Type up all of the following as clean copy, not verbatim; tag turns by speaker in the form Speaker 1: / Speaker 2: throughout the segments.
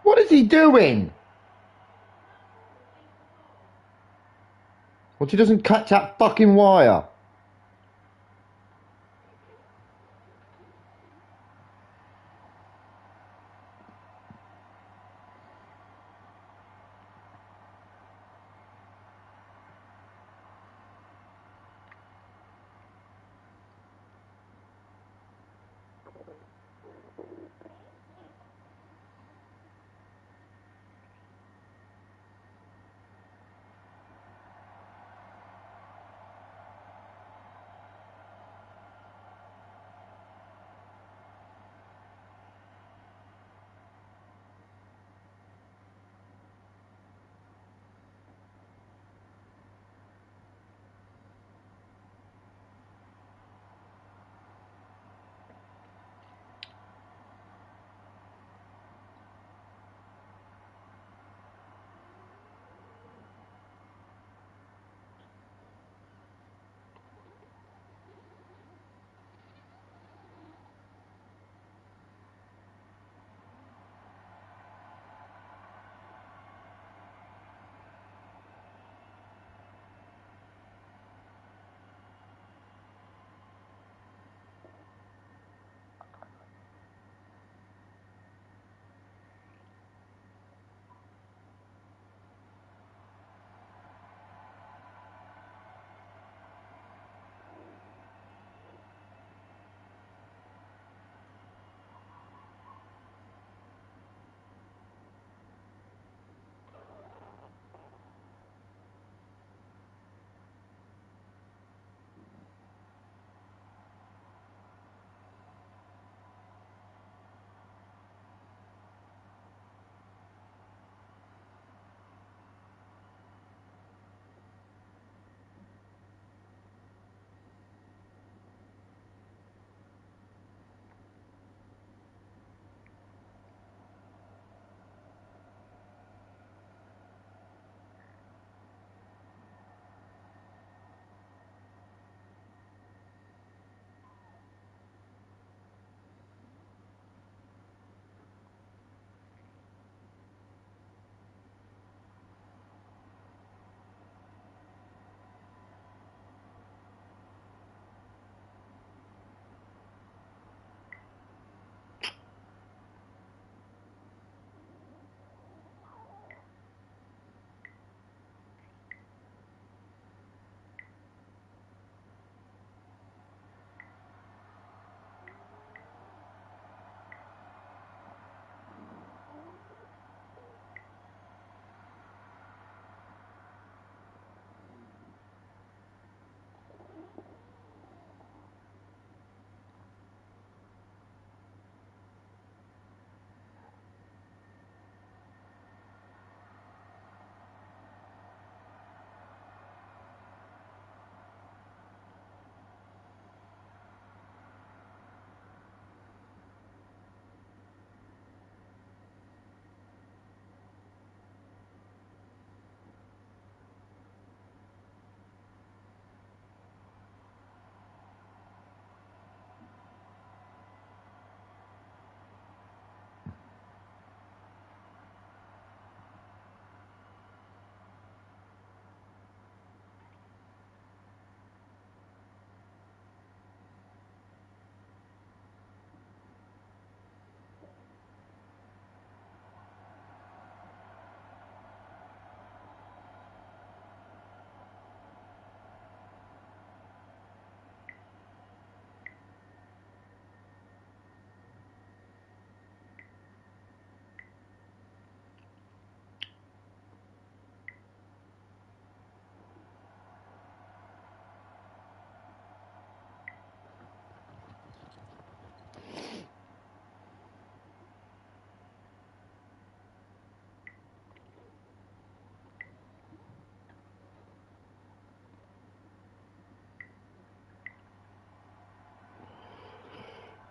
Speaker 1: What is he doing? What, he doesn't catch that fucking wire?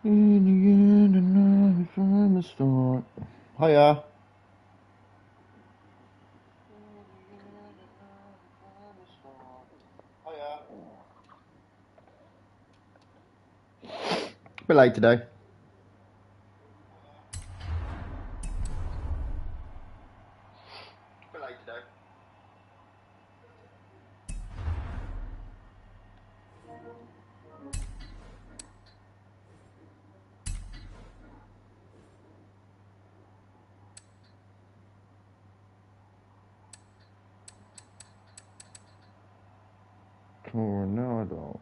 Speaker 1: In the end, and from the start. Hiya. Bit late today. Tornado.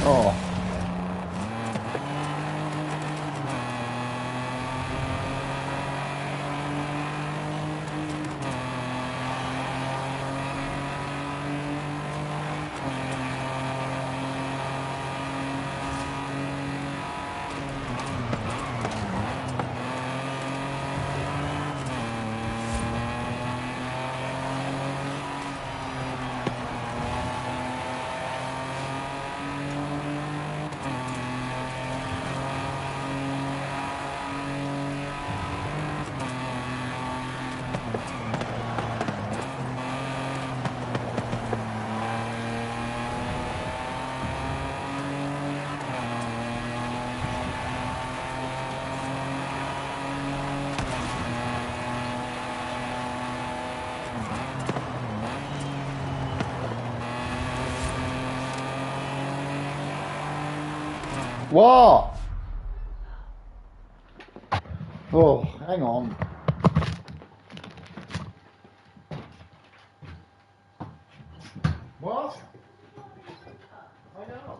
Speaker 1: Oh. What? Oh, hang on. What? I know.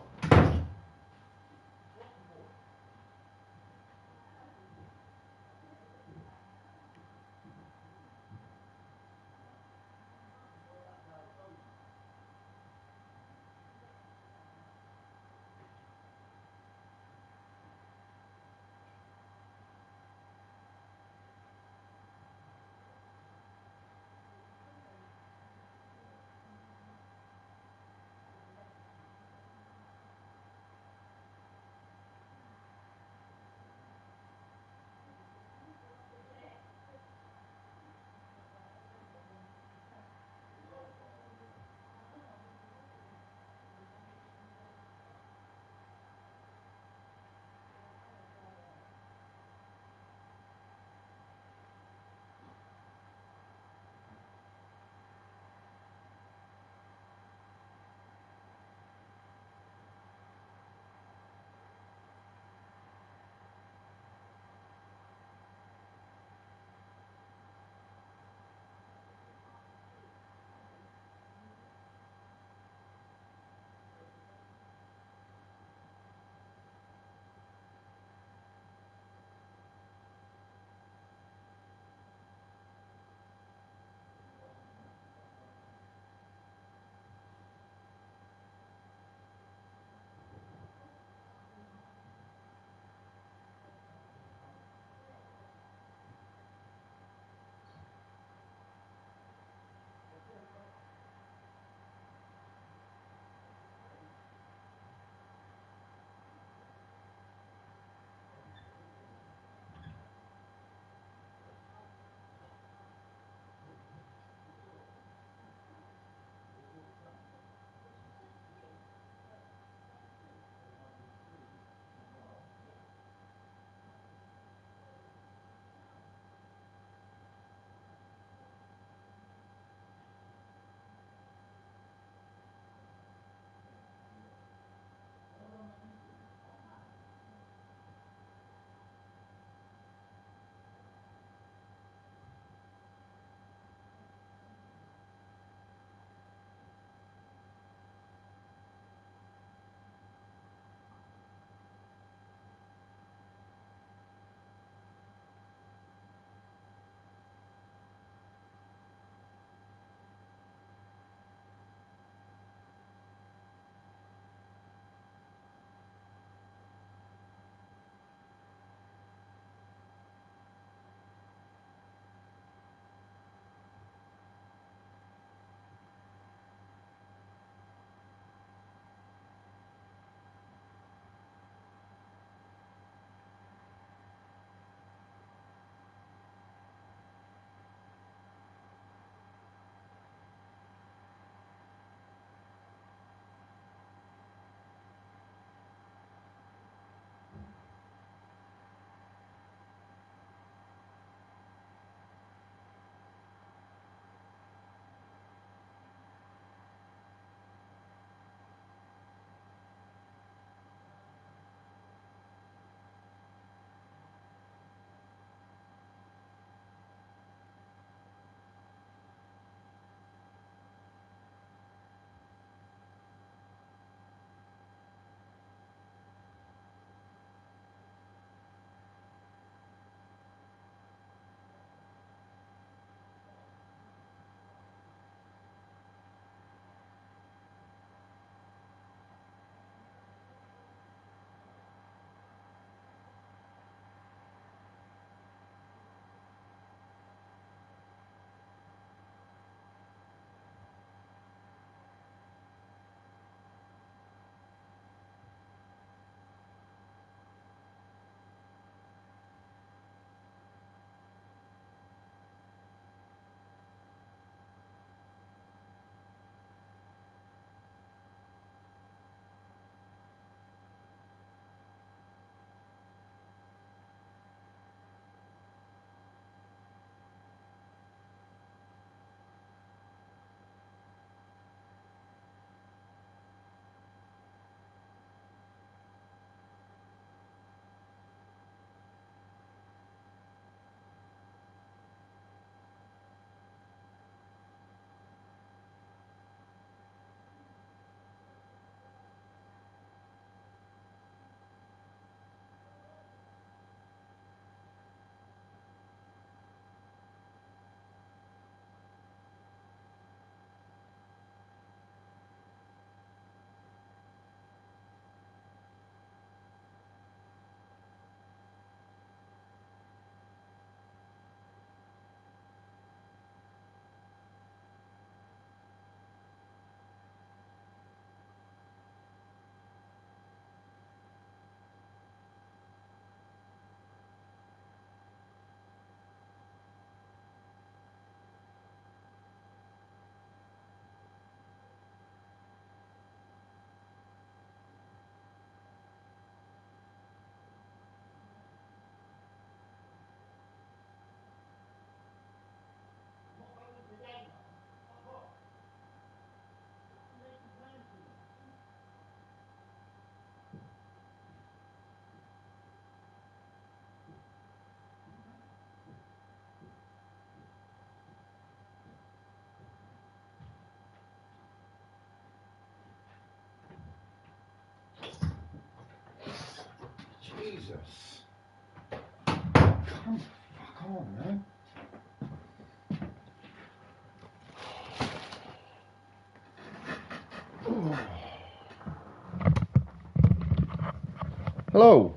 Speaker 1: Hello?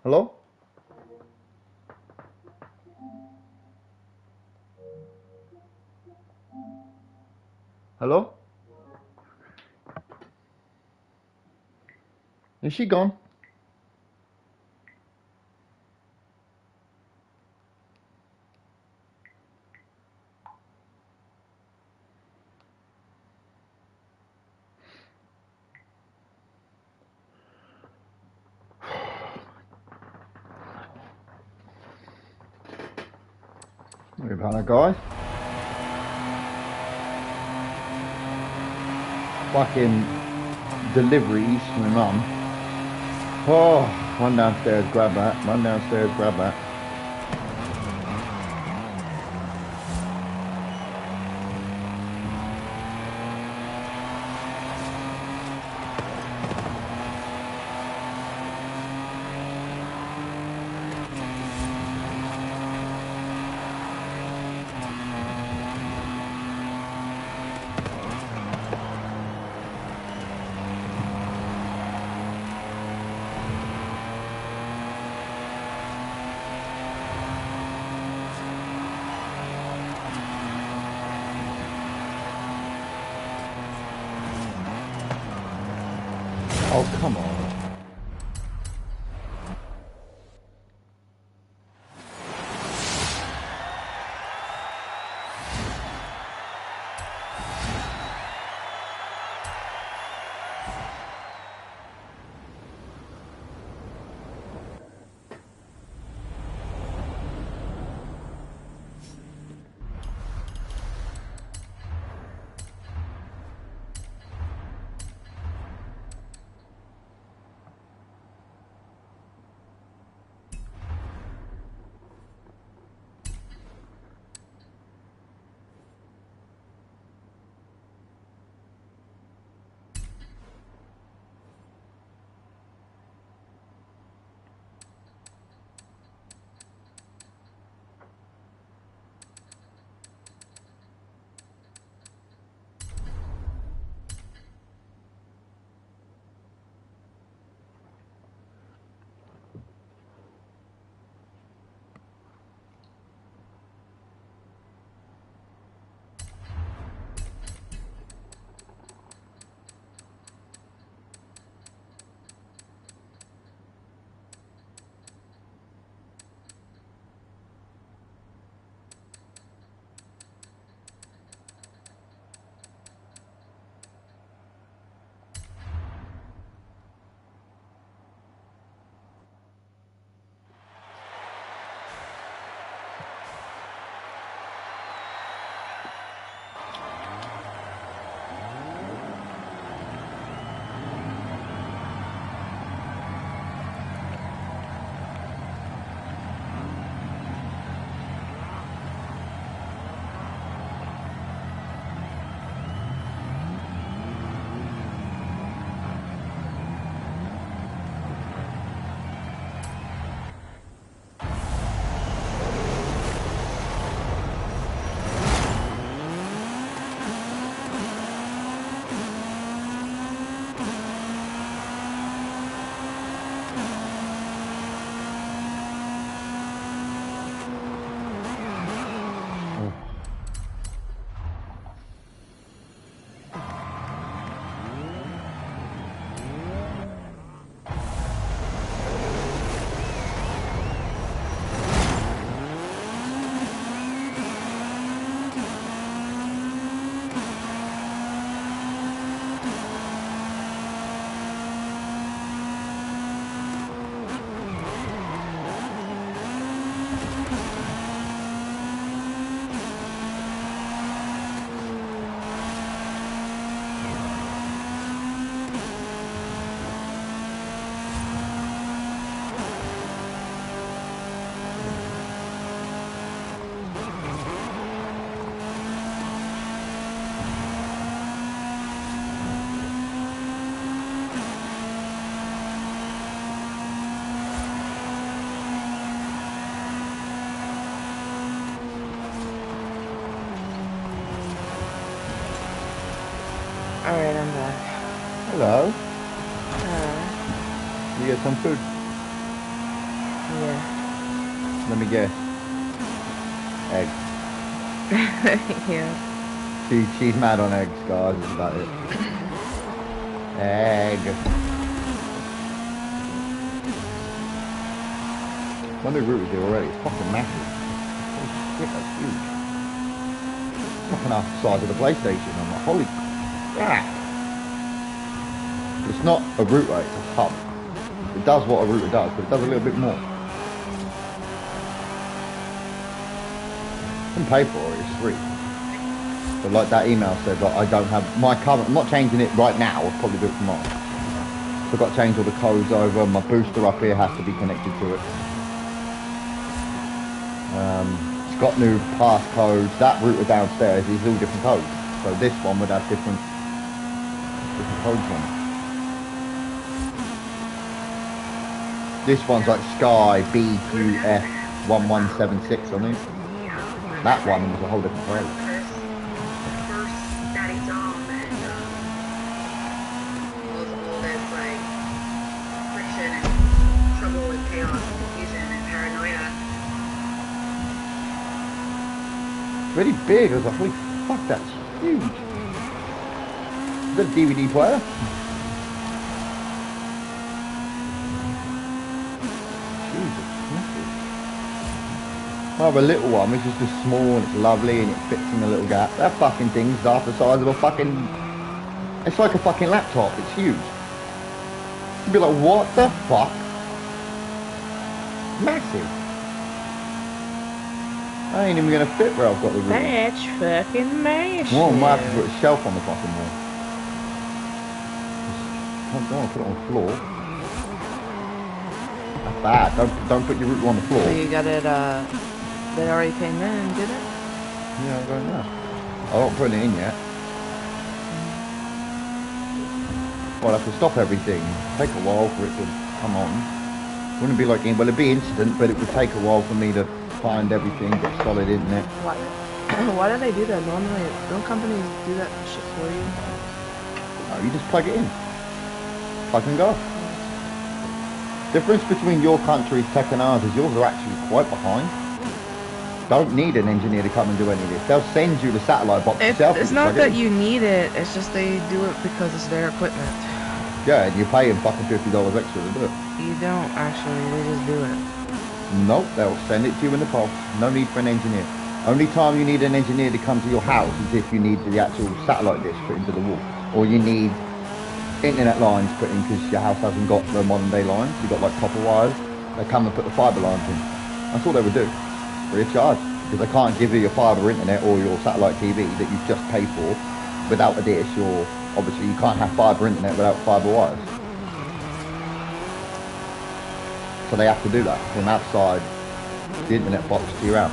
Speaker 1: Hello? Hello? Is she gone? Sorry about that, guys. Fucking deliveries from my mum. Oh, run downstairs, grab that. Run downstairs, grab that. Oh, come on.
Speaker 2: Alright, I'm back.
Speaker 1: Hello. You get some food?
Speaker 2: Yeah.
Speaker 1: Let me guess. Egg.
Speaker 2: Yeah.
Speaker 1: She's mad on eggs, guys. That's about it. Egg. What new route is it already? It's fucking massive. Holy shit, that's huge. Fucking half the size of the PlayStation. I'm like, holy crap. It's not a router, it's a hub. It does what a router does, but it does a little bit more. You can pay for it, it's free. But like that email said, like, I don't have my current, I'm not changing it right now, I'll probably do it tomorrow. So I've got to change all the codes over, my booster up here has to be connected to it. It's got new passcodes, that router downstairs is all different codes. So this one would have different codes on it. This one's like Sky BQF1176 on it. That one was a whole different code. Really big. I was like, holy fuck, that's huge. Is that a DVD player? Jesus, massive. I have a little one, which is just small and it's lovely and it fits in a little gap. That fucking thing's half the size of a fucking... It's like a fucking laptop. It's huge. You'd be like, what the fuck? Massive. I ain't even gonna fit where I've got the room.
Speaker 2: That's fucking massive.
Speaker 1: Well, I might have to put a shelf on the fucking wall. I don't want to put it on the floor. That's bad. Don't put your router on the floor.
Speaker 2: So you got it, they already came in, did it?
Speaker 1: Yeah, I don't know. I won't put it in yet. Well, I have to stop everything. It'll take a while for it to come on. Wouldn't be like, well, it'd be instant, but it would take a while for me to find everything, get solid internet.
Speaker 2: Why do they do that? Normally, don't companies do that shit for you?
Speaker 1: No, you just plug it in. Plug and go. Difference between your country's tech and ours is yours are actually quite behind. Don't need an engineer to come and do any of this. They'll send you the satellite box yourself.
Speaker 2: It's not that you need it, it's just they do it because it's their equipment.
Speaker 1: Yeah, and you're paying fucking $50 extra to do it.
Speaker 2: You don't actually, they just do it.
Speaker 1: Nope, they'll send it to you in the post. No need for an engineer. Only time you need an engineer to come to your house is if you need the actual satellite dish put into the wall. Or you need internet lines put in because your house hasn't got the modern day lines. You've got like copper wires. They come and put the fibre lines in. That's all they would do. Free of charge. Because they can't give you your fibre internet or your satellite TV that you've just paid for without a dish, or obviously you can't have fibre internet without fibre wires. So they have to do that from outside the internet box to your house.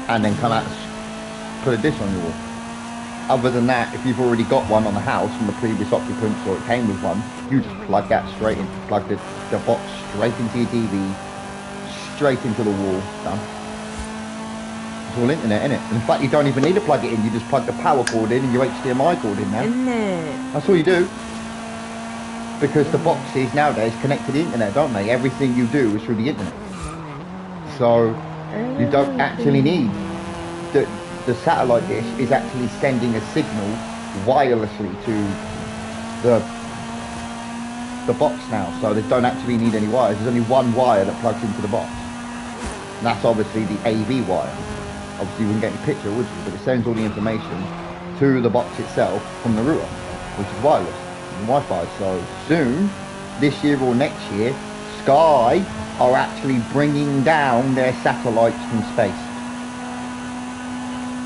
Speaker 1: And then come out and put a dish on your wall. Other than that, if you've already got one on the house from the previous occupants or it came with one, you just plug that straight in, plug the box straight into your TV, straight into the wall, done. It's all internet, innit? And in fact, you don't even need to plug it in, you just plug the power cord in and your HDMI cord in now. That's all you do. Because the boxes nowadays connect to the internet, don't they? Everything you do is through the internet. So you don't actually need the satellite dish is actually sending a signal wirelessly to the box now. So they don't actually need any wires. There's only one wire that plugs into the box. And that's obviously the AV wire. Obviously you wouldn't get any picture, would you? But it sends all the information to the box itself from the router, which is wireless. Wi-Fi. So soon, this year or next year, Sky are actually bringing down their satellites from space.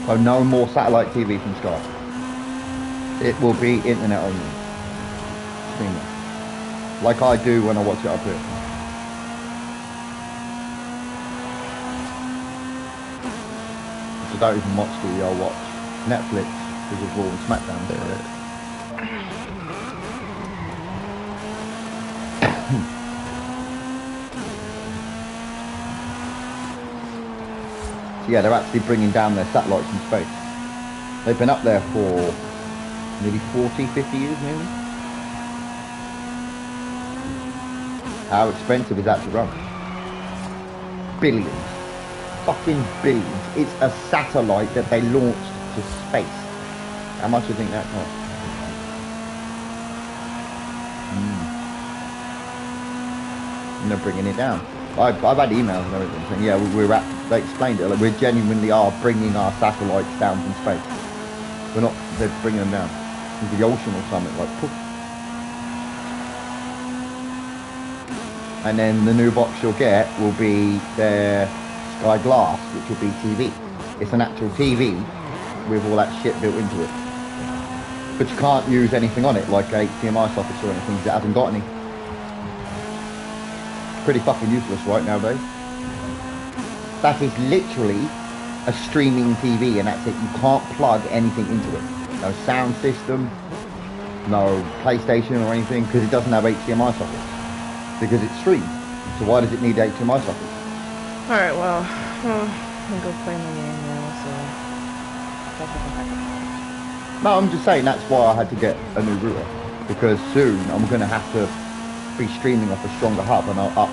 Speaker 1: So no more satellite TV from Sky. It will be internet only. Streaming. Like I do when I watch it up here. So don't even watch TV, I'll watch Netflix because of Raw and SmackDown. Yeah, they're actually bringing down their satellites from space. They've been up there for nearly 40, 50 years, maybe. How expensive is that to run? Billions. Fucking billions. It's a satellite that they launched to space. How much do you think that costs? And they're bringing it down. I've had emails and everything saying, yeah, they explained it, like we genuinely are bringing our satellites down from space. We're not, they're bringing them down into the ocean or something, like, poof. And then the new box you'll get will be their Sky Glass, which will be TV. It's an actual TV with all that shit built into it. But you can't use anything on it, like HDMI sockets or anything, because it hasn't got any. Pretty fucking useless right nowadays. That is literally a streaming TV and that's it. You can't plug anything into it. No sound system, no PlayStation or anything, because it doesn't have HDMI sockets. Because it's streamed. So why does it need HDMI sockets?
Speaker 2: Alright, well, I'm gonna go play my game now, so...
Speaker 1: No, I'm just saying that's why I had to get a new router. Because soon I'm going to have to be streaming off a stronger hub and I'll up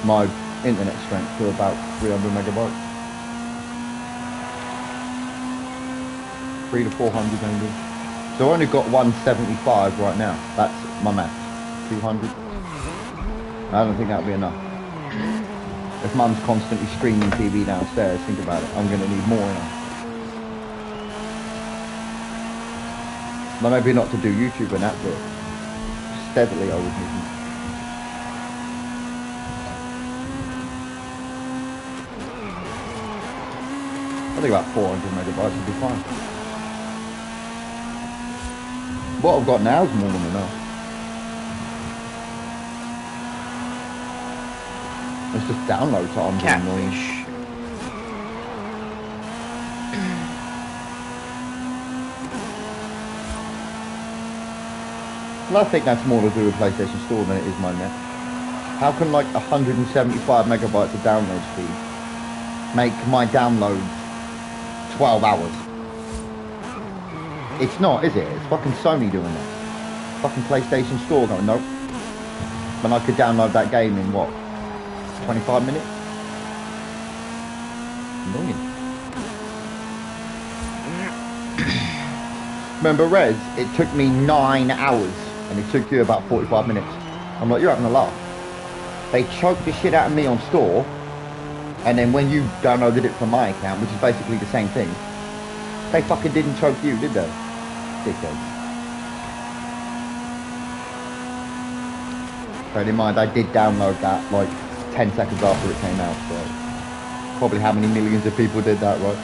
Speaker 1: my internet strength to about 300 megabytes. 300 to 400 maybe. So I only got 175 right now. That's my max. 200. I don't think that'll be enough. If Mum's constantly streaming TV downstairs, think about it. I'm going to need more now. Now maybe not to do YouTube and that, but steadily I would need them. I think about 400 megabytes would be fine. What I've got now is more than enough. It's just download times are annoying. Well, I think that's more to do with PlayStation Store than it is my net. How can like 175 megabytes of download speed make my download 12 hours? It's not, is it? It's fucking Sony doing that. Fucking PlayStation Store going, nope. When I could download that game in what? 25 minutes? Annoying. Remember Rez? It took me 9 hours and it took you about 45 minutes. I'm like, you're having a laugh. They choked the shit out of me on store, and then when you downloaded it from my account, which is basically the same thing, they fucking didn't choke you, did they? Dickheads. Bear in mind, I did download that like 10 seconds after it came out, so probably how many millions of people did that, right?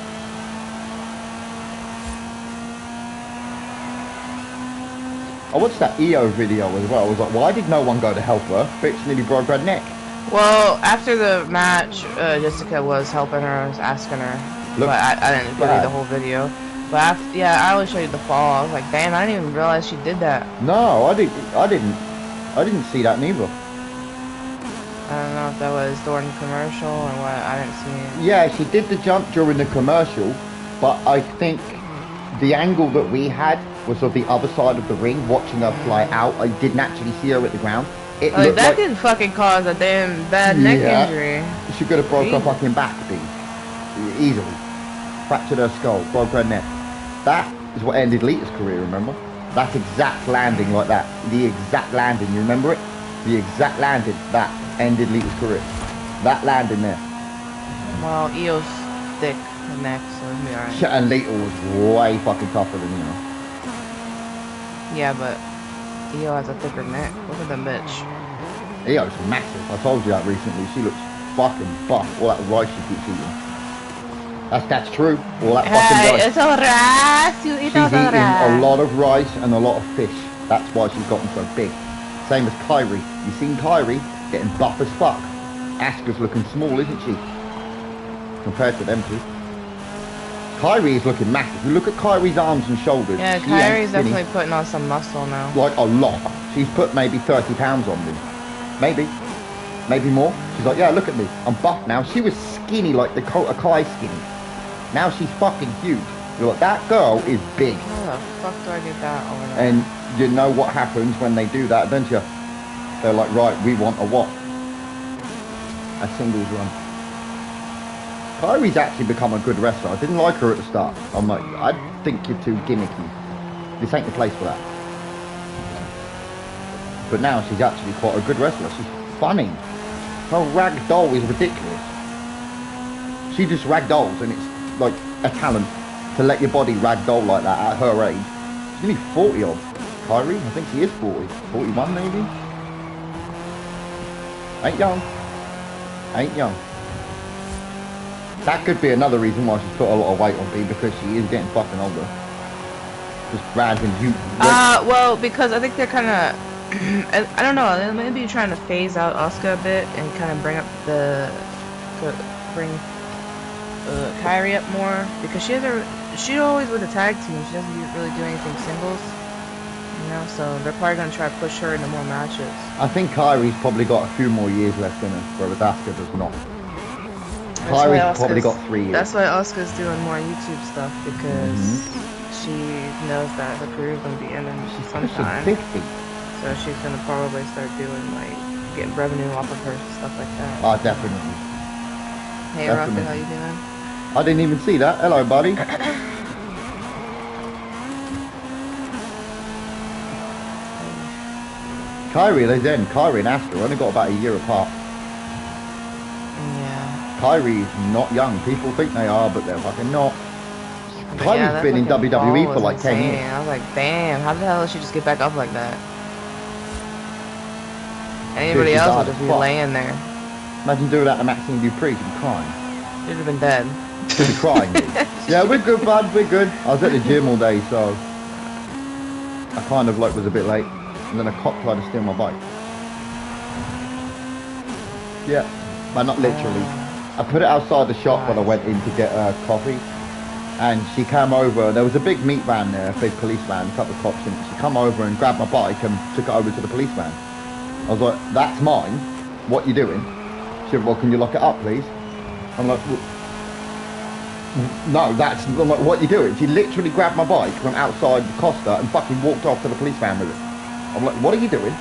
Speaker 1: I watched that EO video as well. I was like, why did no one go to help her? Bitch nearly broke her neck.
Speaker 2: Well, after the match, Jessica was helping her, I was asking her, but I didn't give you the whole video. But after, yeah, I only showed you the fall. I was like, damn, I didn't even realize she did that.
Speaker 1: No, I didn't see that neither.
Speaker 2: I don't know if that was during the commercial or what. I didn't see it.
Speaker 1: Yeah, she did the jump during the commercial, but I think the angle that we had was of the other side of the ring, watching her fly out. I didn't actually see her at the ground. It looked
Speaker 2: that
Speaker 1: like,
Speaker 2: didn't fucking cause a damn bad neck injury.
Speaker 1: She could have broke her fucking back, B. Easily. Fractured her skull, broke her neck. That is what ended Lita's career, remember? That exact landing like that. The exact landing, you remember it? The exact landing, that ended Lita's career. That landing there.
Speaker 2: Well, Io's thick neck, so it'll be alright.
Speaker 1: And Lita was way fucking tougher than you.
Speaker 2: Yeah, but Io has a thicker neck. Look at the bitch.
Speaker 1: Io's massive. I told you that recently. She looks fucking buff. All that rice she keeps eating. That's true. All that fucking rice.
Speaker 2: It's all rice. You eat
Speaker 1: She's
Speaker 2: all the
Speaker 1: eating
Speaker 2: rice.
Speaker 1: a lot of rice and a lot of fish. That's why she's gotten so big. Same as Kyrie. You seen Kyrie getting buff as fuck. Asuka's looking small, isn't she? Compared to them two. Kyrie is looking massive. You look at Kyrie's arms and shoulders.
Speaker 2: Yeah, Kyrie's definitely putting on some muscle now.
Speaker 1: Like a lot. She's put maybe 30 pounds on me. Maybe. Maybe more. She's like, yeah, look at me. I'm buff now. She was skinny like Dakota Kai skinny. Now she's fucking huge. You're like, that girl is big.
Speaker 2: How the fuck do I get that over there?
Speaker 1: And you know what happens when they do that, don't you? They're like, right, we want a what? A singles run. Kyrie's actually become a good wrestler. I didn't like her at the start. I'm like, I think you're too gimmicky. This ain't the place for that. But now she's actually quite a good wrestler. She's funny. Her ragdoll is ridiculous. She just ragdolls, and it's like a talent to let your body ragdoll like that at her age. She's only 40 odd. Kyrie, I think she is 40. 41 maybe? Ain't young. Ain't young. That could be another reason why she's put a lot of weight on me, because she is getting fucking older. Just random you.
Speaker 2: Well, because I think they're kind of, I don't know, they may be trying to phase out Asuka a bit and kind of bring up Kyrie up more, because she always with the tag team. She doesn't really do anything singles, you know. So they're probably gonna try to push her into more matches.
Speaker 1: I think Kyrie's probably got a few more years left in her, whereas Asuka does not. Kyrie's probably got 3 years.
Speaker 2: That's why Asuka's doing more YouTube stuff, because she knows that her career's gonna be ending sometime.
Speaker 1: She's 50.
Speaker 2: So she's gonna probably start doing like getting revenue off of her stuff like that.
Speaker 1: Oh, definitely.
Speaker 2: Hey, Rocket, how you doing?
Speaker 1: I didn't even see that. Hello, buddy. Kyrie and Asuka only got about a year apart. Kyrie's not young. People think they are, but they're fucking not. Kyrie's been in WWE for like 10 years.
Speaker 2: I was like, damn, how the hell did she just get back up like that? Anybody else would just be laying there.
Speaker 1: Imagine doing that to Maxine Dupree. She'd be crying.
Speaker 2: She'd have been dead.
Speaker 1: She'd be crying. Yeah, we're good, bud. We're good. I was at the gym all day, so I kind of like was a bit late. And then a cop tried to steal my bike. Yeah, but not literally. I put it outside the shop when I went in to get coffee, and she came over. There was a big meat van there, a big police van, a couple of cops in it. She come over and grabbed my bike and took it over to the police van. I was like, that's mine. What you doing? She said, well, can you lock it up, please? I'm like, well, no, that's, I'm like, what you doing? She literally grabbed my bike from outside the Costa and fucking walked off to the police van with it. I'm like, what are you doing?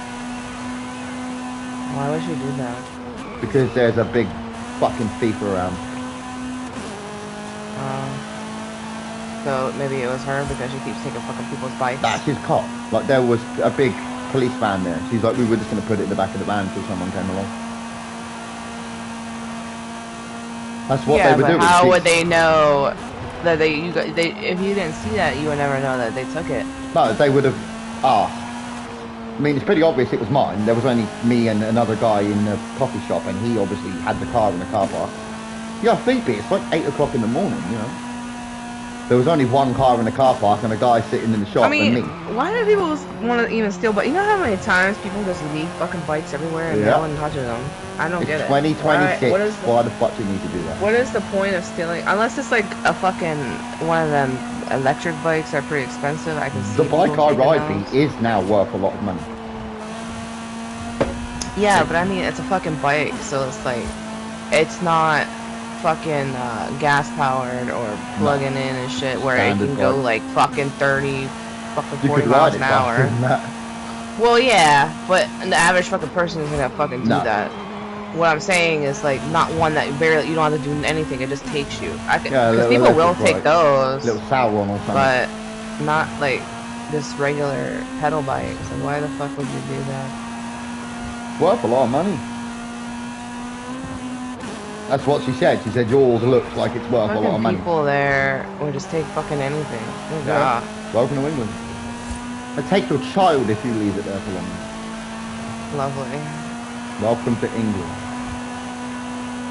Speaker 2: Why would she do that?
Speaker 1: Because there's a big fucking thief around.
Speaker 2: So maybe it was her because she keeps taking fucking people's bikes.
Speaker 1: That's his cop. Like, there was a big police van there. She's like, we were just going to put it in the back of the van until someone came along. That's what they were doing.
Speaker 2: How would they know that if you didn't see that, you would never know that they took it?
Speaker 1: No, they would have asked. I mean, it's pretty obvious it was mine. There was only me and another guy in the coffee shop, and he obviously had the car in the car park. Yeah, think it's like 8 o'clock in the morning, you know. There was only one car in the car park and a guy sitting in the shop and me.
Speaker 2: Why do people want to even steal bikes? You know how many times people just leave fucking bikes everywhere and no one touches them? I don't get it.
Speaker 1: 2026. Why the fuck do you need to do that?
Speaker 2: What is the point of stealing? Unless it's like a fucking one of them electric bikes are pretty expensive. I can see
Speaker 1: the bike I ride is now worth a lot of money.
Speaker 2: Yeah, but I mean, it's a fucking bike, so it's like, it's not fucking gas powered or plugging in and shit where it can go like fucking 30, fucking 40 miles an hour. Well, yeah, but the average fucking person isn't gonna fucking do that. What I'm saying is like not one that you don't have to do anything. It just takes you. Because people will take those.
Speaker 1: Little Sauron or something.
Speaker 2: But not like just regular pedal bikes. And why the fuck would you do that?
Speaker 1: Worth a lot of money. That's what she said. She said yours looks like it's worth a lot of money.
Speaker 2: People there will just take fucking anything.
Speaker 1: Yeah. Welcome to England. They take your child if you leave it there for long.
Speaker 2: Lovely.
Speaker 1: Welcome to England.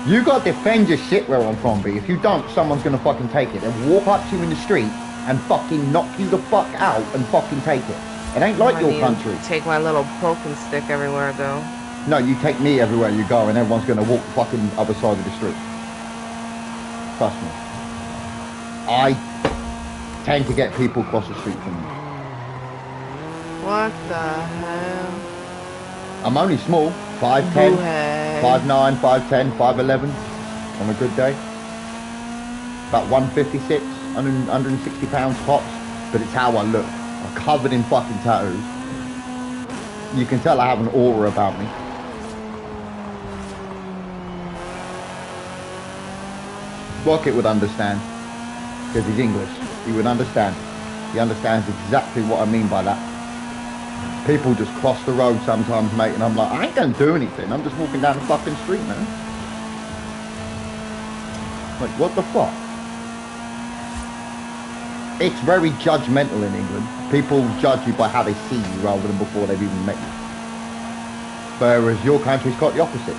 Speaker 1: You gotta defend your shit where I'm from, B. If you don't, someone's gonna fucking take it. They'll walk up to you in the street and fucking knock you the fuck out and fucking take it. It ain't like your country.
Speaker 2: Take my little poking stick everywhere I go.
Speaker 1: No, you take me everywhere you go and everyone's gonna walk the fucking other side of the street. Trust me. I tend to get people across the street from me.
Speaker 2: What the hell?
Speaker 1: I'm only small. 5'10", 5'9", 5'10", 5'11", on a good day. About 156, 160 pounds tops, but it's how I look. I'm covered in fucking tattoos. You can tell I have an aura about me. Rocket would understand, because he's English. He would understand. He understands exactly what I mean by that. People just cross the road sometimes, mate, and I'm like, I ain't gonna do anything. I'm just walking down the fucking street, man. Like, what the fuck? It's very judgmental in England. People judge you by how they see you rather than before they've even met you. Whereas your country's got the opposite.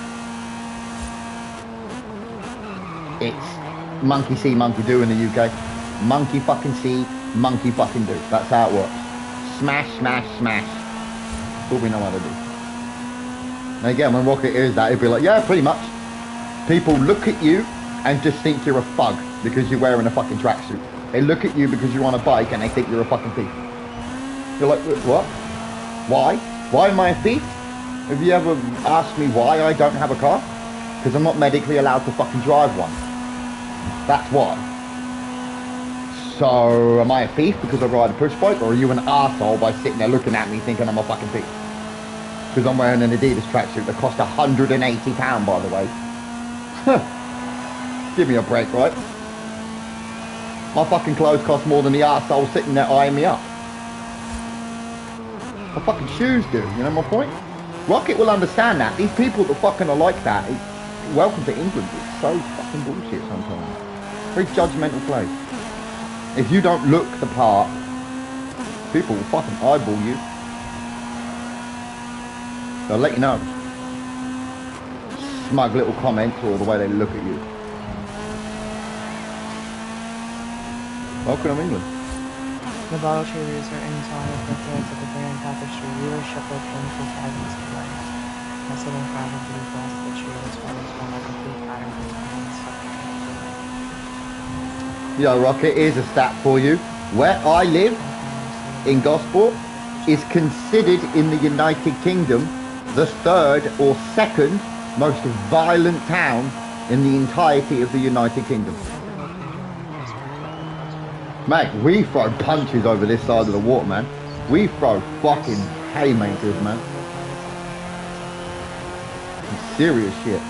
Speaker 1: It's monkey see, monkey do in the UK. Monkey fucking see, monkey fucking do. That's how it works. Smash, smash, smash. That's all we know how to do. And again, when Rocket hears that, he'll be like, yeah, pretty much. People look at you and just think you're a thug because you're wearing a fucking tracksuit. They look at you because you're on a bike and they think you're a fucking thief. You're like, what? Why? Why am I a thief? Have you ever asked me why I don't have a car? Because I'm not medically allowed to fucking drive one. That's why. So, am I a thief because I ride a push bike, or are you an arsehole by sitting there looking at me thinking I'm a fucking thief? Because I'm wearing an Adidas tracksuit that cost £180, by the way. Give me a break, right? My fucking clothes cost more than the arsehole sitting there eyeing me up. My fucking shoes do, you know my point? Rocket will understand that. These people that fucking are like that, welcome to England. It's so fucking bullshit sometimes. Very judgmental place. If you don't look the part, people will fucking eyeball you. They'll let you know. Smug little comments or the way they look at you. Welcome to England.
Speaker 2: The bottle traders are inside of the threads of the grand tapestry. Leadership of 24,000 display. Nestled in front of the blue glass of the tree as well as one of the complete pattern of
Speaker 1: Yo, Rocket, here's a stat for you. Where I live, in Gosport, is considered in the United Kingdom the third or second most violent town in the entirety of the United Kingdom. Mate, we throw punches over this side of the water, man. We throw fucking haymakers, man. Some serious shit.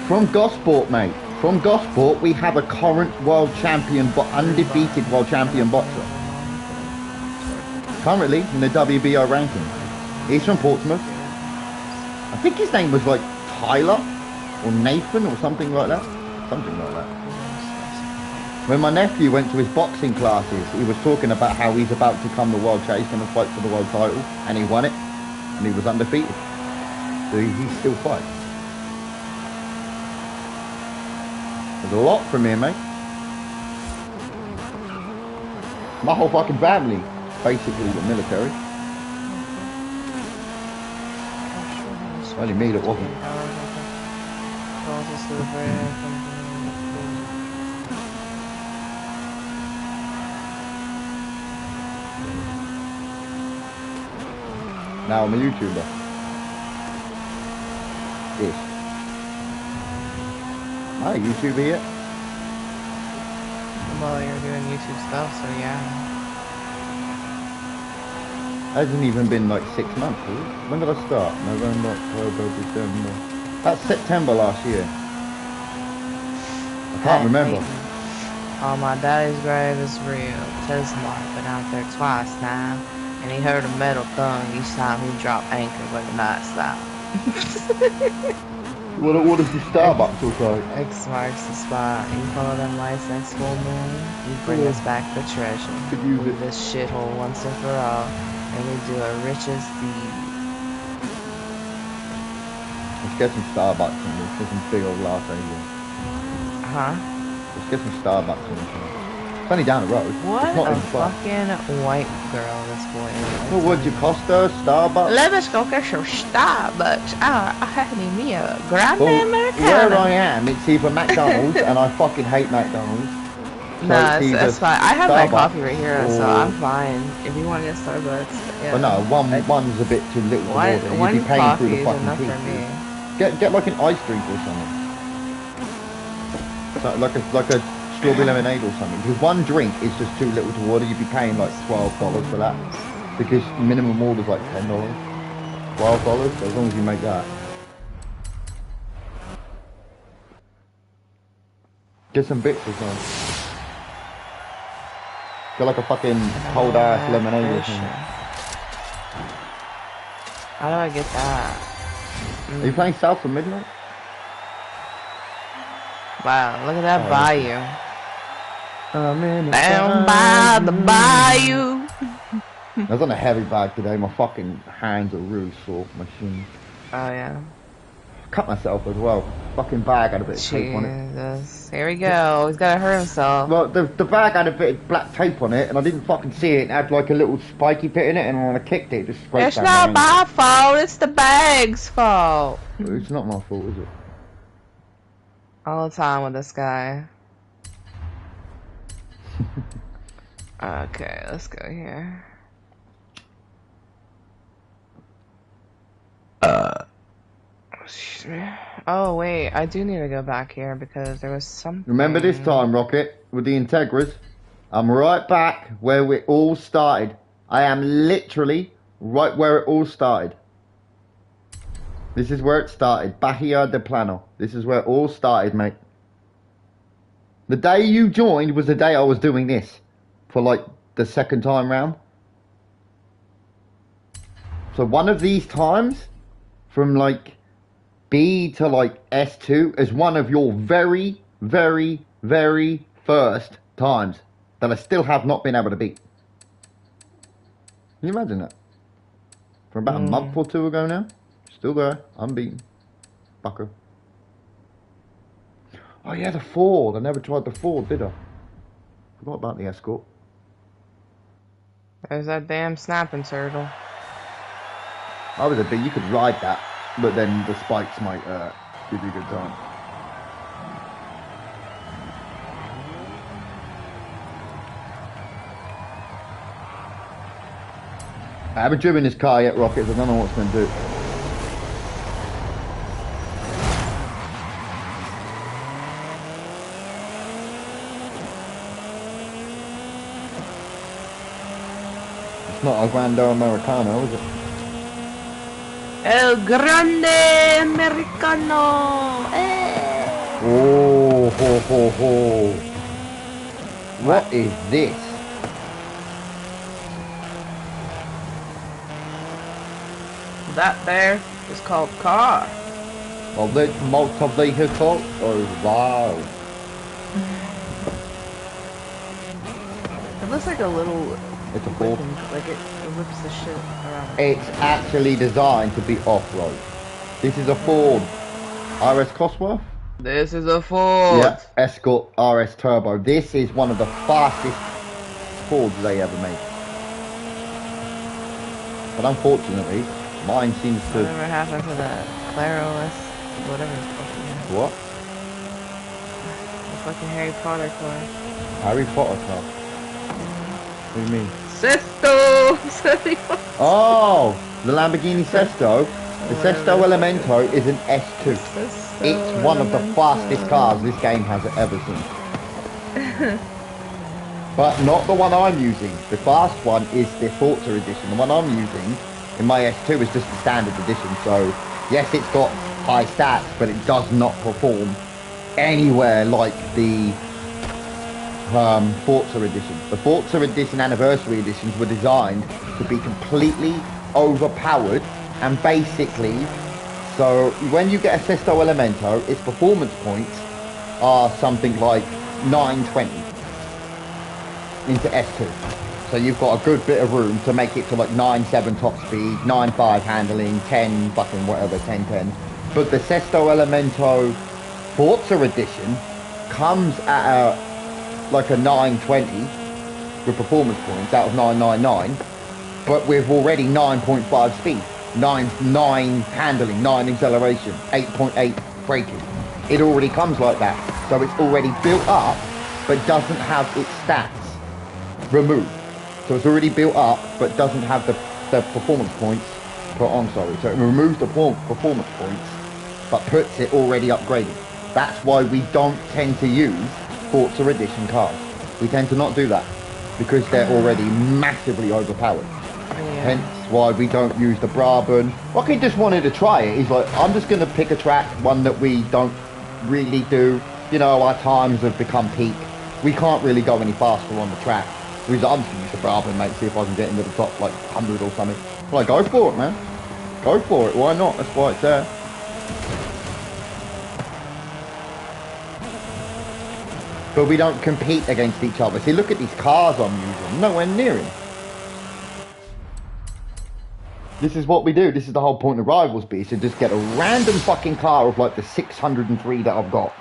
Speaker 1: From Gosport, mate. From Gosport, we have a current world champion, but undefeated world champion boxer. Currently in the WBO ranking. He's from Portsmouth. I think his name was like Tyler or Nathan or something like that. Something like that. When my nephew went to his boxing classes, he was talking about how he's about to come the world chase and fight for the world title, and he won it, and he was undefeated. So he's still fighting. There's a lot from here, mate. My whole fucking family, basically, the military. Only me that wasn't. Now I'm a YouTuber. Ish. Am I a YouTuber yet?
Speaker 2: Well, you're doing YouTube stuff, so yeah.
Speaker 1: Hasn't even been like 6 months, has it? When did I start? November, October, December. That's September last year. I can't remember.
Speaker 2: Oh, my daddy's grave is real. Tesla been out there twice now, and he heard a metal thunk each time he dropped anchor with a night style.
Speaker 1: What does the Starbucks look like?
Speaker 2: X marks the spot. You follow them lights next full moon. You bring us back the treasure.
Speaker 1: Could use it.
Speaker 2: This shithole once and for all. And we do a richest deed.
Speaker 1: Let's get some Starbucks in this. Get some big old lattes here.
Speaker 2: Huh?
Speaker 1: Let's get some Starbucks in this. It's only down the road.
Speaker 2: What
Speaker 1: it's not
Speaker 2: a
Speaker 1: even far.
Speaker 2: fucking white girl this boy is.
Speaker 1: Well, what'd you cost her? Starbucks?
Speaker 2: Let's go get some Starbucks. I need me a grande
Speaker 1: Well,
Speaker 2: Americano.
Speaker 1: where I am, it's either McDonald's, and I fucking hate McDonald's. So
Speaker 2: Nah, that's fine. I have my
Speaker 1: Starbucks
Speaker 2: coffee right here, so
Speaker 1: or-
Speaker 2: I'm fine. If you want to get Starbucks, yeah.
Speaker 1: But no, one's a bit too little to order. You'd
Speaker 2: One
Speaker 1: be paying
Speaker 2: coffee
Speaker 1: through the
Speaker 2: is
Speaker 1: fucking
Speaker 2: enough
Speaker 1: teeth.
Speaker 2: for me.
Speaker 1: Get like an ice drink or something. So, like a strawberry lemonade or something. Because one drink is just too little to order. You'd be paying like $12 for that. Because minimum order's like $10. $12, so as long as you make that. Get some bits or something. Get like a fucking cold ass lemonade or something.
Speaker 2: How do I get that?
Speaker 1: Are you playing South for Midnight?
Speaker 2: Wow, look at that bayou.
Speaker 1: Down
Speaker 2: by the bayou.
Speaker 1: I was on a heavy bag today. My fucking hands are really sore. My shins.
Speaker 2: Oh yeah.
Speaker 1: Cut myself as well. Fucking bag had a bit of tape on it.
Speaker 2: Jesus. Here we go. He's gotta hurt himself.
Speaker 1: Well, the bag had a bit of black tape on it, and I didn't fucking see it. It had like a little spiky bit in it, and when I kicked it, it just scraped
Speaker 2: It's
Speaker 1: down
Speaker 2: not my fault. It's the bag's fault.
Speaker 1: It's not my fault, is it?
Speaker 2: All the time with this guy. Okay, let's go here. Excuse me. Oh wait, I do need to go back here because there was something.
Speaker 1: Remember this time, Rocket, with the Integras? I'm right back where we all started. I am literally right where it all started. This is where it started. Bahia de Plano. This is where it all started, mate. The day you joined was the day I was doing this. For like the second time round. So one of these times, from like B to like S2, is one of your very, very, very first times that I still have not been able to beat. Can you imagine that? From about a month or two ago now. Still there, unbeaten. Fucker. Oh yeah, the Ford. I never tried the Ford, did I? Forgot about the Escort.
Speaker 2: There's that damn snapping turtle.
Speaker 1: I was a bit, you could ride that, but then the spikes might give you a good time. I haven't driven this car yet, Rockets. I don't know what it's going to do. It's not a Grande Americano, is it?
Speaker 2: El Grande Americano! Eh.
Speaker 1: Oh, ho, ho, ho. What is this?
Speaker 2: That there is called car.
Speaker 1: Well, the motor vehicle? Oh, wow.
Speaker 2: It looks like a little...
Speaker 1: It's a Ford.
Speaker 2: Like it whips the shit around.
Speaker 1: It's actually designed to be off-road. This is a Ford RS Cosworth.
Speaker 2: This is a Ford.
Speaker 1: Yeah, Escort RS Turbo. This is one of the fastest Fords they ever made. But unfortunately, mine seems to...
Speaker 2: Whatever happened to that Claros, whatever it's called.
Speaker 1: What?
Speaker 2: The fucking Harry Potter car.
Speaker 1: Harry Potter car. What do you mean?
Speaker 2: Sesto!
Speaker 1: Oh, the Lamborghini Sesto. The Sesto Elemento is an S2. It's one of the fastest cars this game has ever seen. But not the one I'm using. The fast one is the Forza edition. The one I'm using in my S2 is just the standard edition. So yes, it's got high stats, but it does not perform anywhere like the Forza edition. The Forza edition anniversary editions were designed to be completely overpowered, and basically, so when you get a Sesto Elemento, its performance points are something like 920 into S2. So you've got a good bit of room to make it to like 9.7 top speed, 9.5 handling, 10 fucking whatever, 10.10. But the Sesto Elemento Forza edition comes at like a 920 with performance points out of 999, but with already 9.5 speed, 9 handling, 9 acceleration, 8.8 braking. It already comes like that. So it's already built up, but doesn't have its stats removed. So it's already built up, but doesn't have the performance points put on, sorry. So it removes the performance points, but puts it already upgraded. That's why we don't tend to use Forza Edition cars. We tend to not do that because they're already massively overpowered.
Speaker 2: Yeah.
Speaker 1: Hence why we don't use the Brabant. Rocky just wanted to try it. He's like, I'm just going to pick a track, one that we don't really do. You know, our times have become peak. We can't really go any faster on the track. He's like, I'm just going to use the Brabant, mate, see if I can get into the top, like, 100 or something. I'm like, go for it, man. Go for it. Why not? That's why it's there. But we don't compete against each other. See, look at these cars I'm using. Nowhere near him. This is what we do. This is the whole point of Rivals Beast. To just get a random fucking car of like the 603 that I've got.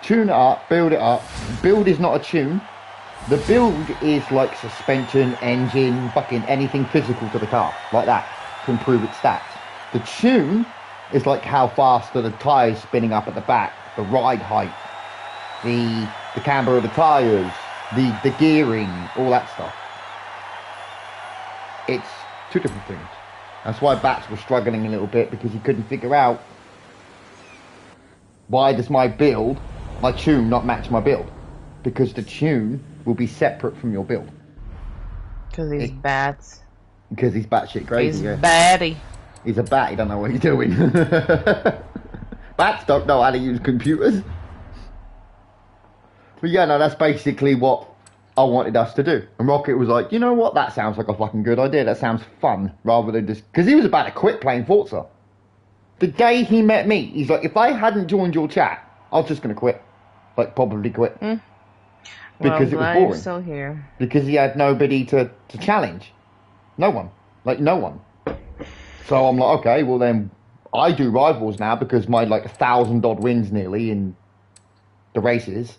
Speaker 1: Tune it up, build it up. Build is not a tune. The build is like suspension, engine, fucking anything physical to the car. Like that. To improve its stats. The tune is like how fast are the tyres spinning up at the back. The ride height. The camber of the tyres, the gearing, all that stuff. It's two different things. That's why Bats was struggling a little bit, because he couldn't figure out why does my tune not match my build? Because the tune will be separate from your build.
Speaker 2: Because he's Bats.
Speaker 1: Because he's batshit crazy.
Speaker 2: He's batty.
Speaker 1: He's a bat, he don't know what he's doing. Bats don't know how to use computers. But yeah, no, that's basically what I wanted us to do. And Rocket was like, you know what, that sounds like a fucking good idea. That sounds fun, rather than just... Because he was about to quit playing Forza. The day he met me, he's like, if I hadn't joined your chat, I was just going to quit. Like, probably quit.
Speaker 2: Well,
Speaker 1: because it was boring.
Speaker 2: You're still here.
Speaker 1: Because he had nobody to challenge. No one. Like, no one. So I'm like, okay, well then, I do Rivals now, because my, like, 1,000 odd wins nearly in the races...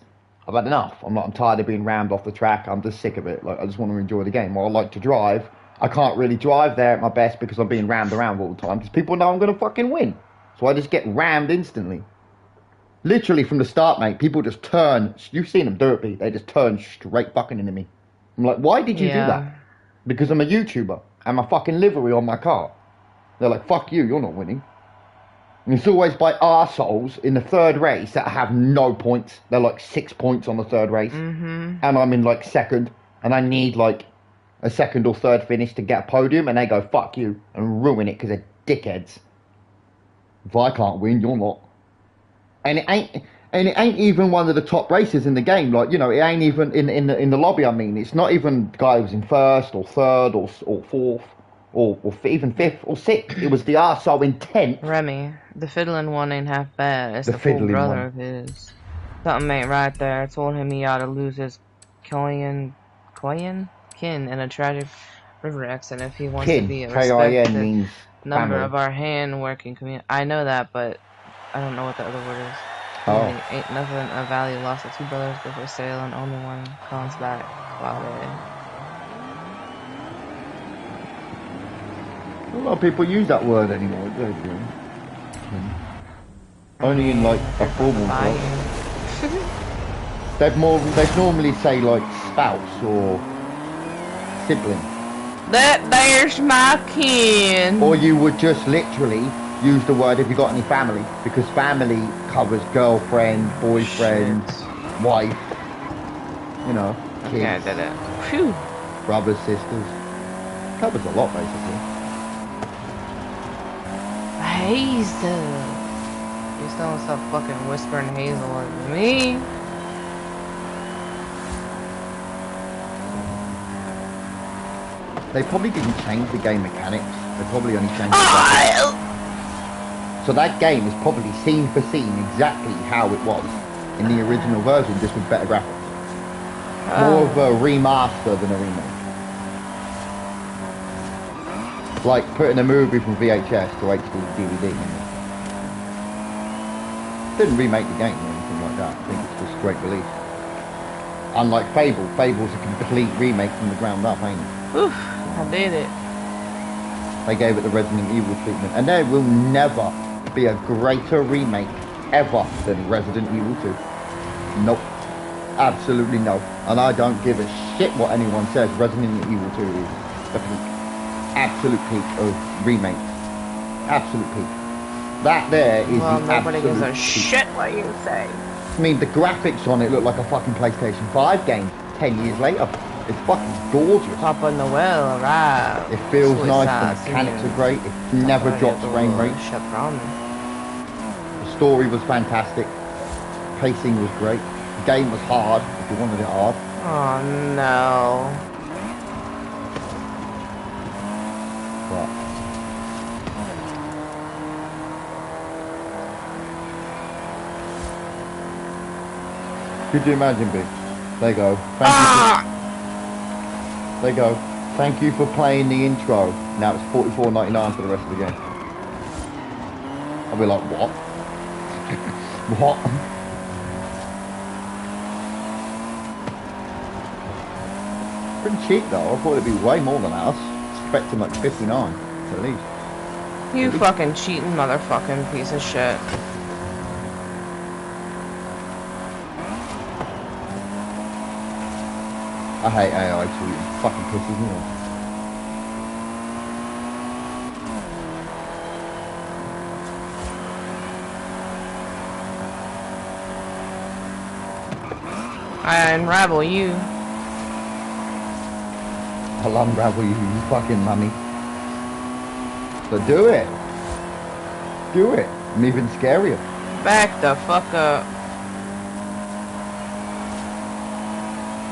Speaker 1: I've had enough. I'm tired of being rammed off the track. I'm just sick of it. Like, I just want to enjoy the game. Well, I like to drive. I can't really drive there at my best because I'm being rammed around all the time. Because people know I'm going to fucking win. So I just get rammed instantly. Literally from the start, mate, people just turn. You've seen them do it, Pete. They just turn straight fucking into me. I'm like, why did you do that? Because I'm a YouTuber. And my fucking livery on my car. They're like, fuck you, you're not winning. And it's always by arseholes in the third race that have no points. They're like 6 points on the third race. And I'm in like second. And I need like a second or third finish to get a podium. And they go, fuck you. And ruin it because they're dickheads. If I can't win, you're not. And it ain't even one of the top races in the game. Like, you know, it ain't even in the lobby, I mean. It's not even the guy who's in first or third or fourth. Or even fifth or sixth. It was the arsehole in 10th.
Speaker 2: Remy, the fiddling one ain't half bad. It's the full brother of his. Something ain't right there. I told him he ought to lose his kin in a tragic river accident if he wants to be a respected member of our hand-working community. I know that, but I don't know what the other word is.
Speaker 1: Oh.
Speaker 2: Ain't nothing of value lost. The two brothers go for sale and only one comes back while they...
Speaker 1: A lot of people use that word anymore, don't you? Only in like a formal job. They'd normally say like spouse or sibling.
Speaker 2: That there's my kin.
Speaker 1: Or you would just literally use the word if you got any family, because family covers girlfriend, boyfriend, wife, you know, kids.
Speaker 2: Yeah, I did it. Phew.
Speaker 1: Brothers, sisters. Covers a lot basically.
Speaker 2: Hazel. You still don't stop fucking whispering Hazel at me.
Speaker 1: They probably didn't change the game mechanics. They probably only changed the graphics. So that game is probably scene for scene exactly how it was in the original version, just with better graphics. More of a remaster than a remake. Like putting a movie from VHS to HD DVD. Didn't remake the game or anything like that. I think it's just straight release. Unlike Fable. Fable's a complete remake from the ground up, ain't it?
Speaker 2: Oof, I did it.
Speaker 1: They gave it the Resident Evil treatment. And there will never be a greater remake ever than Resident Evil 2. Nope. Absolutely no. And I don't give a shit what anyone says. Resident Evil 2 is the peak. Absolute peak of remake. Absolute peak. That there is the
Speaker 2: nobody
Speaker 1: absolute
Speaker 2: gives a
Speaker 1: peak.
Speaker 2: shit what you say.
Speaker 1: I mean, the graphics on it look like a fucking PlayStation 5 game 10 years later. It's fucking gorgeous.
Speaker 2: Papa Noel, right.
Speaker 1: It feels nice, the mechanics are great, it never drops frame rate. The story was fantastic, pacing was great, the game was hard, if you wanted it hard.
Speaker 2: Oh no.
Speaker 1: What? Could you imagine, Big? There you go. There you go. Thank you for playing the intro. Now it's $44.99 for the rest of the game. I'll be like, what? What? Pretty cheap though. I thought it'd be way more than that. I was expecting like 59 at least.
Speaker 2: You fucking cheating motherfucking piece of shit.
Speaker 1: I hate AI cheating. It fucking pisses me off.
Speaker 2: I unravel you.
Speaker 1: I'll unravel you, you fucking mummy. So do it. Do it. I'm even scarier.
Speaker 2: Back the fuck up.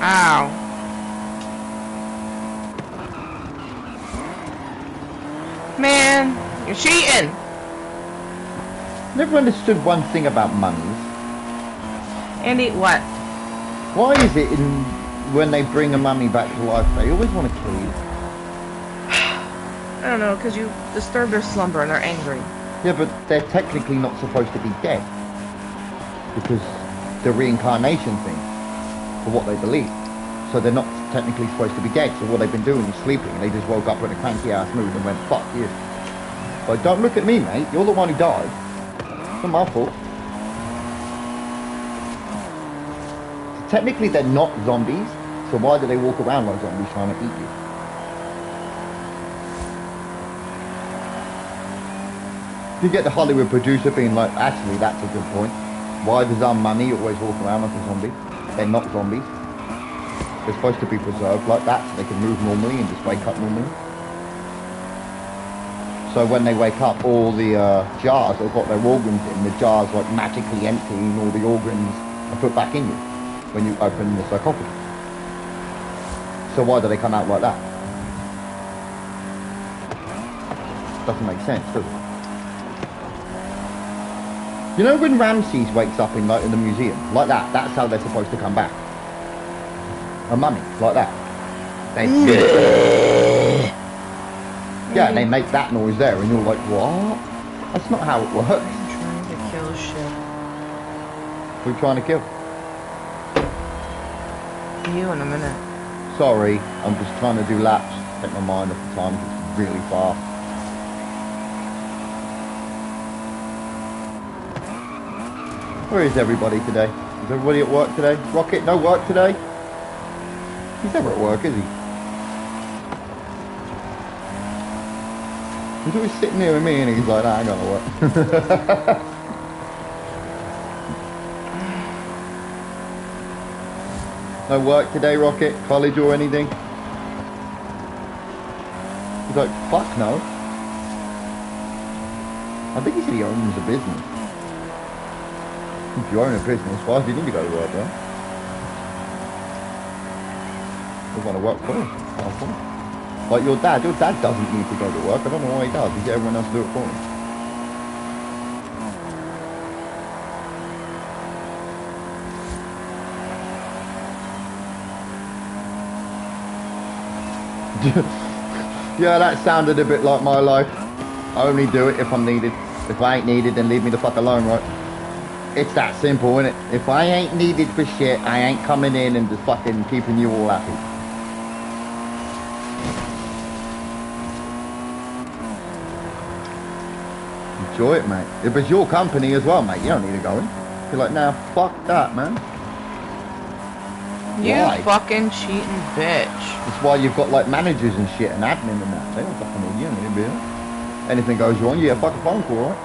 Speaker 2: Ow. Man, you're cheating.
Speaker 1: Never understood one thing about mummies.
Speaker 2: Andy, what?
Speaker 1: Why is it when they bring a mummy back to life, they always want to kill you?
Speaker 2: I don't know, because you disturb their slumber and they're angry.
Speaker 1: Yeah, but they're technically not supposed to be dead. Because the reincarnation thing, for what they believe. So they're not technically supposed to be dead. So what they've been doing is sleeping. And they just woke up in a cranky ass mood and went, fuck you. But don't look at me, mate. You're the one who died. It's not my fault. Technically, they're not zombies, so why do they walk around like zombies trying to eat you? You get the Hollywood producer being like, actually, that's a good point. Why does our mummy always walk around like a zombie? They're not zombies. They're supposed to be preserved like that, so they can move normally and just wake up normally. So when they wake up, all the jars have got their organs in. The jars like magically empty and all the organs are put back in you when you open the sarcophagus. So why do they come out like that? Doesn't make sense, does it? You know when Ramses wakes up in the museum, like that, that's how they're supposed to come back. A mummy, like that. Yeah, and they make that noise there and you're like, what? That's not how it works.
Speaker 2: I'm trying to kill shit.
Speaker 1: Who are you trying to kill?
Speaker 2: You in a minute.
Speaker 1: Sorry, I'm just trying to do laps. Take my mind off the time because it's really fast. Where is everybody today? Is everybody at work today? Rocket, no work today? He's never at work, is he? He's always sitting near me and he's like, nah, I ain't gonna work. No work today, Rocket? College or anything? He's like, fuck no. I think he said he owns a business. If you own a business, why do you need to go to work, bro? You want to work for him. Like your dad doesn't need to go to work. I don't know why he does. He gets everyone else to do it for him. Yeah, that sounded a bit like my life. I only do it if I'm needed. If I ain't needed, then leave me the fuck alone, right? It's that simple, innit? If I ain't needed for shit, I ain't coming in and just fucking keeping you all happy. Enjoy it, mate. If it's your company as well, mate, you don't need to go in. You're like, nah, fuck that, man.
Speaker 2: You
Speaker 1: Why?
Speaker 2: fucking cheating bitch.
Speaker 1: That's why you've got like managers and shit and admin and that. They don't fucking need you, don't need to. Anything goes wrong, you get a fucking phone call, right?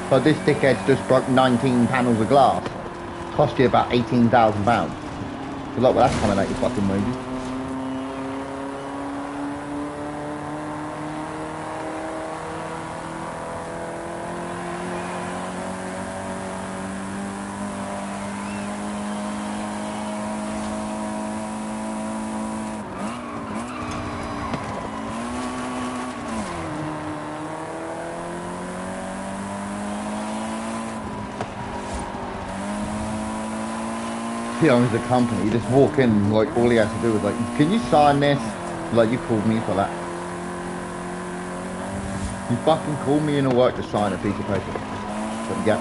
Speaker 1: But this dickhead's just broke 19 panels of glass. Cost you about £18,000. Good luck with that coming out your fucking wages. He owns the company. You just walk in, like all he has to do is like, can you sign this? Like you called me for that. You fucking called me in to work to sign a piece of paper. But yeah.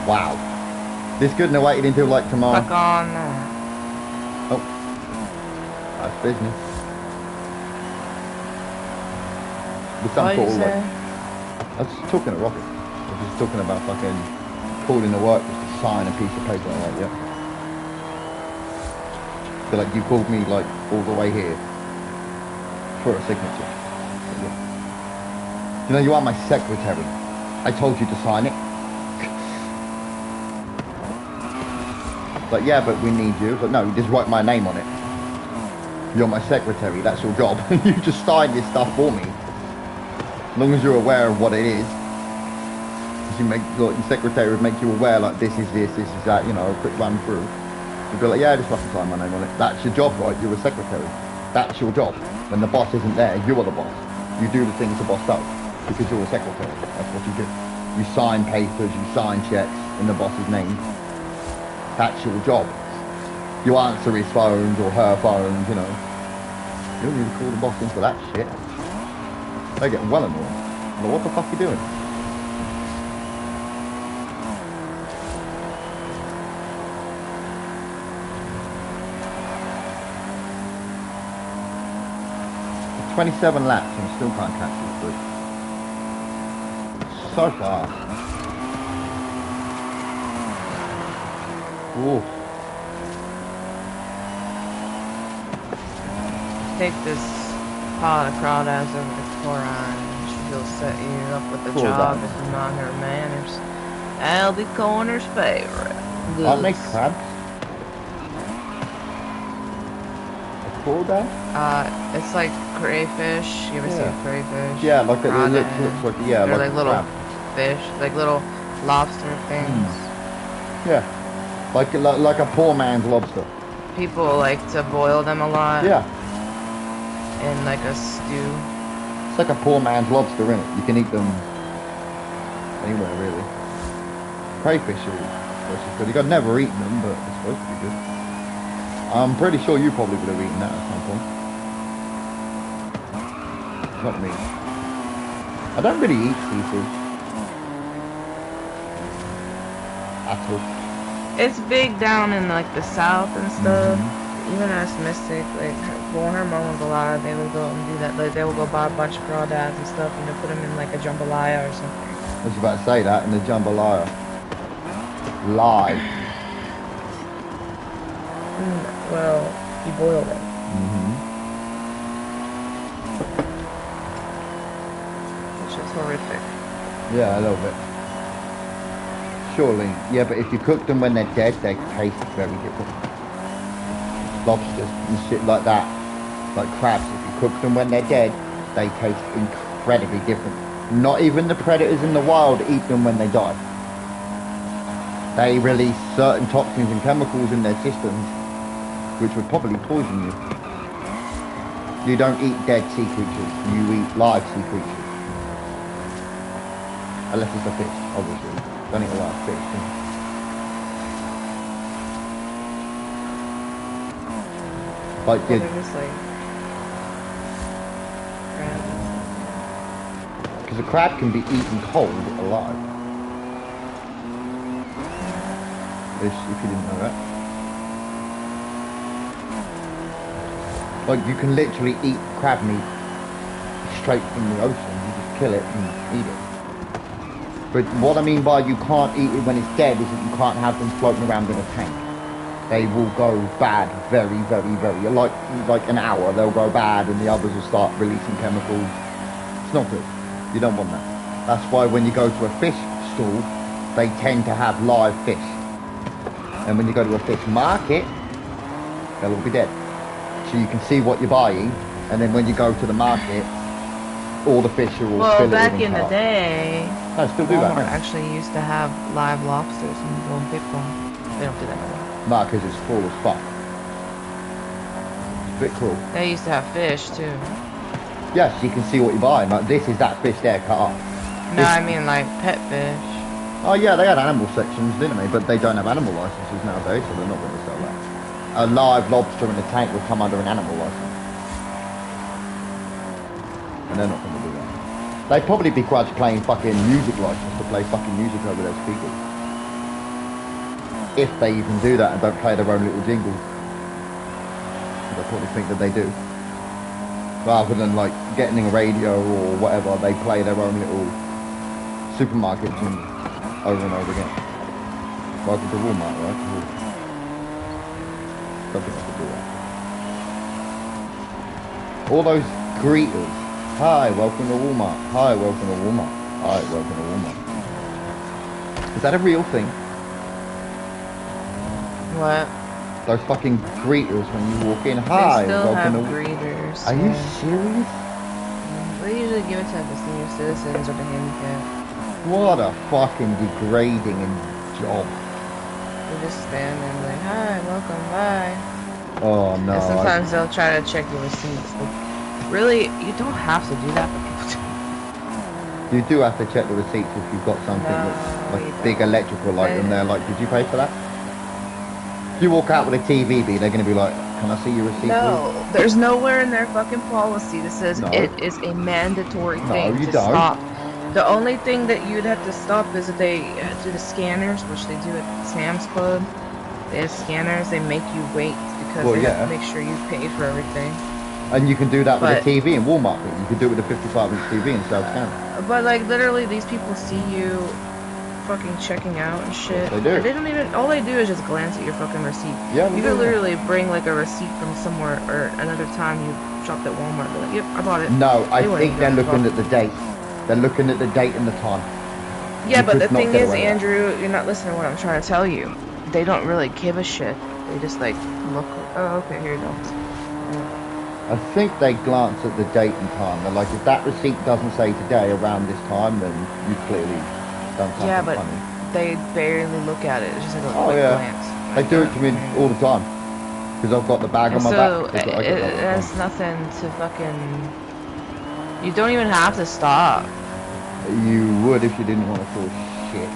Speaker 1: Wow. This couldn't have waited until like tomorrow.
Speaker 2: Fuck on.
Speaker 1: Oh. That's business. With some
Speaker 2: What
Speaker 1: sort
Speaker 2: you
Speaker 1: of
Speaker 2: say?
Speaker 1: like, I was just talking to Rocket. I was just talking about fucking calling to work just to sign a piece of paper. I'm like, yeah. So like you called me like all the way here for a signature. You know, you are my secretary. I told you to sign it. But yeah, but we need you. But no, you just write my name on it. You're my secretary. That's your job. You just sign this stuff for me. As long as you're aware of what it is. You make, like, your secretary would make you aware, like, this is that, you know, a quick run through. You'd be like, yeah, just fucking sign my name on it. That's your job, right? You're a secretary. That's your job. When the boss isn't there, you are the boss. You do the things the boss does. Because you're a secretary. That's what you do. You sign papers, you sign checks in the boss's name. That's your job. You answer his phones or her phones, you know. You don't need to call the boss in for that shit. They get well annoying. Like, what the fuck are you doing? It's 27 laps and I still can't catch this bridge. So fast. Ooh.
Speaker 2: Take this pot of crawdads over to Corin. She'll set you up with a job if you mind her manners. Aldi Corner's favorite.
Speaker 1: Aren't they crabs? A crawdad?
Speaker 2: It's like crayfish. You ever see crayfish?
Speaker 1: Yeah, like it looks like, yeah,
Speaker 2: they're
Speaker 1: like
Speaker 2: little
Speaker 1: crab.
Speaker 2: fish, like little lobster things.
Speaker 1: Yeah, like a poor man's lobster.
Speaker 2: People like to boil them a lot.
Speaker 1: Yeah.
Speaker 2: In like a stew.
Speaker 1: It's like a poor man's lobster, isn't it? You can eat them anywhere, really. Crayfish are good. I've never eaten them, but it's supposed to be good. I'm pretty sure you probably would have eaten that at some point. Not me. I don't really eat seafood. At all.
Speaker 2: It's big down in like the south and stuff. Even as Mystic, like when her mom would go out, they would go and do that. Like they would go buy a bunch of crawdads and stuff, and they put them in like a jambalaya or something.
Speaker 1: I was about to say that in the jambalaya. Live.
Speaker 2: Well, you boil them. Which is horrific.
Speaker 1: Yeah, a little bit. Surely. Yeah, but if you cook them when they're dead, they taste very different. Lobsters and shit like that, like crabs, if you cook them when they're dead, they taste incredibly different. Not even the predators in the wild eat them when they die. They release certain toxins and chemicals in their systems, which would probably poison you. You don't eat dead sea creatures, you eat live sea creatures. Unless it's a fish, obviously. Don't eat a live fish. Like
Speaker 2: well, they're just like crabs.
Speaker 1: Because a crab can be eaten cold alive. If you didn't know that. Like you can literally eat crab meat straight from the ocean. You just kill it and eat it. But what I mean by you can't eat it when it's dead is that you can't have them floating around in a tank. They will go bad very, very, very, like an hour they'll go bad and the others will start releasing chemicals. It's not good. You don't want that. That's why when you go to a fish stall, they tend to have live fish. And when you go to a fish market, they'll all be dead. So you can see what you're buying, and then when you go to the market, all the fish are all
Speaker 2: well, back in the day,
Speaker 1: no, still do
Speaker 2: Walmart
Speaker 1: that,
Speaker 2: actually used to have live lobsters and go and pick them. They don't do that anymore.
Speaker 1: No, because it's full as fuck. It's a bit cool.
Speaker 2: They used to have fish too.
Speaker 1: Yes, you can see what you're buying. Like this is that fish there cut up.
Speaker 2: No, I mean like pet fish.
Speaker 1: Oh yeah, they had animal sections, didn't they? But they don't have animal licenses nowadays, so they're not going to sell that. A live lobster in a tank would come under an animal license. And they're not going to do that. They'd probably begrudge playing fucking music license to play fucking music over their speakers. If they even do that and don't play their own little jingles. They probably think that they do. Rather than like getting a radio or whatever, they play their own little supermarket tunes over and over again. Welcome to Walmart, right? Don't think I could do that. All those greeters. Hi, welcome to Walmart. Hi, welcome to Walmart. Hi, welcome to Walmart. Is that a real thing?
Speaker 2: What?
Speaker 1: Those fucking greeters when you walk in. Hi, welcome to
Speaker 2: greeters.
Speaker 1: Are you serious?
Speaker 2: They usually give it to the senior citizens or the handicapped.
Speaker 1: What a fucking degrading job.
Speaker 2: They just stand there and be like, hi, welcome, bye.
Speaker 1: Oh no.
Speaker 2: And sometimes they'll try to check your receipts. Like, really, you don't have to do that, but people do.
Speaker 1: You do have to check the receipts if you've got something that's like big electrical light and they're like, did you pay for that? If you walk out with a TV, they're going to be like, can I see your receipt?
Speaker 2: No, please? There's nowhere in their fucking policy that says it is a mandatory thing to stop. The only thing that you'd have to stop is if they do the scanners, which they do at Sam's Club. They have scanners, they make you wait because they have to make sure you pay for everything.
Speaker 1: And you can do that with a TV in Walmart. You can do it with a 55-inch TV in South Canada.
Speaker 2: But like literally, these people see you fucking checking out and shit.
Speaker 1: They do.
Speaker 2: And they don't even. All they do is just glance at your fucking receipt.
Speaker 1: Yeah.
Speaker 2: You could literally bring like a receipt from somewhere or another time you shopped at Walmart. Be like, yep, I bought it.
Speaker 1: No, I think they're looking at the date. They're looking at the date and the time.
Speaker 2: Yeah, but the thing is, Andrew, you're not listening to what I'm trying to tell you. They don't really give a shit. They just like look. Oh, okay, here you go.
Speaker 1: I think they glance at the date and time. They're like, if that receipt doesn't say today around this time, then you clearly done something funny.
Speaker 2: But they barely look at it. It's just like a quick glance.
Speaker 1: They do it to me all the time. Because I've got the bag on my back.
Speaker 2: So it has nothing to fucking... You don't even have to stop.
Speaker 1: You would if you didn't want to feel shit.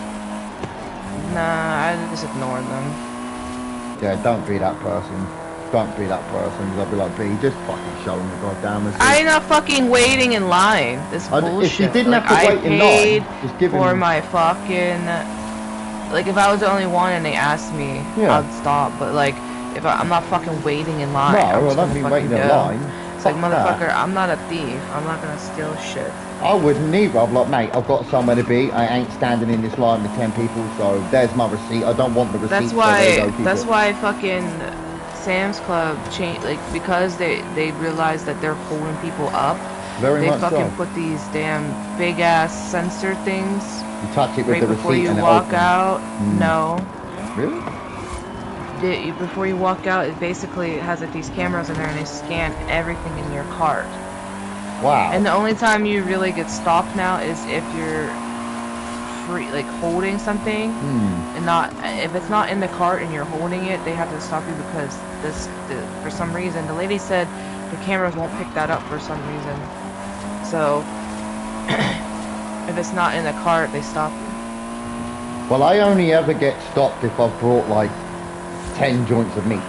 Speaker 2: Nah, I just ignore them.
Speaker 1: Yeah, don't be that person. Don't be that person. I'll be like, B, just fucking show them the goddamn receipt.
Speaker 2: I'm not fucking waiting in line. This bullshit.
Speaker 1: If you didn't have to wait in line, just give
Speaker 2: for my fucking... Like, if I was the only one and they asked me, I'd stop. But, like, if I'm not fucking waiting in line.
Speaker 1: No, I don't be waiting in line.
Speaker 2: It's like, motherfucker, I'm not a thief. I'm not gonna steal shit.
Speaker 1: I wouldn't either. I'm like, mate, I've got somewhere to be. I ain't standing in this line with 10 people, so there's my receipt. I don't want the receipt.
Speaker 2: That's why fucking Sam's Club changed, like, because they realized that they're holding people up. They fucking put these damn big ass sensor things.
Speaker 1: You touch it with the receipt
Speaker 2: before you walk out. No.
Speaker 1: Really?
Speaker 2: Before you walk out, it basically has like these cameras in there and they scan everything in your cart.
Speaker 1: Wow.
Speaker 2: And the only time you really get stopped now is if you're free, like holding something, and not if it's not in the cart and you're holding it, they have to stop you because for some reason the lady said the cameras won't pick that up for some reason. So if it's not in the cart, they stop you.
Speaker 1: Well, I only ever get stopped if I've brought like 10 joints of meat.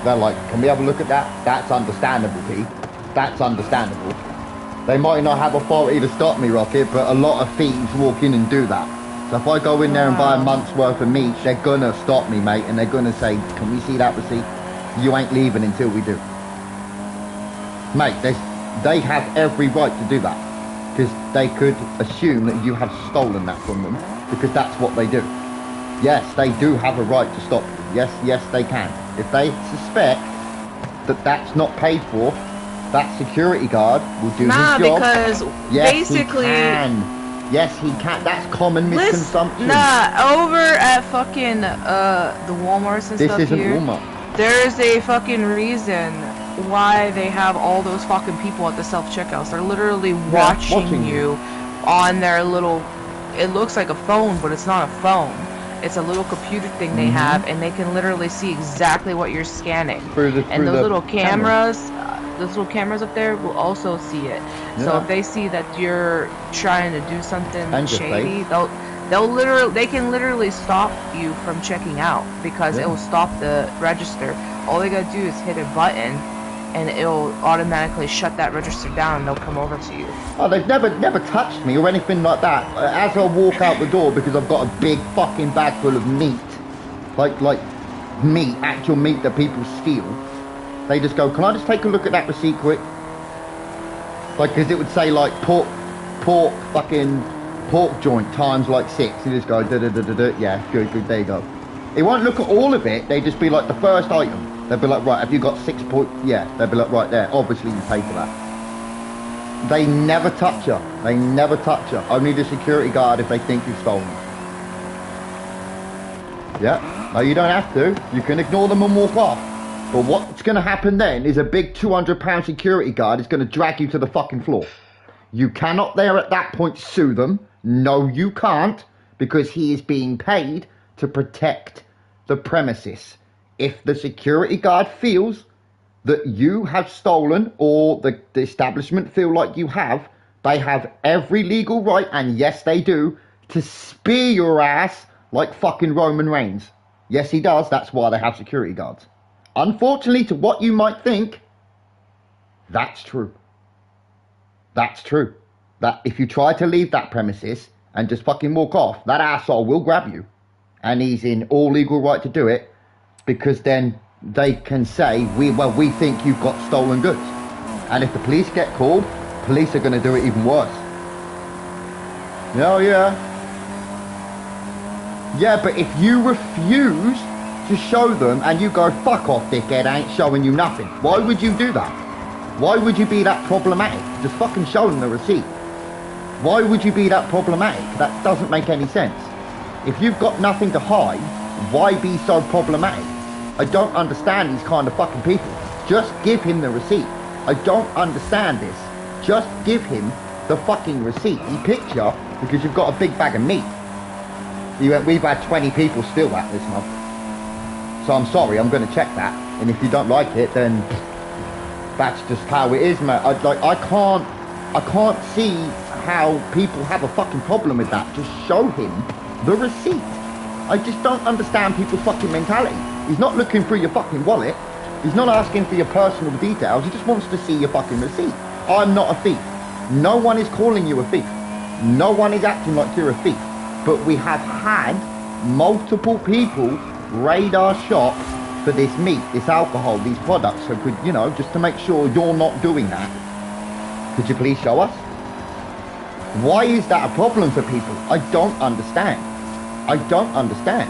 Speaker 1: They're like, can we have a look at that? That's understandable, Pete. That's understandable. They might not have authority to stop me, Rocket, but a lot of thieves walk in and do that. So if I go in there and buy a month's worth of meat, they're gonna stop me, mate, and they're gonna say, can we see that receipt? You ain't leaving until we do. Mate, they have every right to do that. Because they could assume that you have stolen that from them, because that's what they do. Yes, they do have a right to stop you. Yes, they can. If they suspect that that's not paid for, that security guard will do his job.
Speaker 2: Because
Speaker 1: yes,
Speaker 2: basically,
Speaker 1: he can. Yes, he can. That's common misconsumption.
Speaker 2: Nah, over at fucking the Walmarts and stuff
Speaker 1: This isn't
Speaker 2: here,
Speaker 1: Walmart.
Speaker 2: there's a fucking reason why they have all those fucking people at the self-checkouts. They're literally watching you on their little, it looks like a phone, but it's not a phone. It's a little computer thing they have, and they can literally see exactly what you're scanning. And those little cameras, those little cameras up there will also see it. Yeah. So if they see that you're trying to do something shady, they can literally stop you from checking out, because it will stop the register. All they gotta do is hit a button, and it'll automatically shut that register down, and they'll come over to you.
Speaker 1: Oh, they've never touched me or anything like that. As I walk out the door, because I've got a big fucking bag full of meat, like meat, actual meat that people steal, they just go, can I just take a look at that receipt quick? Like, because it would say like pork joint times like 6. You just go, yeah, good, there you go. It won't look at all of it. They just be like the first item. They'll be like, right, have you got 6 point? Yeah, they'll be like, right there. Obviously you pay for that. They never touch you. They never touch you. Only the security guard if they think you've stolen. Yeah, no, you don't have to. You can ignore them and walk off. But what's going to happen then is a big 200-pound security guard is going to drag you to the fucking floor. You cannot there at that point sue them. No, you can't, because he is being paid to protect the premises. If the security guard feels that you have stolen, or the establishment feel like you have, they have every legal right, and yes they do, to spear your ass like fucking Roman Reigns. Yes he does, that's why they have security guards. Unfortunately, to what you might think, that's true. That's true. That if you try to leave that premises and just fucking walk off, that asshole will grab you. And he's in all legal right to do it, because then they can say, we think you've got stolen goods. And if the police get called, police are going to do it even worse. Oh yeah. Yeah, but if you refuse to show them and you go, fuck off dickhead, I ain't showing you nothing. Why would you do that? Why would you be that problematic? Just fucking show them the receipt. Why would you be that problematic? That doesn't make any sense. If you've got nothing to hide, why be so problematic? I don't understand these kind of fucking people. Just give him the receipt. I don't understand this. Just give him the fucking receipt. He picked you because you've got a big bag of meat. We've had 20 people steal that this month. So I'm sorry, I'm going to check that. And if you don't like it, then that's just how it is, mate. I can't see how people have a fucking problem with that. Just show him the receipt. I just don't understand people's fucking mentality. He's not looking through your fucking wallet. He's not asking for your personal details. He just wants to see your fucking receipt. I'm not a thief. No one is calling you a thief. No one is acting like you're a thief. But we have had multiple people raid our shop for this meat, this alcohol, these products. So could, you know, just to make sure you're not doing that, could you please show us? Why is that a problem for people? I don't understand. I don't understand.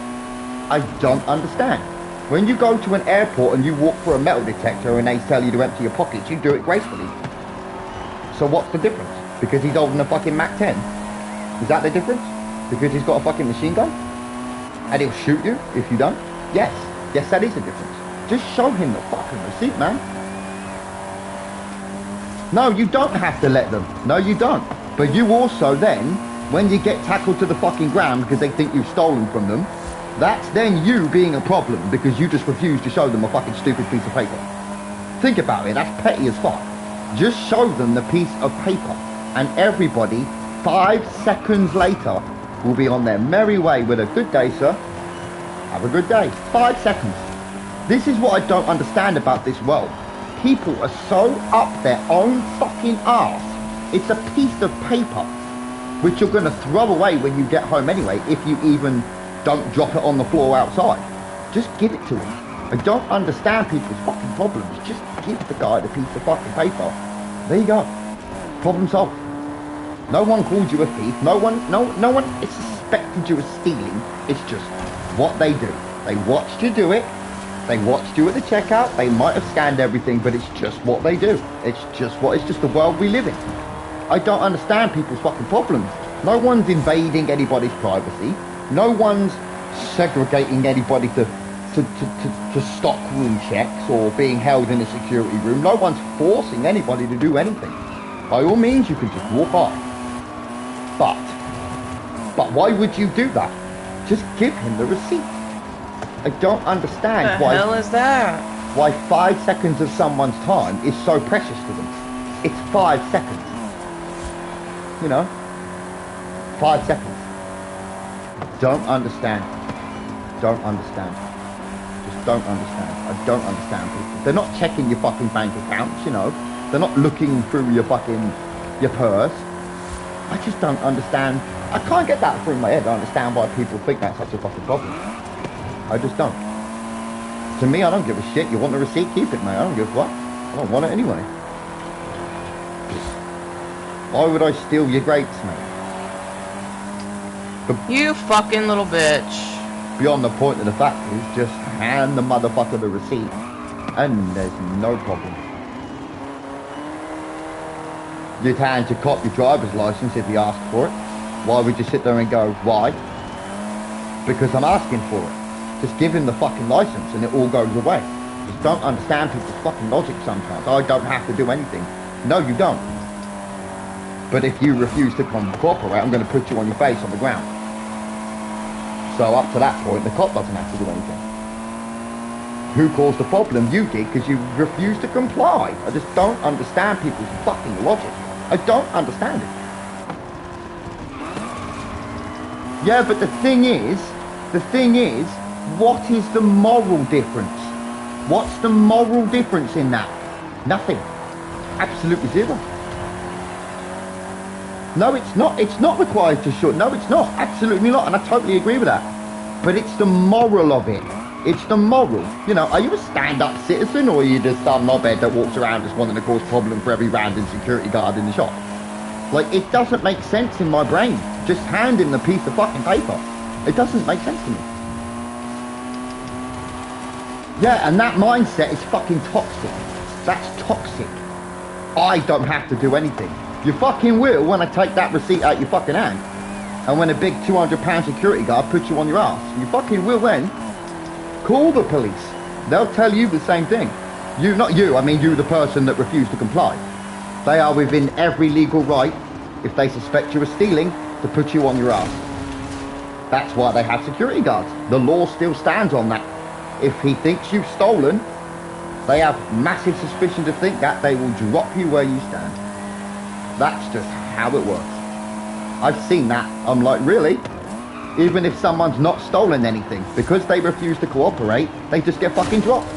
Speaker 1: I don't understand. When you go to an airport and you walk through a metal detector and they tell you to empty your pockets, you do it gracefully. So what's the difference? Because he's holding a fucking Mac 10? Is that the difference? Because he's got a fucking machine gun? And he'll shoot you if you don't? Yes. Yes, that is the difference. Just show him the fucking receipt, man. No, you don't have to let them. No, you don't. But you also then, when you get tackled to the fucking ground because they think you've stolen from them, that's then you being a problem because you just refuse to show them a fucking stupid piece of paper. Think about it, that's petty as fuck. Just show them the piece of paper and everybody 5 seconds later will be on their merry way with a good day, sir. Have a good day. 5 seconds. This is what I don't understand about this world. People are so up their own fucking arse. It's a piece of paper which you're going to throw away when you get home anyway, if you even don't drop it on the floor outside. Just give it to him. I don't understand people's fucking problems. Just give the guy the piece of fucking paper. There you go. Problem solved. No one called you a thief. No one is suspected you of stealing. It's just what they do. They watched you do it. They watched you at the checkout. They might have scanned everything, but it's just what they do. It's just the world we live in. I don't understand people's fucking problems. No one's invading anybody's privacy. No one's segregating anybody to stock room checks or being held in a security room. No one's forcing anybody to do anything. By all means, you can just walk off. But why would you do that? Just give him the receipt. I don't understand
Speaker 2: why. What the hell is that?
Speaker 1: Why 5 seconds of someone's time is so precious to them. It's 5 seconds. You know? 5 seconds. Don't understand. Don't understand. Just don't understand. I don't understand people. They're not checking your fucking bank accounts, you know. They're not looking through your purse. I just don't understand. I can't get that through my head. I don't understand why people think that's such a fucking problem. I just don't. To me, I don't give a shit. You want the receipt? Keep it, mate. I don't give a fuck. I don't want it anyway. Why would I steal your grapes, mate?
Speaker 2: You fucking little bitch.
Speaker 1: Beyond the point of the fact is just hand the motherfucker the receipt and there's no problem. You'd hand your cop your driver's license if he asked for it. Why would you sit there and go, why? Because I'm asking for it. Just give him the fucking license and it all goes away. Just don't understand people's fucking logic sometimes. I don't have to do anything. No, you don't. But if you refuse to cooperate, I'm going to put you on your face on the ground. So up to that point, the cop doesn't have to do anything. Who caused the problem? You did, because you refused to comply. I just don't understand people's fucking logic. I don't understand it. Yeah, but the thing is, what is the moral difference? What's the moral difference in that? Nothing. Absolutely zero. No, it's not. It's not required to shoot. No, it's not. Absolutely not. And I totally agree with that. But it's the moral of it. It's the moral. You know, are you a stand-up citizen or are you just some knobhead that walks around just wanting to cause problem for every random security guard in the shop? Like, it doesn't make sense in my brain. Just hand him the piece of fucking paper. It doesn't make sense to me. Yeah, and that mindset is fucking toxic. That's toxic. I don't have to do anything. You fucking will when I take that receipt out your fucking hand. And when a big 200-pound security guard puts you on your ass. You fucking will then. Call the police. They'll tell you the same thing. You, not you, I mean you, the person that refused to comply. They are within every legal right, if they suspect you of stealing, to put you on your ass. That's why they have security guards. The law still stands on that. If he thinks you've stolen, they have massive suspicion to think that they will drop you where you stand. That's just how it works. I've seen that. I'm like, really? Even if someone's not stolen anything, because they refuse to cooperate, they just get fucking dropped.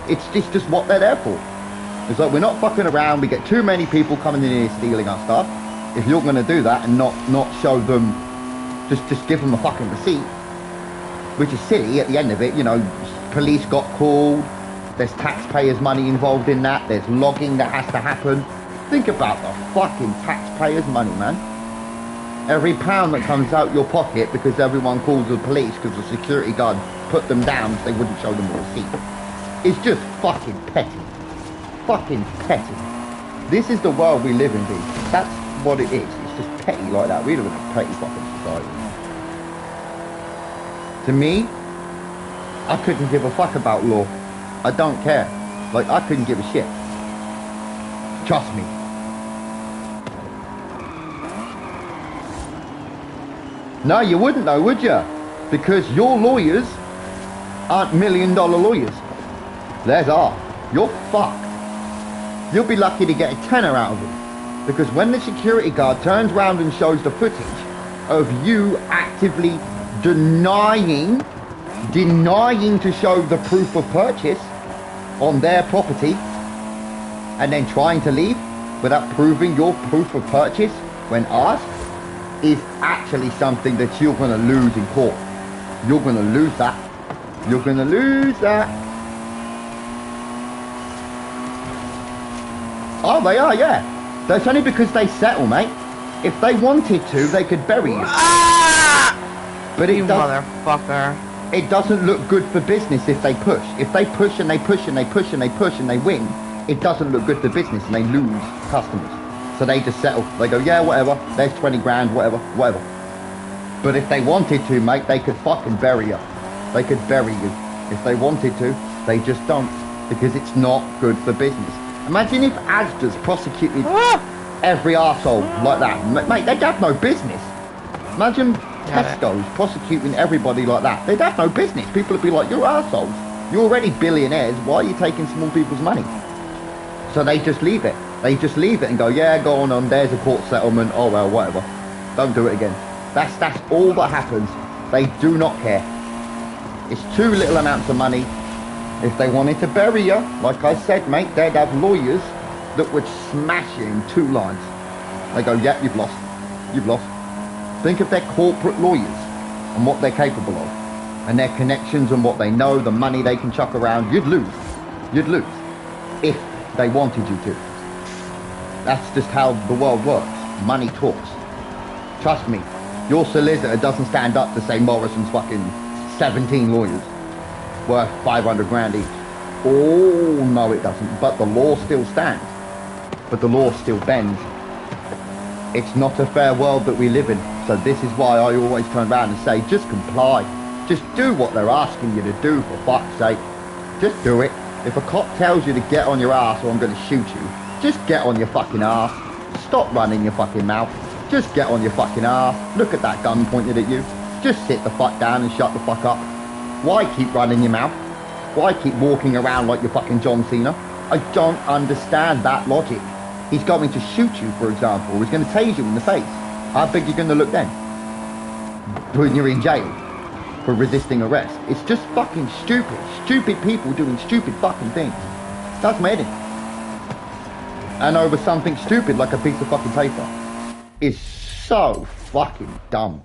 Speaker 1: It's just what they're there for. It's like, we're not fucking around, we get too many people coming in here stealing our stuff. If you're going to do that and not show them, just give them a fucking receipt, which is silly at the end of it, you know, police got called, there's taxpayers' money involved in that, there's logging that has to happen. Think about the fucking taxpayers' money, man. Every pound that comes out your pocket because everyone calls the police because the security guard put them down so they wouldn't show them the receipt. It's just fucking petty. Fucking petty. This is the world we live in, dude. That's what it is. It's just petty like that. We live in a petty fucking society. To me, I couldn't give a fuck about law. I don't care. Like, I couldn't give a shit. Trust me. No, you wouldn't though, would you? Because your lawyers aren't $1 million lawyers. Theirs are. You're fucked. You'll be lucky to get a tenner out of them. Because when the security guard turns around and shows the footage of you actively denying to show the proof of purchase on their property and then trying to leave without proving your proof of purchase when asked, is actually something that you're going to lose in court. You're going to lose that. You're going to lose that. Oh, they are, yeah. That's only because they settle, mate. If they wanted to, they could bury you. But it
Speaker 2: motherfucker.
Speaker 1: It doesn't look good for business if they push. If they push and they push and they push and they push and they win, it doesn't look good for business and they lose customers. So they just settle. They go, yeah, whatever. There's 20 grand, whatever, whatever. But if they wanted to, mate, they could fucking bury you. They could bury you. If they wanted to, they just don't. Because it's not good for business. Imagine if Asda's prosecuted every arsehole like that. Mate, they'd have no business. Imagine Tesco's prosecuting everybody like that. They'd have no business. People would be like, you're arseholes. You're already billionaires. Why are you taking small people's money? So they just leave it. They just leave it and go, yeah, go on, there's a court settlement. Oh, well, whatever. Don't do it again. That's all that happens. They do not care. It's too little amounts of money. If they wanted to bury you, like I said, mate, they'd have lawyers that would smash you in 2 lines. They go, yeah, you've lost. You've lost. Think of their corporate lawyers and what they're capable of. And their connections and what they know, the money they can chuck around. You'd lose. You'd lose. If they wanted you to. That's just how the world works. Money talks. Trust me. Your solicitor doesn't stand up to say Morrison's fucking 17 lawyers worth 500 grand each. Oh, no it doesn't. But the law still stands. But the law still bends. It's not a fair world that we live in. So this is why I always turn around and say, just comply. Just do what they're asking you to do, for fuck's sake. Just do it. If a cop tells you to get on your ass or I'm going to shoot you, just get on your fucking ass. Stop running your fucking mouth. Just get on your fucking ass. Look at that gun pointed at you. Just sit the fuck down and shut the fuck up. Why keep running your mouth? Why keep walking around like you're fucking John Cena? I don't understand that logic. He's going to shoot you, for example, or he's going to tase you in the face. How big are you going to look then? When you're in jail for resisting arrest. It's just fucking stupid. Stupid people doing stupid fucking things. That's my head in. And over something stupid like a piece of fucking paper is so fucking dumb.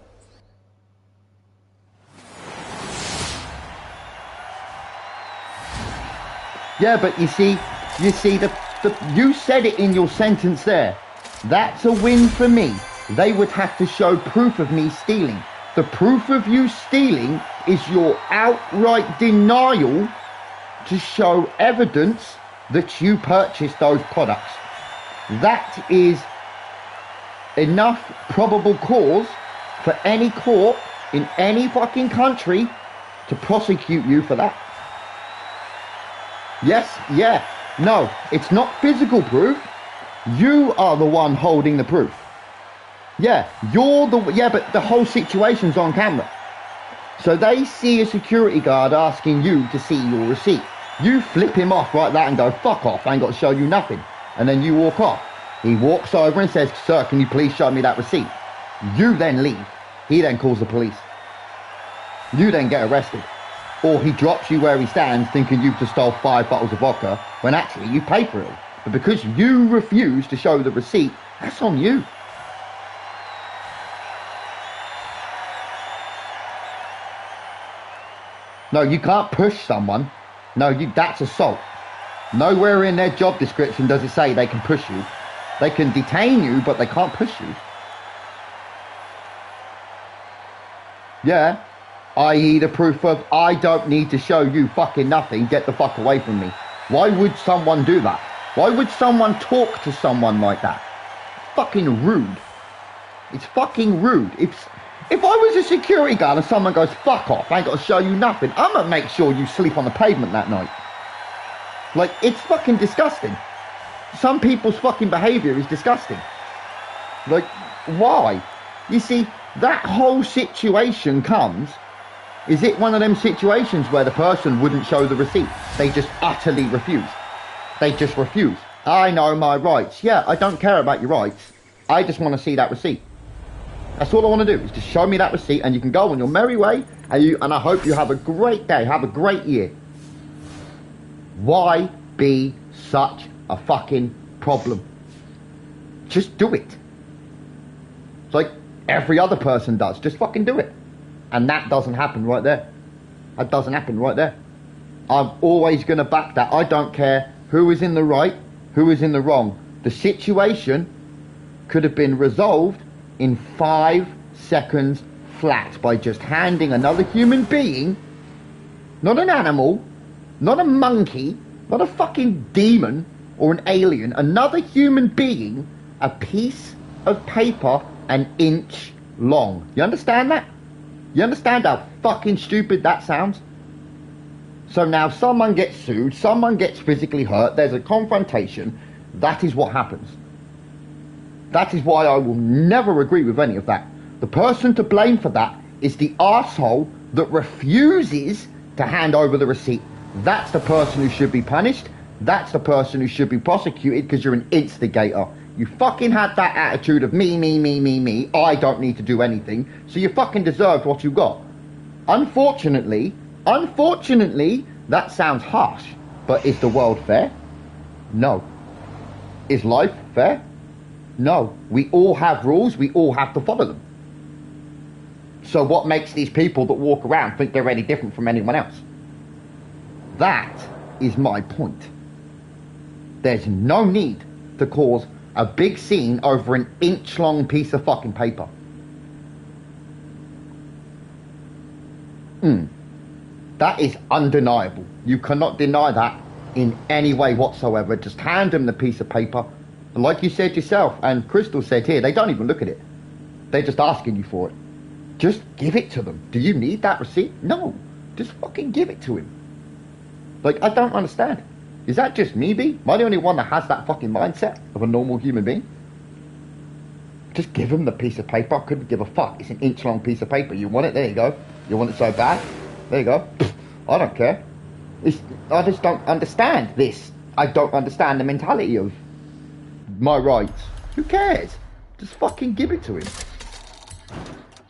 Speaker 1: Yeah, but you see, you said it in your sentence there. That's a win for me. They would have to show proof of me stealing. The proof of you stealing is your outright denial to show evidence that you purchased those products. That is enough probable cause for any court in any fucking country to prosecute you for that. Yes, yeah, no, it's not physical proof. You are the one holding the proof. Yeah, but the whole situation's on camera. So they see a security guard asking you to see your receipt. You flip him off like that and go, fuck off, I ain't got to show you nothing. And then you walk off. He walks over and says, sir, can you please show me that receipt? You then leave. He then calls the police. You then get arrested. Or he drops you where he stands thinking you've just stole 5 bottles of vodka when actually you paid for it. But because you refuse to show the receipt, that's on you. No, you can't push someone. No, that's assault. Nowhere in their job description does it say they can push you. They can detain you, but they can't push you. Yeah, i.e. the proof of, I don't need to show you fucking nothing, get the fuck away from me. Why would someone do that? Why would someone talk to someone like that? Fucking rude. It's fucking rude. If I was a security guard and someone goes, fuck off, I ain't got to show you nothing, I'm going to make sure you sleep on the pavement that night. Like, it's fucking disgusting. Some people's fucking behaviour is disgusting. Like, why? You see, that whole situation comes, is it one of them situations where the person wouldn't show the receipt? They just utterly refuse. They just refuse. I know my rights. Yeah, I don't care about your rights. I just want to see that receipt. That's all I want to do, is just show me that receipt and you can go on your merry way and I hope you have a great day, have a great year. Why be such a fucking problem? Just do it. It's like every other person does. Just fucking do it. And that doesn't happen right there. That doesn't happen right there. I'm always going to back that. I don't care who is in the right, who is in the wrong. The situation could have been resolved in 5 seconds flat by just handing another human being, not an animal, not a monkey, not a fucking demon or an alien, another human being a piece of paper an inch long. You understand that? You understand how fucking stupid that sounds? So now someone gets sued, someone gets physically hurt, there's a confrontation. That is what happens. That is why I will never agree with any of that. The person to blame for that is the arsehole that refuses to hand over the receipt. That's the person who should be punished. That's the person who should be prosecuted because you're an instigator. You fucking had that attitude of me, I don't need to do anything, so you fucking deserved what you got. Unfortunately, that sounds harsh, but is the world fair? No. Is life fair? No. We all have rules, we all have to follow them. So what makes these people that walk around think they're any different from anyone else? That is my point. There's no need to cause a big scene over an inch-long piece of fucking paper. That is undeniable. You cannot deny that in any way whatsoever. Just hand them the piece of paper. And like you said yourself, and Crystal said here, they don't even look at it. They're just asking you for it. Just give it to them. Do you need that receipt? No. Just fucking give it to him. Like, I don't understand. Is that just me, B? Am I the only one that has that fucking mindset of a normal human being? Just give him the piece of paper. I couldn't give a fuck. It's an inch-long piece of paper. You want it? There you go. You want it so bad? There you go. I don't care. I just don't understand this. I don't understand the mentality of my rights. Who cares? Just fucking give it to him.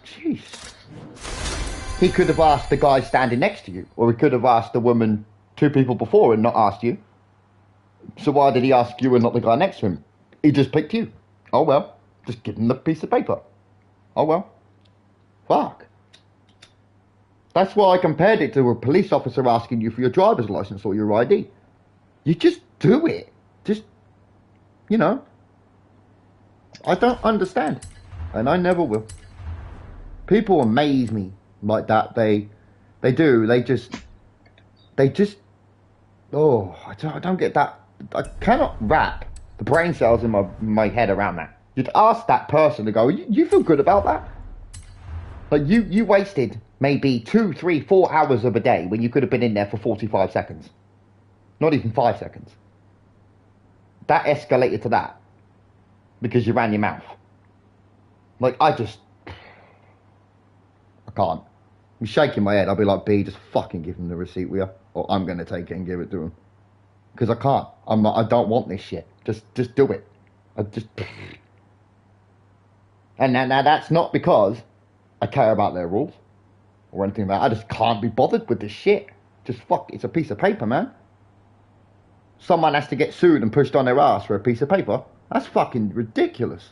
Speaker 1: Jeez. He could have asked the guy standing next to you, or he could have asked the woman 2 people before and not asked you. So why did he ask you and not the guy next to him? He just picked you. Oh well. Just give him the piece of paper. Oh well. Fuck. That's why I compared it to a police officer asking you for your driver's license or your ID. You just do it. Just, you know. I don't understand. And I never will. People amaze me like that. They do. They just, oh, I don't get that. I cannot wrap the brain cells in my head around that. You'd ask that person to go, you feel good about that? Like you wasted maybe 2, 3, 4 hours of a day when you could have been in there for 45 seconds. Not even 5 seconds. That escalated to that because you ran your mouth. Like, I can't. I'm shaking my head. I'll be like, B, just fucking give him the receipt, will you? Or I'm going to take it and give it to him. Because I can't. I don't want this shit. Just do it. And now that's not because I care about their rules or anything like that. I just can't be bothered with this shit. Just fuck, it's a piece of paper, man. Someone has to get sued and pushed on their ass for a piece of paper. That's fucking ridiculous.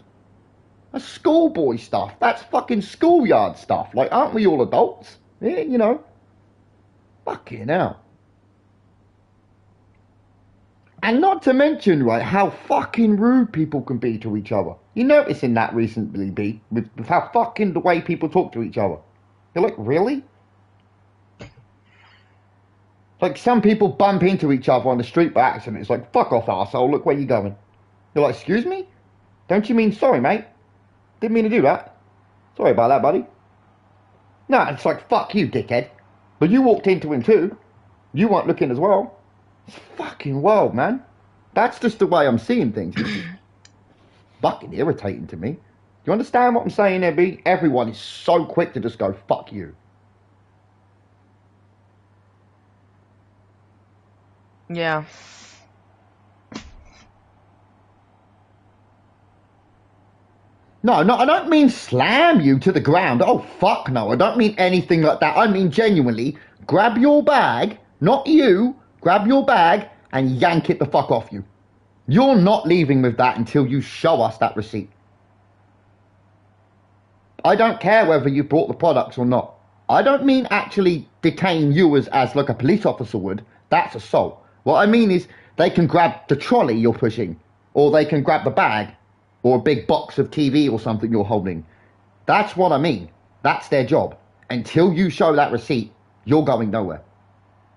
Speaker 1: That's schoolboy stuff. That's fucking schoolyard stuff. Like, aren't we all adults? Yeah, you know. Fucking hell. And not to mention, right, how fucking rude people can be to each other. You noticing that recently, B? With how fucking the way people talk to each other. You're like, really? Like, some people bump into each other on the street by accident. It's like, fuck off, arsehole, look where you going. You're like, excuse me? Don't you mean sorry, mate? Didn't mean to do that. Sorry about that, buddy. No, it's like, fuck you, dickhead. But you walked into him too. You weren't looking as well. It's fucking world, man. That's just the way I'm seeing things. It's fucking irritating to me. Do you understand what I'm saying there, B? Everyone is so quick to just go, fuck you.
Speaker 2: Yeah.
Speaker 1: No, I don't mean slam you to the ground. Oh, fuck no. I don't mean anything like that. I mean genuinely, grab your bag, not you, grab your bag and yank it the fuck off you. You're not leaving with that until you show us that receipt. I don't care whether you brought the products or not. I don't mean actually detain you as like a police officer would. That's assault. What I mean is they can grab the trolley you're pushing, or they can grab the bag, or a big box of TV or something you're holding. That's what I mean. That's their job. Until you show that receipt, you're going nowhere.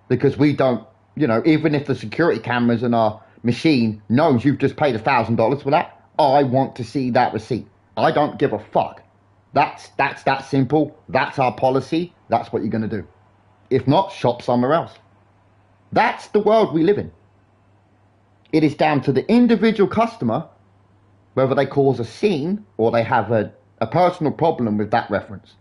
Speaker 1: Because we don't, you know, even if the security cameras in our machine knows you've just paid $1,000 for that, I want to see that receipt. I don't give a fuck. That's that simple. That's our policy. That's what you're going to do. If not, shop somewhere else. That's the world we live in. It is down to the individual customer whether they cause a scene or they have a personal problem with that reference.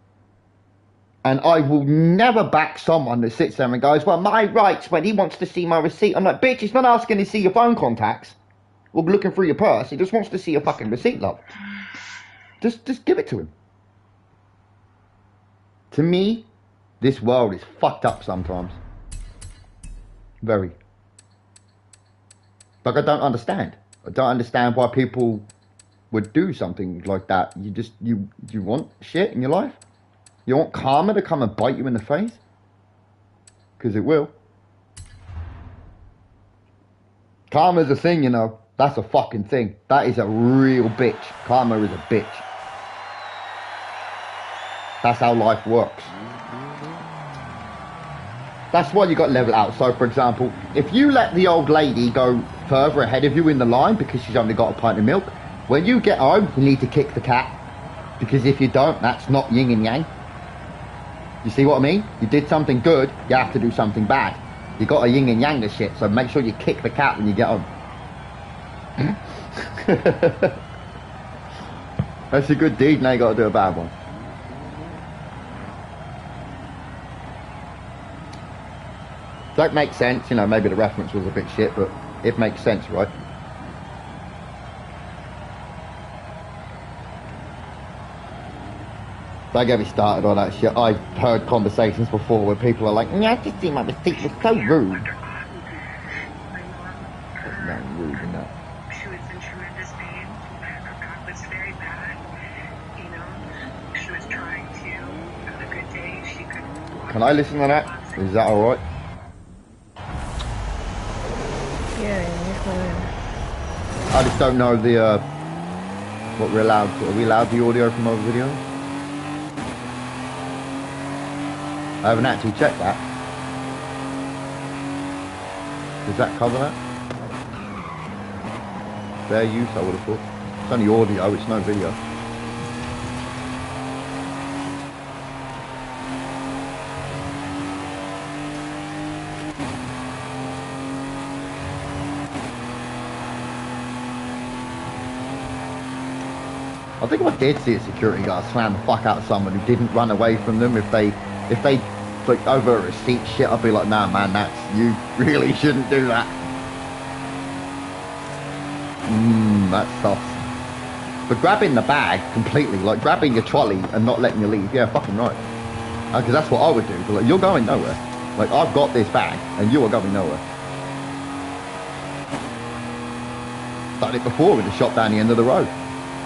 Speaker 1: And I will never back someone that sits there and goes, well, my rights when he wants to see my receipt. I'm like, bitch, he's not asking to see your phone contacts or looking through your purse. He just wants to see your fucking receipt, love. Just give it to him. To me, this world is fucked up sometimes. Very. Like, I don't understand. I don't understand why people would do something like that. You want shit in your life? You want karma to come and bite you in the face? Because it will. Karma's a thing, you know. That's a fucking thing. That is a real bitch. Karma is a bitch. That's how life works. That's why you got to level it out. So, for example, if you let the old lady go further ahead of you in the line because she's only got a pint of milk, when you get home, you need to kick the cat. Because if you don't, that's not yin and yang. You see what I mean? You did something good, you have to do something bad. You got a yin and yang this shit, so make sure you kick the cat when you get home. That's a good deed, now you got to do a bad one. That makes sense, you know, maybe the reference was a bit shit, but it makes sense, right? Don't get me started on that shit. I've heard conversations before where people are like, yeah, I just see my receipt was so rude. There's nothing rude in that.
Speaker 3: She was in tremendous pain. Her back was very bad. You know, she was trying to, on a good day, she could...
Speaker 1: Can I listen to that? Is that alright?
Speaker 2: Yeah, you're fine.
Speaker 1: I just don't know the, what we're allowed to. Are we allowed the audio from our videos? I haven't actually checked that. Does that cover that? Fair use, I would have thought. It's only audio, it's no video. I think if I did see a security guard slam the fuck out of someone who didn't run away from them, if they like over a receipt shit, I'd be like, nah man, you really shouldn't do that. That's tough. But grabbing the bag completely, like grabbing your trolley and not letting you leave, yeah, fucking right. Because that's what I would do. But like, you're going nowhere. Like, I've got this bag and you are going nowhere. Done it before with the shop down the end of the road.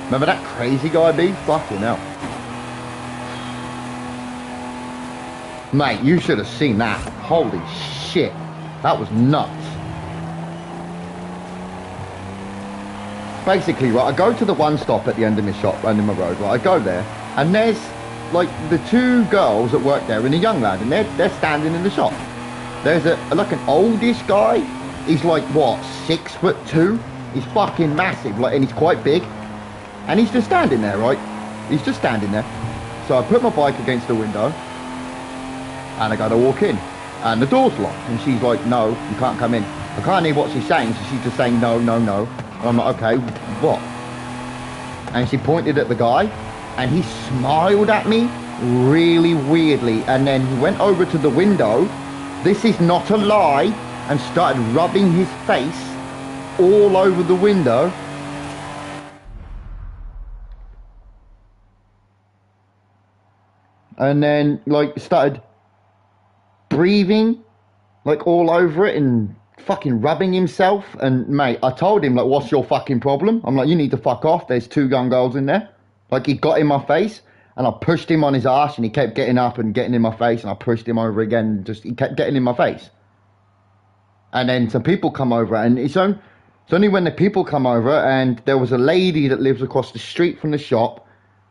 Speaker 1: Remember that crazy guy, B? Fucking hell. Mate, you should have seen that. Holy shit. That was nuts. Basically, right, I go to the one stop at the end of my shop, end of my road, right, I go there, and there's, like, the two girls that work there and a young lad, and they're standing in the shop. There's like an oldish guy. He's like, what, 6'2"? He's fucking massive, like, and he's quite big. And he's just standing there, right? He's just standing there. So I put my bike against the window, and I gotta walk in, and the door's locked, and she's like, no, you can't come in. I can't hear what she's saying, so she's just saying no, no, no. And I'm like, okay, what? And she pointed at the guy, and he smiled at me really weirdly, and then he went over to the window, this is not a lie, and started rubbing his face all over the window. And then, like, started breathing, like, all over it and fucking rubbing himself. And, mate, I told him, like, what's your fucking problem? I'm like, you need to fuck off. There's two young girls in there. Like, he got in my face, and I pushed him on his ass, and he kept getting up and getting in my face, and I pushed him over again, and just, he kept getting in my face. And then some people come over, and it's only when the people come over, and there was a lady that lives across the street from the shop,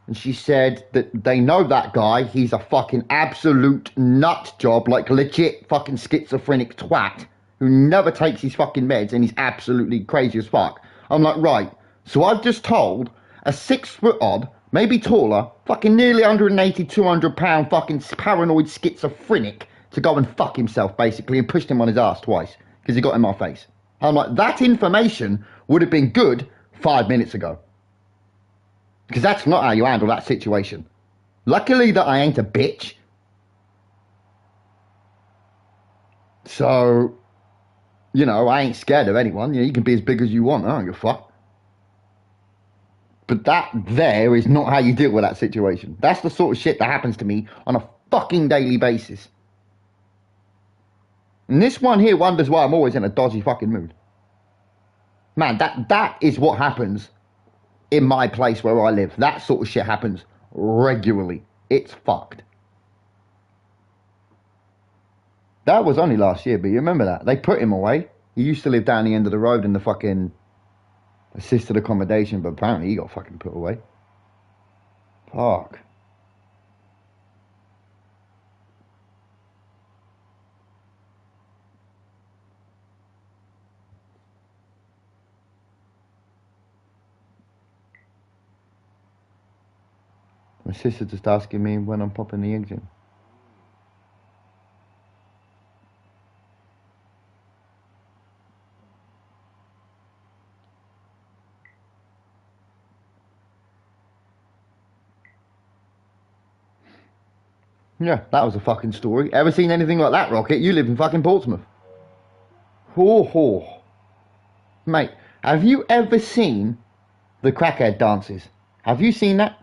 Speaker 1: and she said that they know that guy. He's a fucking absolute nut job, like legit fucking schizophrenic twat who never takes his fucking meds, and he's absolutely crazy as fuck. I'm like, right, So I've just told a 6 foot odd, maybe taller, fucking nearly 180, 200 pound fucking paranoid schizophrenic to go and fuck himself, basically, and pushed him on his ass twice because he got in my face. I'm like, that information would have been good 5 minutes ago. Because that's not how you handle that situation. Luckily that I ain't a bitch. So, you know, I ain't scared of anyone. You can be as big as you want. I don't give a fuck. But that there is not how you deal with that situation. That's the sort of shit that happens to me on a fucking daily basis. And this one here wonders why I'm always in a dodgy fucking mood. Man, that is what happens in my place where I live. That sort of shit happens regularly. It's fucked. That was only last year, but you remember that? They put him away. He used to live down the end of the road in the fucking assisted accommodation, but apparently he got fucking put away. Fuck. My sister just asking me when I'm popping the eggs in. Yeah, that was a fucking story. Ever seen anything like that, Rocket? You live in fucking Portsmouth. Ho ho. Mate, have you ever seen the crackhead dances? Have you seen that?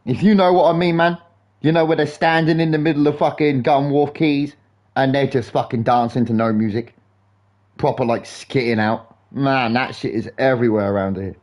Speaker 1: If you know what I mean, man. You know where they're standing in the middle of fucking Gunwharf Keys and they're just fucking dancing to no music. Proper like skitting out. Man, that shit is everywhere around here.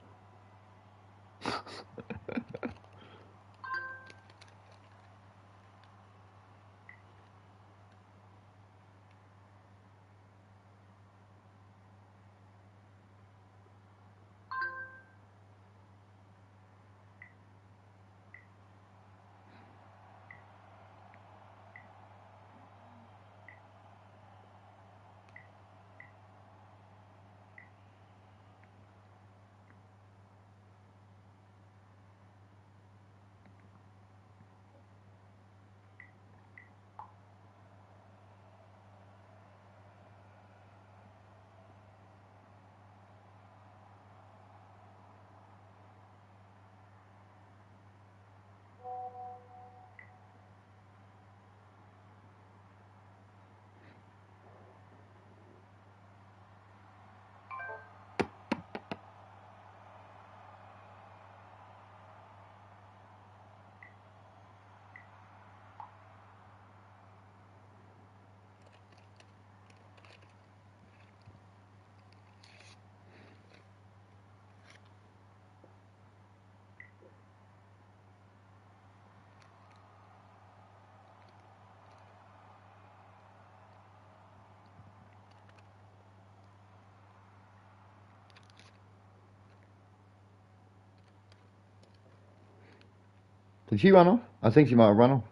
Speaker 1: Did she run off? I think she might have run off.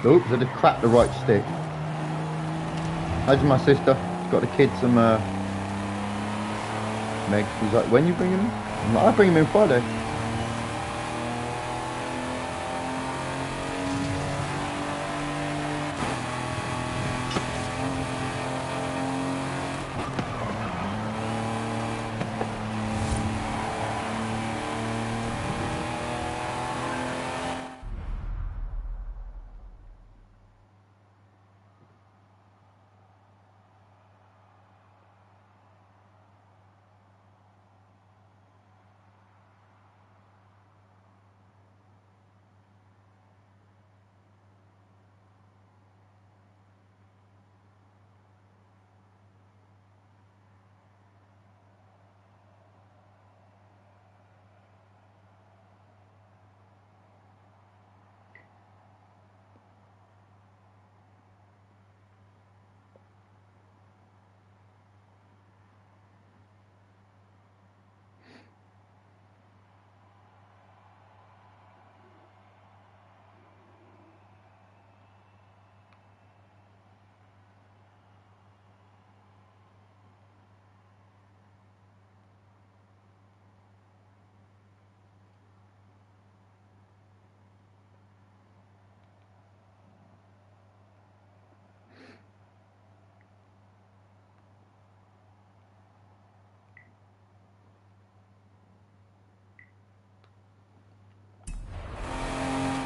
Speaker 1: Oops, I just cracked the right stick. How's my sister? She's got the kids some Meg. She's like, when you bring him in? I'm like, I bring him in Friday.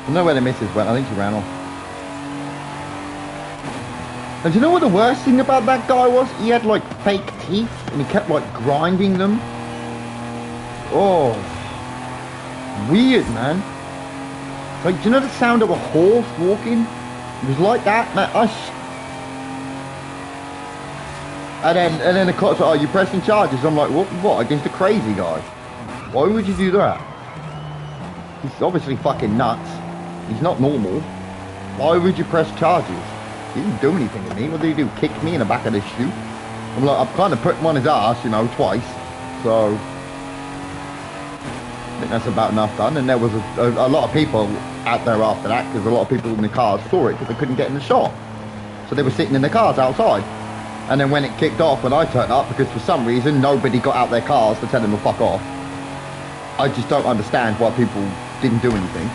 Speaker 1: I know where the missus went. I think she ran off. And do you know what the worst thing about that guy was? He had like fake teeth and he kept like grinding them. Oh, weird, man. Like, do you know the sound of a horse walking? It was like that, man. And then the cops are like, oh, you pressing charges? I'm like, what? Against a crazy guy? Why would you do that? He's obviously fucking nuts. He's not normal. Why would you press charges? He didn't do anything to me. What did he do? Kick me in the back of the shoe? I'm like, I've kind of put him on his ass, you know, twice. So I think that's about enough done. And there was a lot of people out there after that, because a lot of people in the cars saw it because they couldn't get in the shop. So they were sitting in the cars outside. And then when it kicked off, when I turned up, because for some reason nobody got out their cars to tell them to fuck off. I just don't understand why people didn't do anything.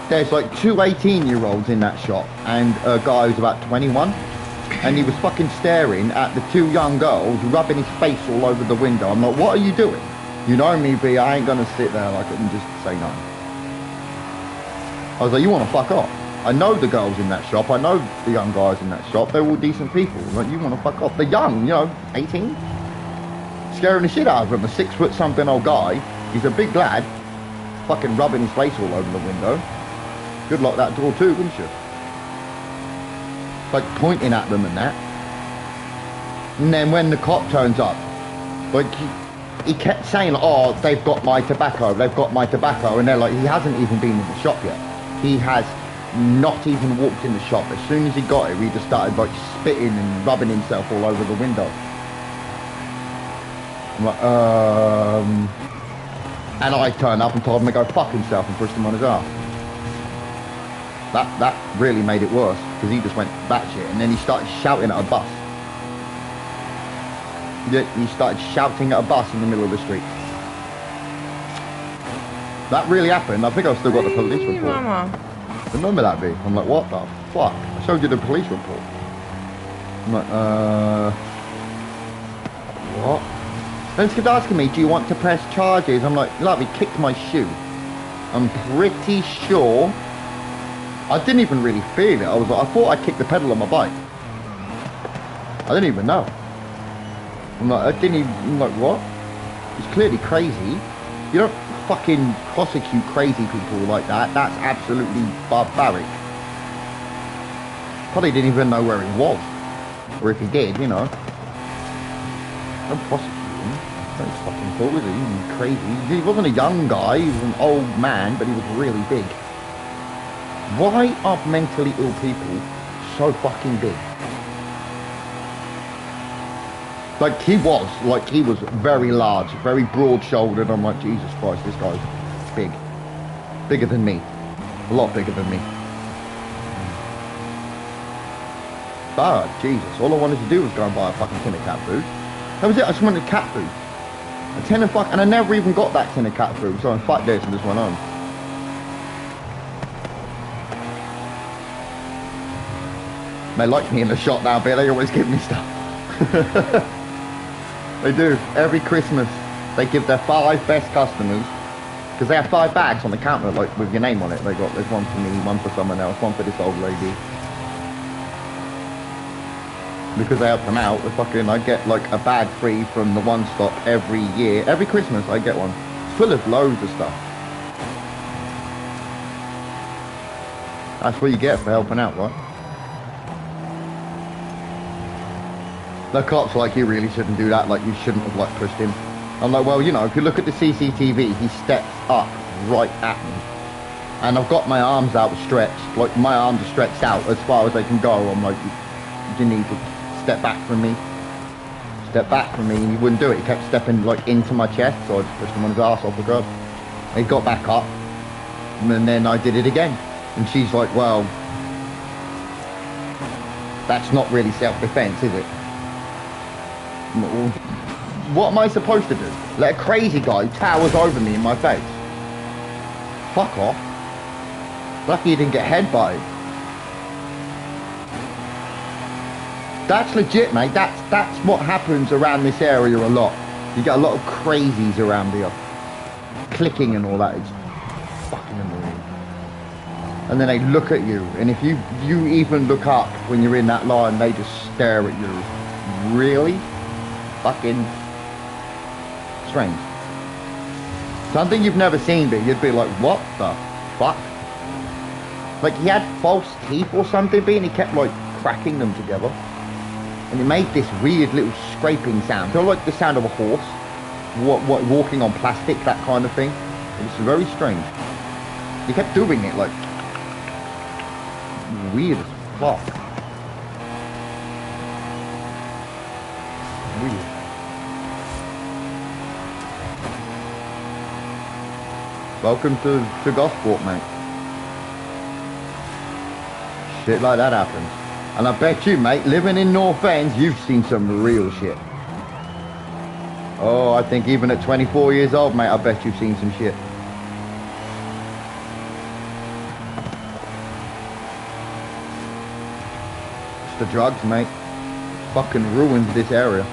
Speaker 1: There's like two 18-year-olds in that shop and a guy who's about 21. And he was fucking staring at the two young girls, rubbing his face all over the window. I'm like, what are you doing? You know me, B, I ain't gonna sit there like and just say no. I was like, you wanna fuck off? I know the girls in that shop, I know the young guys in that shop, they're all decent people. Like, you wanna fuck off? They're young, you know, 18. Scaring the shit out of him. A 6 foot something old guy, he's a big lad, fucking rubbing his face all over the window. Good luck that door too, wouldn't you? Like pointing at them and that. And then when the cop turns up, like he kept saying, oh, they've got my tobacco, they've got my tobacco. And they're like, he hasn't even been in the shop yet. He has not even walked in the shop. As soon as he got it, he just started like spitting and rubbing himself all over the window. I'm like, and I turned up and told him to go fuck himself and pushed him on his ass. That really made it worse, because he just went batshit, and then he started shouting at a bus. He started shouting at a bus in the middle of the street. That really happened. I think I've still got the police report.
Speaker 2: Mama.
Speaker 1: Remember that, B? I'm like, what the fuck? I showed you the police report. I'm like, what? Then he kept asking me, do you want to press charges? I'm like, love, he kicked my shoe. I'm pretty sure. I didn't even really feel it. I was like, I thought I kicked the pedal on my bike. I didn't even know. I'm like, I'm like, what? He's clearly crazy. You don't fucking prosecute crazy people like that. That's absolutely barbaric. Probably didn't even know where he was. Or if he did, you know. Don't prosecute him. That's fucking cool, is he? He's crazy. He wasn't a young guy, he was an old man, but he was really big. Why are mentally ill people so fucking big? Like he was very large, very broad-shouldered. I'm like, Jesus Christ, this guy's big. Bigger than me. A lot bigger than me. But, Jesus, all I wanted to do was go and buy a fucking tin of cat food. That was it, I just wanted cat food. A tin of and I never even got that tin of cat food, so I fucked this and just went home. They like me in the shop now, but they always give me stuff. They do. Every Christmas, they give their 5 best customers, because they have 5 bags on the counter, like with your name on it. There's one for me, one for someone else, one for this old lady. Because they help them out, I get like a bag free from the One Stop every year. Every Christmas, I get one. It's full of loads of stuff. That's what you get for helping out, right? The cops like, you really shouldn't do that, like you shouldn't have like pushed him. I'm like, well, you know, if you look at the CCTV, he steps up right at me. And I've got my arms outstretched, like my arms are stretched out as far as they can go. I'm like, you need to step back from me. Step back from me, and he wouldn't do it. He kept stepping like into my chest, so I just pushed him on his ass off the curb. He got back up, and then I did it again. And she's like, well, that's not really self-defense, is it? What am I supposed to do? Let a crazy guy who towers over me in my face? Fuck off. Lucky you didn't get headbutted. That's legit, mate. That's what happens around this area a lot. You get a lot of crazies around here. Clicking and all that. fucking annoying. And then they look at you, and if you even look up when you're in that line, they just stare at you. Really? Fucking strange. Something you've never seen, but you'd be like, what the fuck? Like he had false teeth or something, and he kept like cracking them together. And it made this weird little scraping sound. Kind of like the sound of a horse. What walking on plastic, that kind of thing. It was very strange. He kept doing it like weird as fuck. Weird. Welcome to Gosport, mate. Shit like that happens. And I bet you, mate, living in North End, you've seen some real shit. Oh, I think even at 24 years old, mate, I bet you've seen some shit. It's the drugs, mate. Fucking ruins this area.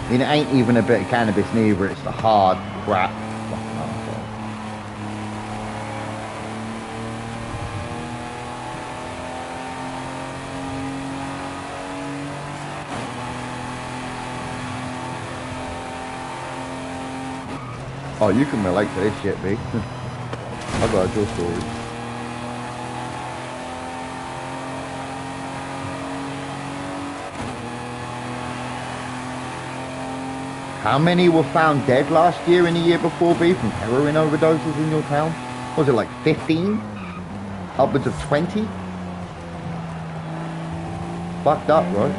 Speaker 1: I mean, it ain't even a bit of cannabis neither, it's the hard crap. Fucking arsehole. Oh, you can relate to this shit, B. I've got your story. How many were found dead last year and the year before, B, from heroin overdoses in your town? Was it like 15? Upwards of 20? Fucked up, right?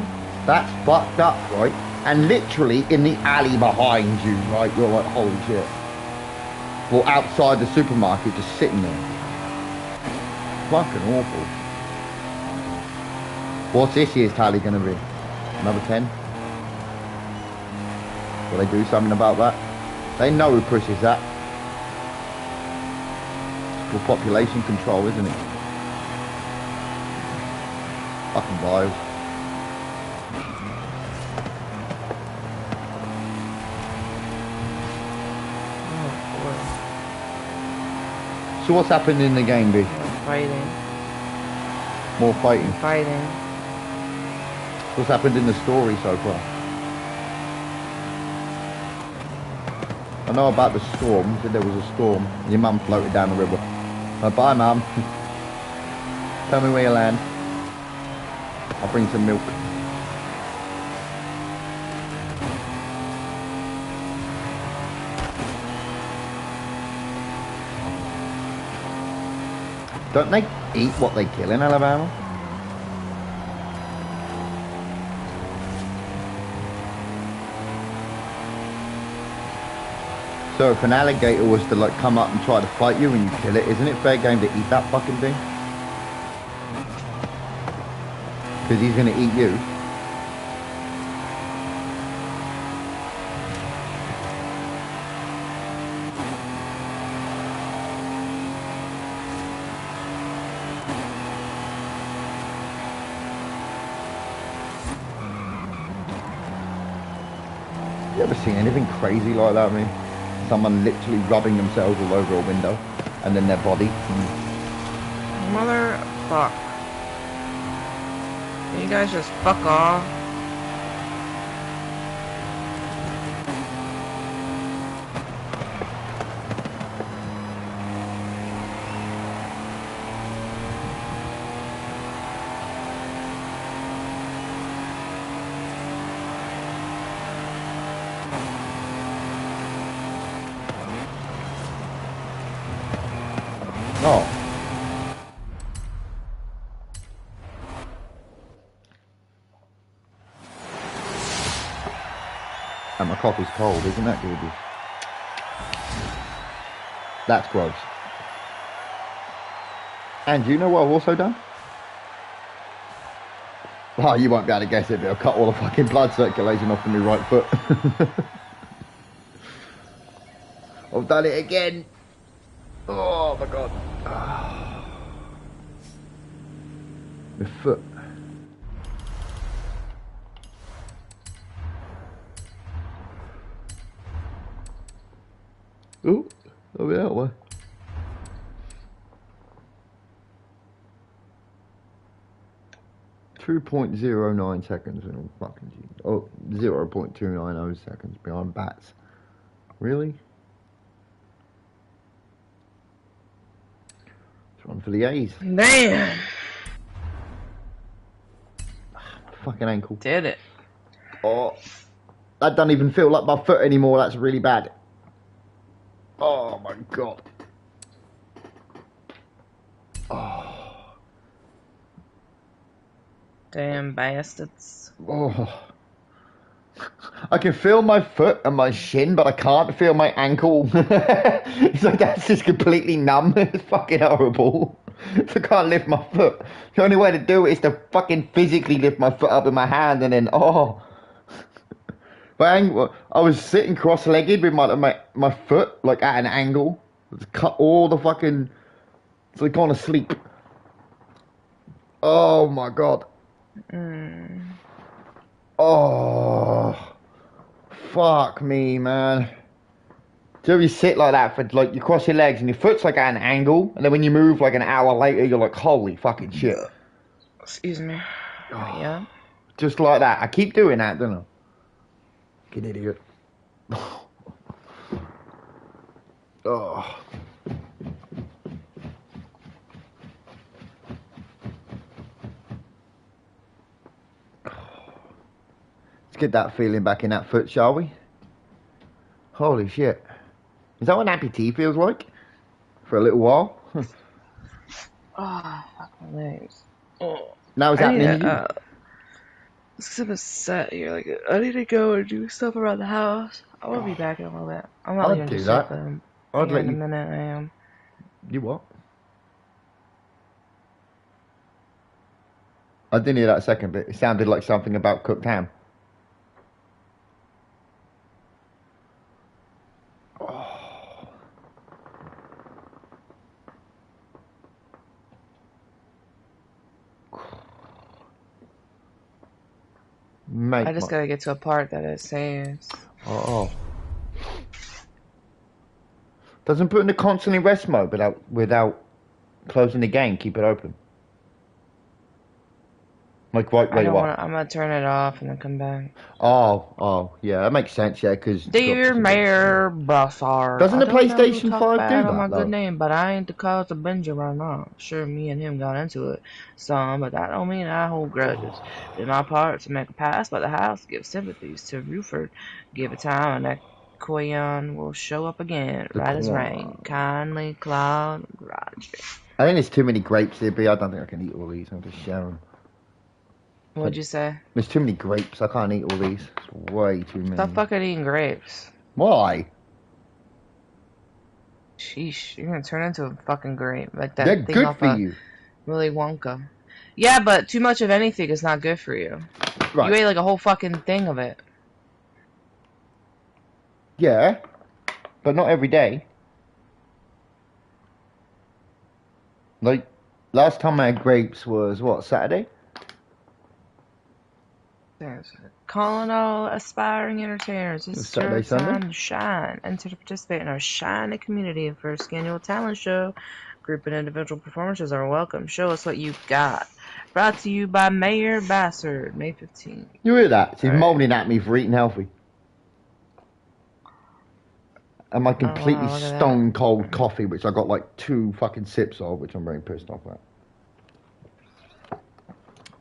Speaker 1: That's fucked up, right? And literally in the alley behind you, right? You're like, holy shit. Or outside the supermarket, just sitting there. Fucking awful. What's this year's tally gonna be? Another 10? Will they do something about that? They know who pushes that. It's for population control, isn't it? Fucking vile. So what's happened in the game, B?
Speaker 2: Fighting.
Speaker 1: More fighting.
Speaker 2: Fighting.
Speaker 1: What's happened in the story so far? I know about the storm. You said there was a storm. Your mum floated down the river. Oh, bye, mum. Tell me where you land. I'll bring some milk. Don't they eat what they kill in Alabama? So if an alligator was to like come up and try to fight you and you kill it, isn't it fair game to eat that fucking thing? Because he's gonna eat you. You ever seen anything crazy like that, man? Someone literally rubbing themselves all over a window and then their body.
Speaker 2: Motherfuck. You guys just fuck off.
Speaker 1: Oh. And my coffee's cold, isn't that gorgeous? That's gross. And you know what I've also done? Oh, you won't be able to guess it, but I've cut all the fucking blood circulation off of my right foot. I've done it again. Oh my god. My foot. Ooh. Oh, yeah, well. .09 seconds in fucking G. Oh, 0.290 seconds behind bats. Really? It's one for the A's.
Speaker 2: Man.
Speaker 1: Fucking ankle.
Speaker 2: Did it.
Speaker 1: Oh, that doesn't even feel like my foot anymore. That's really bad. Oh my god. Oh.
Speaker 2: Damn bastards.
Speaker 1: Oh. I can feel my foot and my shin, but I can't feel my ankle. It's like that's just completely numb. It's fucking horrible. I can't lift my foot. The only way to do it is to fucking physically lift my foot up in my hand and then, oh. I was sitting cross-legged with my foot, like, at an angle. Just cut all the fucking... It's like going to sleep. Oh, my God. Oh. Fuck me, man. So you sit like that for, like, you cross your legs and your foot's, like, at an angle, and then when you move, like, an hour later, you're like, holy fucking shit.
Speaker 2: Excuse me. Yeah.
Speaker 1: Just like that. I keep doing that, don't I? Fucking idiot. Oh. Let's get that feeling back in that foot, shall we? Holy shit. Is that what an amputee feels like? For a little while?
Speaker 2: Oh, fuck my legs. Oh.
Speaker 1: Now is happening to you?
Speaker 2: Because I'm upset here. Like, I need to go and do stuff around the house. I want to be back in a little bit. I'm not leaving just yet, but
Speaker 1: I'd let you...
Speaker 2: in a minute I am.
Speaker 1: You what? I didn't hear that second bit. It sounded like something about cooked ham. Oh. Mate,
Speaker 2: I just gotta get to a part that it saves.
Speaker 1: Oh. Doesn't put in the constantly rest mode without closing the game. Keep it open. Like right where you are.
Speaker 2: I'm gonna turn it off and then come back.
Speaker 1: Oh, yeah, that makes sense. Yeah, because
Speaker 2: dear Mayor Brassard,
Speaker 1: doesn't the PlayStation 5 do that?
Speaker 2: My good name, but I ain't the cause of Benja right now. Sure, me and him got into it some, but that don't mean I hold grudges. Did my part to make a pass by the house, give sympathies to Ruford, give it time, and that Quayon will show up again, right as rain. Kindly, Claude, Roger.
Speaker 1: I think there's too many grapes here, B. I don't think I can eat all these. I'll just share them.
Speaker 2: What'd you say?
Speaker 1: There's too many grapes. I can't eat all these. It's way too many.
Speaker 2: Stop fucking eating grapes.
Speaker 1: Why?
Speaker 2: Sheesh, you're gonna turn into a fucking grape. Like that
Speaker 1: They're
Speaker 2: thing
Speaker 1: good
Speaker 2: off
Speaker 1: for you.
Speaker 2: Willy Wonka. Yeah, but too much of anything is not good for you. Right. You ate like a whole fucking thing of it.
Speaker 1: Yeah, but not every day. Like, last time I had grapes was, what, Saturday?
Speaker 2: Calling all aspiring entertainers. It's your time to shine. Enter to participate in our shiny community and first annual talent show. Group and individual performances are welcome. Show us what you've got. Brought to you by Mayor Bassard, May 15th.
Speaker 1: You hear that? She's moaning at me for eating healthy. And my completely stone cold coffee, which I got like 2 fucking sips of, which I'm very pissed off at.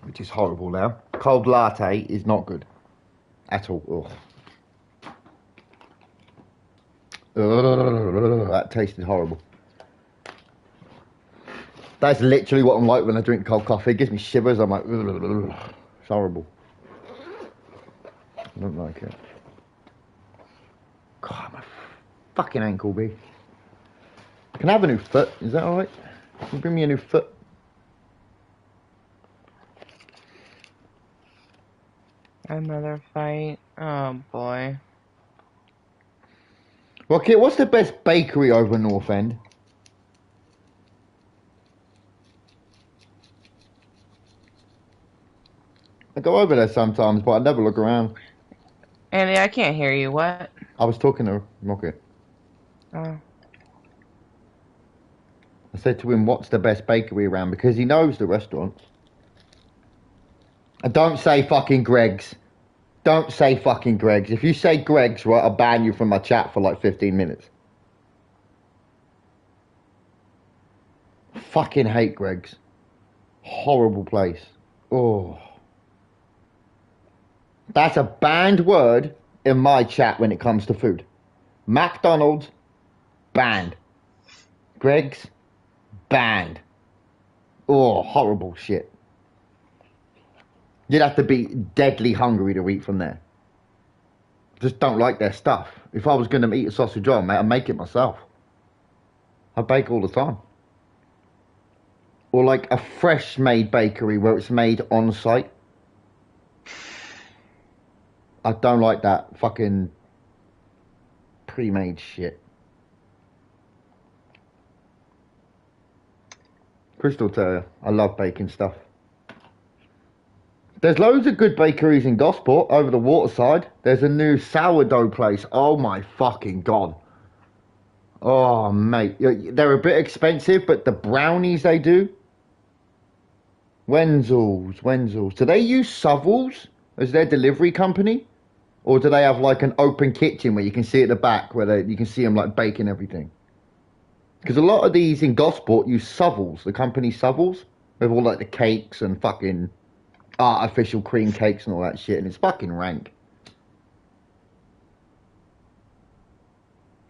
Speaker 1: Which is horrible now. Cold latte is not good. At all. Ugh. That tasted horrible. That's literally what I'm like when I drink cold coffee. It gives me shivers. I'm like, ugh. It's horrible. I don't like it. God, my fucking ankle, B. Can I have a new foot? Is that alright? Can you bring me a new foot?
Speaker 2: Another fight. Oh boy.
Speaker 1: Well, Kit, what's the best bakery over North End? I go over there sometimes, but I never look around.
Speaker 2: Andy, I can't hear you. What?
Speaker 1: I was talking to Rocket.
Speaker 2: Oh.
Speaker 1: I said to him, what's the best bakery around? Because he knows the restaurants. And don't say fucking Greg's. Don't say fucking Greg's. If you say Greg's, right, I'll ban you from my chat for like 15 minutes. Fucking hate Greg's. Horrible place. Oh. That's a banned word in my chat when it comes to food. McDonald's, banned. Greg's, banned. Oh, horrible shit. You'd have to be deadly hungry to eat from there. Just don't like their stuff. If I was going to eat a sausage roll, mate, I'd make it myself. I bake all the time. Or like a fresh made bakery where it's made on site. I don't like that fucking pre-made shit. Crystal tell you, I love baking stuff. There's loads of good bakeries in Gosport over the waterside. There's a new sourdough place. Oh my fucking God. Oh mate, they're a bit expensive, but the brownies they do. Wenzel's. Do they use Sovels as their delivery company? Or do they have like an open kitchen where you can see at the back where you can see them like baking everything? Because a lot of these in Gosport use Sovels, the company Sovels, with all like the cakes and fucking artificial cream cakes and all that shit, and it's fucking rank.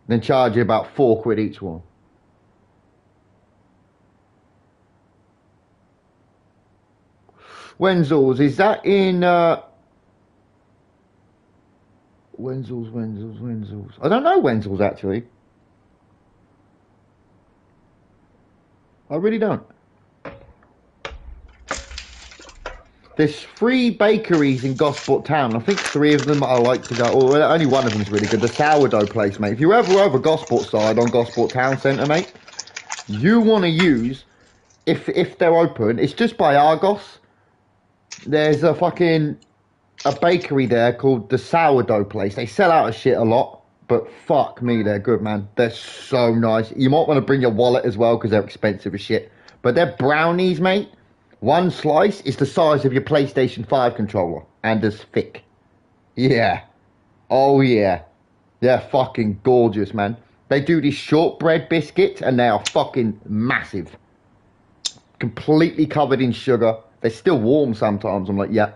Speaker 1: Then charge you about £4 each one. Wenzel's, is that in Wenzel's. I don't know Wenzel's actually. I really don't. There's 3 bakeries in Gosport Town. I think 3 of them I like to go. Or only one of them's really good. The sourdough place, mate. If you're ever over Gosport side on Gosport Town Centre, mate, you want to use, if they're open, it's just by Argos. There's a bakery there called the Sourdough Place. They sell out of shit a lot, but fuck me, they're good, man. They're so nice. You might want to bring your wallet as well because they're expensive as shit. But they're brownies, mate. One slice is the size of your PlayStation 5 controller and as thick. Yeah. Oh, yeah. They're fucking gorgeous, man. They do these shortbread biscuits and they are fucking massive. Completely covered in sugar. They're still warm sometimes. I'm like, yeah.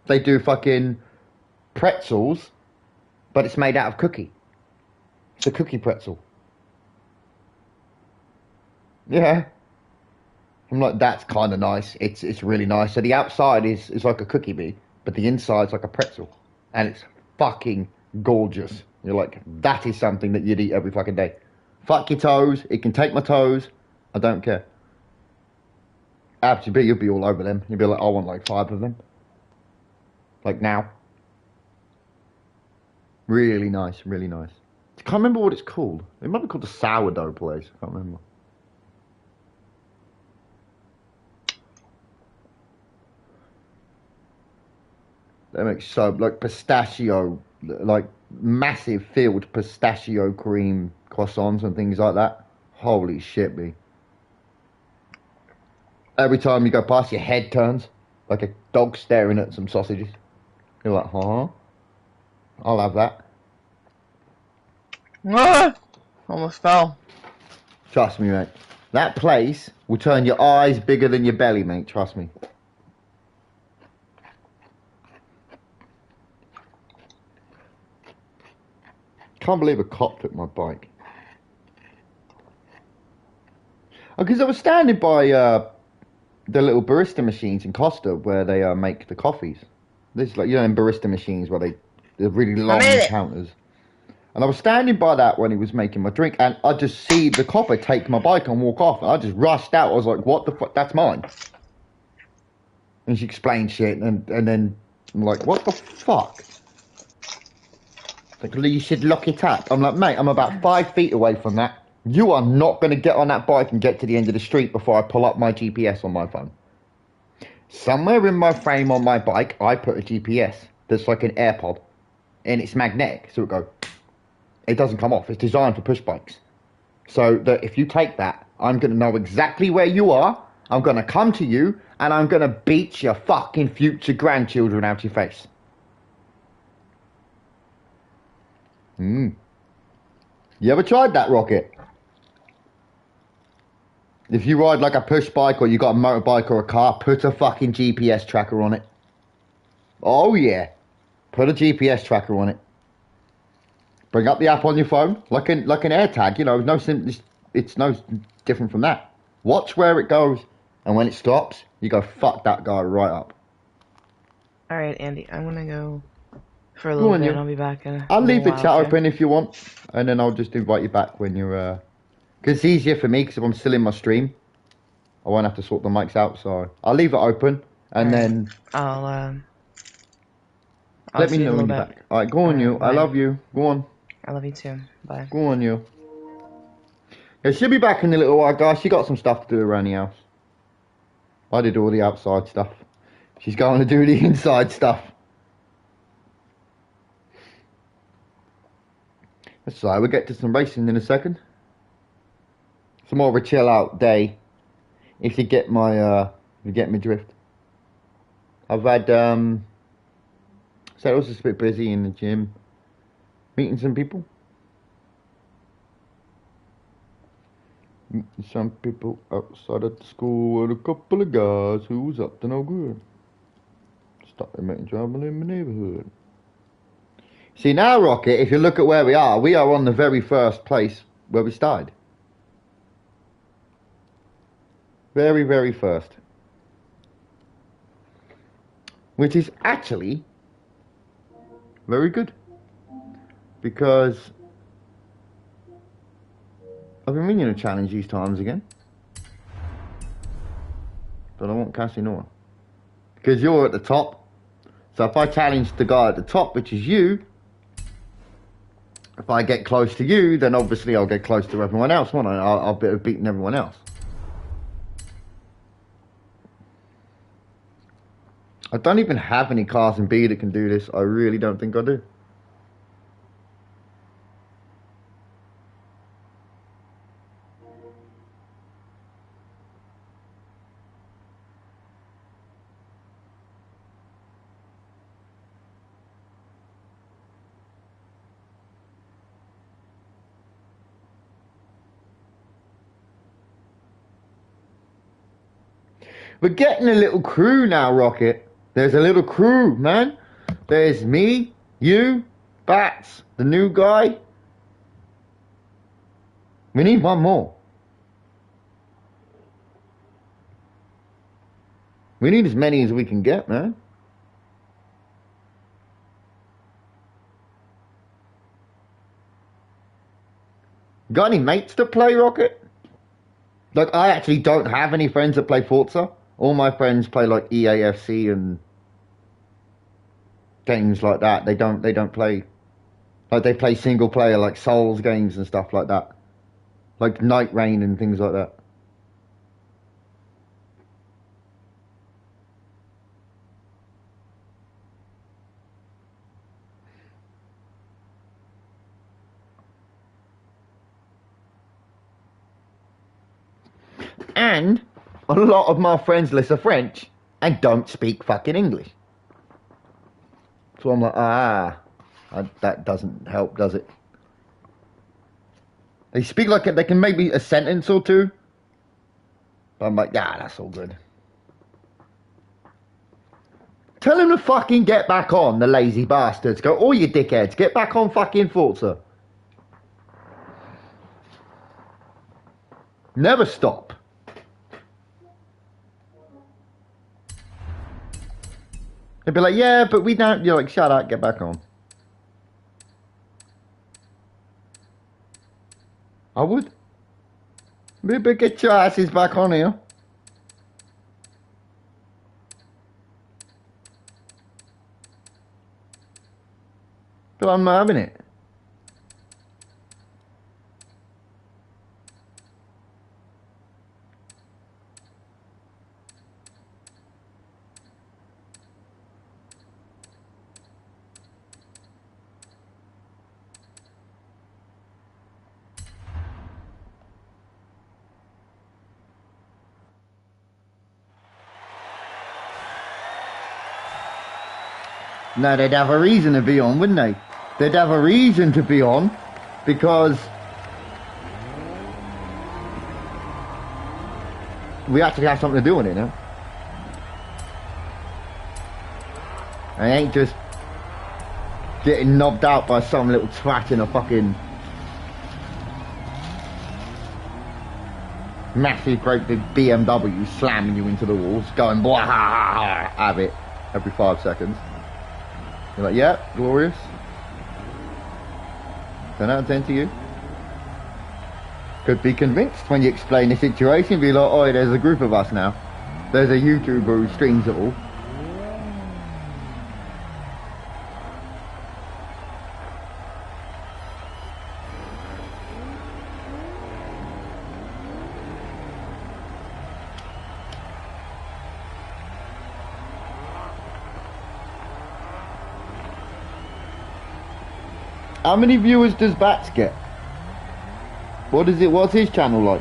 Speaker 1: They do fucking pretzels, but it's made out of cookie. It's a cookie pretzel. Yeah. I'm like, that's kind of nice. It's really nice. So the outside is like a cookie bee, but the inside's like a pretzel. And it's fucking gorgeous. You're like, that is something that you'd eat every fucking day. Fuck your toes. It can take my toes. I don't care. Absolutely, you'll be all over them. You'll be like, I want like 5 of them. Like now. Really nice, really nice. I can't remember what it's called. It might be called the Sourdough Place. I can't remember. They make so, like pistachio, like massive filled pistachio cream croissants and things like that. Holy shit, me. Every time you go past, your head turns like a dog staring at some sausages. You're like, huh? I'll have that.
Speaker 2: Ah! Almost fell.
Speaker 1: Trust me, mate. That place will turn your eyes bigger than your belly, mate. Trust me. Can't believe a cop took my bike. Because I was standing by the little barista machines in Costa where they make the coffees. This is like, you know, in barista machines where they're really long counters. And I was standing by that when he was making my drink, and I just see the copper take my bike and walk off. And I just rushed out. I was like, what the fuck? That's mine. And she explained shit, and then I'm like, what the fuck? Like, you should lock it up. I'm like, mate, I'm about 5 feet away from that. You are not going to get on that bike and get to the end of the street before I pull up my GPS on my phone. Somewhere in my frame on my bike, I put a GPS that's like an AirPod, and it's magnetic, so it goes. It doesn't come off. It's designed for push bikes. So that if you take that, I'm going to know exactly where you are. I'm going to come to you and I'm going to beat your fucking future grandchildren out your face. You ever tried that, Rocket? If you ride like a push bike or you got a motorbike or a car, put a fucking GPS tracker on it. Oh yeah. Put a GPS tracker on it. Bring up the app on your phone, like an AirTag, you know, it's no different from that. Watch where it goes, and when it stops, you go fuck that guy right up.
Speaker 2: Alright, Andy, I'm gonna go for a
Speaker 1: Go
Speaker 2: little
Speaker 1: on,
Speaker 2: bit.
Speaker 1: you.
Speaker 2: I'll be back in a
Speaker 1: I'll
Speaker 2: little
Speaker 1: leave the
Speaker 2: while,
Speaker 1: chat
Speaker 2: okay?
Speaker 1: open if you want, and then I'll just invite you back when you're, because it's easier for me, because if I'm still in my stream, I won't have to sort the mics out, so I'll leave it open, and then
Speaker 2: I'll
Speaker 1: let me
Speaker 2: see you in
Speaker 1: know
Speaker 2: a
Speaker 1: when
Speaker 2: little
Speaker 1: you're
Speaker 2: bit.
Speaker 1: back. Alright, go on, you. I
Speaker 2: Bye.
Speaker 1: love you. Go on.
Speaker 2: I love you too. Bye.
Speaker 1: Go on, you. Yeah, she'll be back in a little while, guys. She got some stuff to do around the house. I did all the outside stuff. She's going to do the inside stuff. So we'll get to some racing in a second. It's more of a chill out day. If you get my drift. I've had so it was just a bit busy in the gym, meeting some people. Meeting some people outside of the school with a couple of guys who was up to no good. Started making trouble in my neighborhood. See now, Rocket, if you look at where we are on the very first place where we started. Very, very first. Which is actually very good. Because I've been meaning to challenge these times again. But I want Kasinora. Because you're at the top. So if I challenge the guy at the top, which is you, if I get close to you, then obviously I'll get close to everyone else, won't I? I'll be beating everyone else. I don't even have any cars in B that can do this. I really don't think I do. We're getting a little crew now, Rocket. There's a little crew, man. There's me, you, Bats, the new guy. We need one more. We need as many as we can get, man. Got any mates to play, Rocket? Like, I actually don't have any friends that play Forza. All my friends play like EAFC and games like that. They don't play, like, they play single player like Souls games and stuff like that, like Night Rain and things like that. And a lot of my friends list are French and don't speak fucking English. So I'm like, that doesn't help, does it? They speak like they can maybe a sentence or two. But I'm like, that's all good. Tell them to fucking get back on, the lazy bastards. Go, all you dickheads, get back on fucking Forza. Never stop. They'd be like, yeah, but we don't. You're like, shut up, get back on. I would. Maybe get your asses back on here. But I'm not having it. No, they'd have a reason to be on, wouldn't they? They'd have a reason to be on because we actually have something to do on it now. I ain't just getting knobbed out by some little twat in a fucking massive, great big BMW slamming you into the walls, going blah, have it every 5 seconds. You're like, yeah, glorious. 10 out of 10 to you. Could be convinced when you explain the situation, be like, oh, there's a group of us now. There's a YouTuber who streams it all. How many viewers does Bats get? What is it? What's his channel like?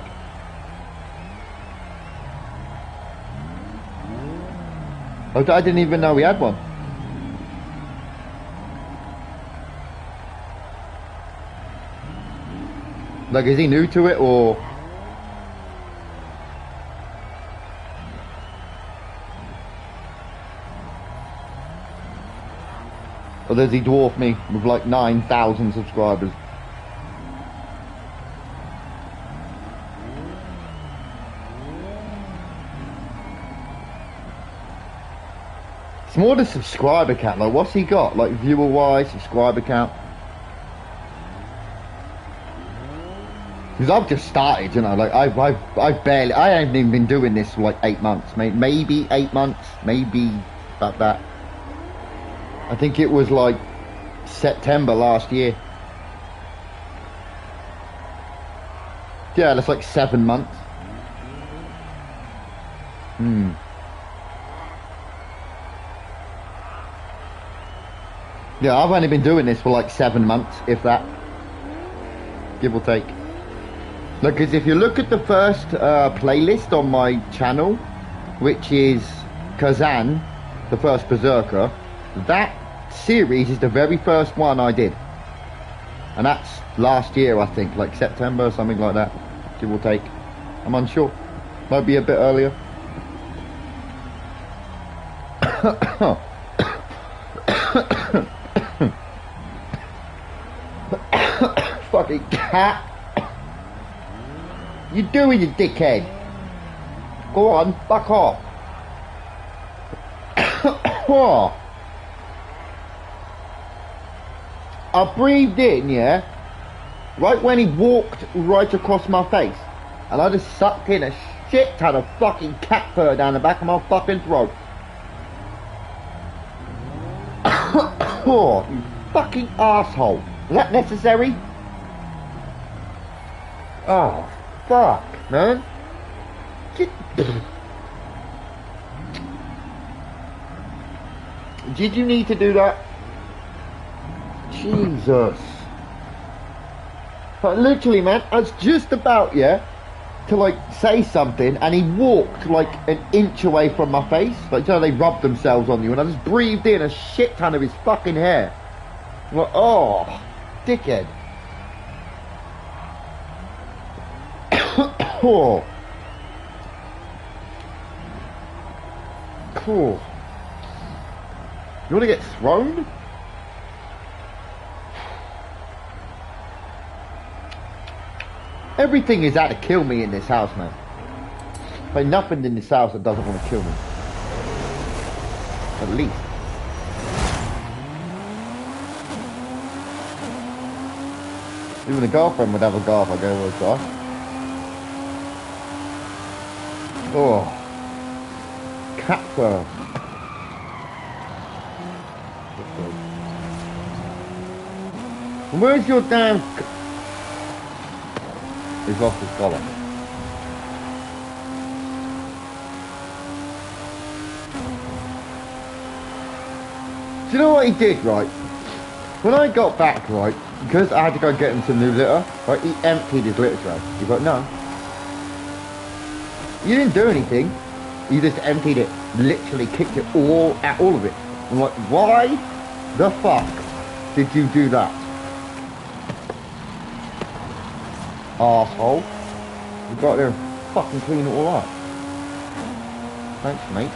Speaker 1: I didn't even know we had one. Like, is he new to it or? Or does he dwarf me with like 9,000 subscribers? It's more the subscriber count. Like, what's he got? Like, viewer-wise, subscriber count? Because I've just started, you know. Like, I haven't even been doing this for like 8 months. Maybe 8 months. Maybe about that. I think it was like September last year. Yeah, that's like 7 months. Yeah, I've only been doing this for like 7 months, if that. Give or take. Look, because if you look at the first playlist on my channel, which is Kazan, the first Berserker, that series is the very first one I did. And that's last year, I think, like September or something like that, give or take. I'm unsure. Might be a bit earlier. Fucking cat. You doing, you dickhead? Go on, fuck off. Oh. I breathed in, yeah, right when he walked right across my face, and I just sucked in a shit ton of fucking cat fur down the back of my fucking throat. Oh, you fucking asshole. Is that necessary? Oh, fuck, man. Did you need to do that? Jesus. But literally, man, I was just about, yeah, to like say something, and he walked like an inch away from my face. Like, you know, they rub themselves on you, and I just breathed in a shit ton of his fucking hair. I'm like, oh, dickhead. Oh. Cool. You want to get thrown? Everything is out to kill me in this house, man. There's nothing in this house that doesn't want to kill me. At least. Even a girlfriend would have a go if I go with a guy. Oh. Cat fur. Where's your damn... He's lost his collar. Do you know what he did, right? When I got back, right, because I had to go get him some new litter, right, he emptied his litter tray. He's like, no. You didn't do anything. You just emptied it. Literally kicked it all of it. I'm like, why The fuck did you do that? Arsehole. You got there and fucking clean it all up. Thanks, mate.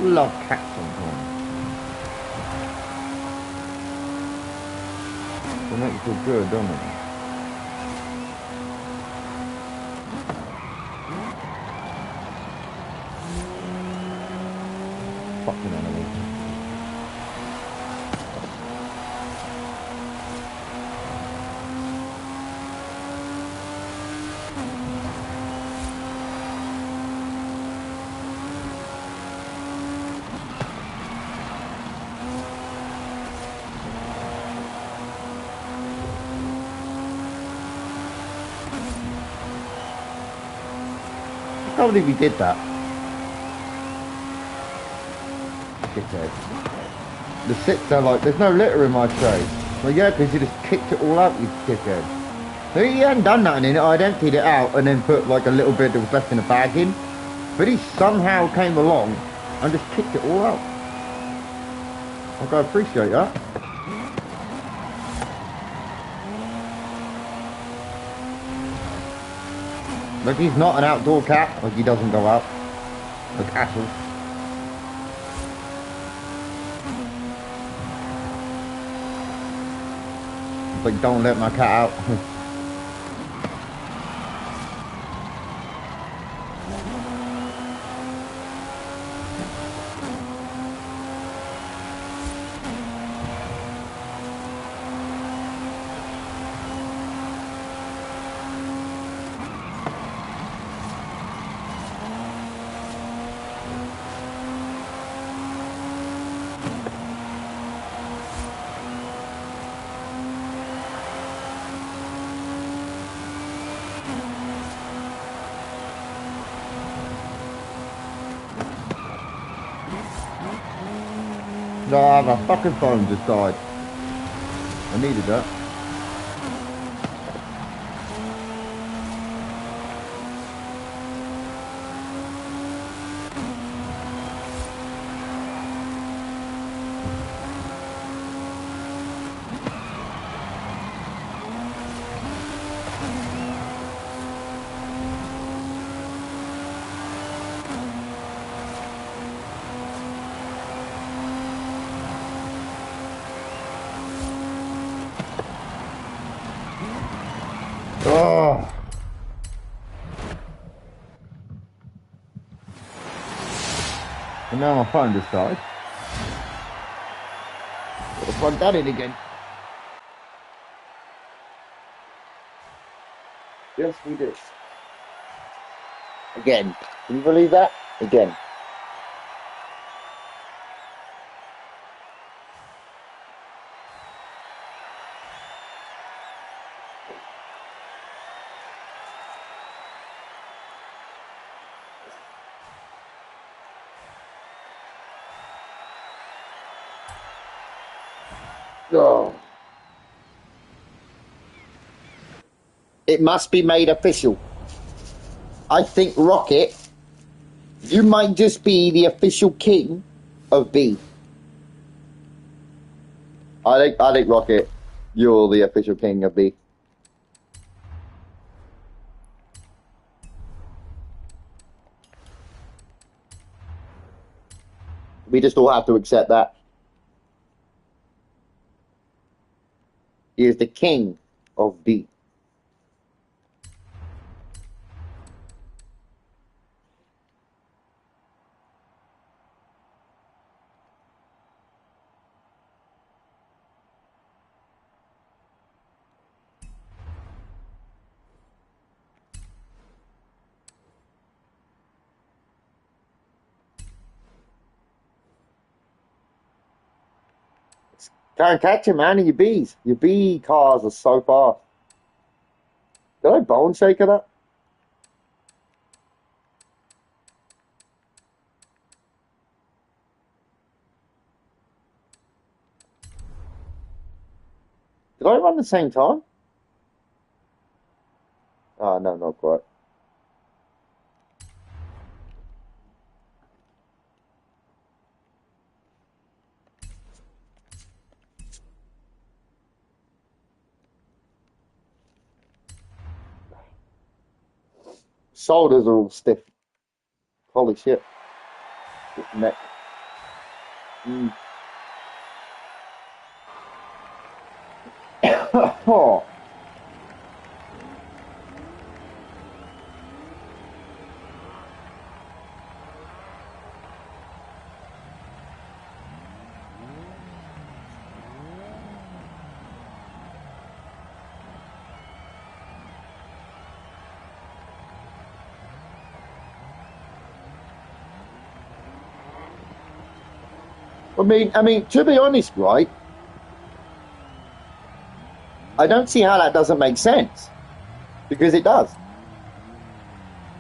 Speaker 1: Love cats sometimes. They make you feel good, don't they? Fucking animal. I can't believe he did that. Shithead. The sits are like, there's no litter in my tray. Well, yeah, because you just kicked it all out, you dickhead. No, he hadn't done nothing in it. I'd emptied it out and then put like a little bit that was left in the bag in. But he somehow came along and just kicked it all out. Like, I appreciate that. Like, he's not an outdoor cat. Like, he doesn't go out. Like, at all. Like, don't let my cat out. No, my fucking phone just died. I needed that. Oh. And now my phone just died. Gotta plug that in again. Yes, we did. Again. Can you believe that? Again. Oh. It must be made official. I think, Rocket, you might just be the official king of B. I think Rocket, you're the official king of B. We just all have to accept that. He is the king of B. Can't catch him, man, in your Bs. Your B cars are so fast. Did I bone shaker that? Did I run the same time? Oh, no, not quite. shoulders are all stiff. Holy shit. Neck. Oh. I mean, to be honest, right? I don't see how that doesn't make sense, because it does.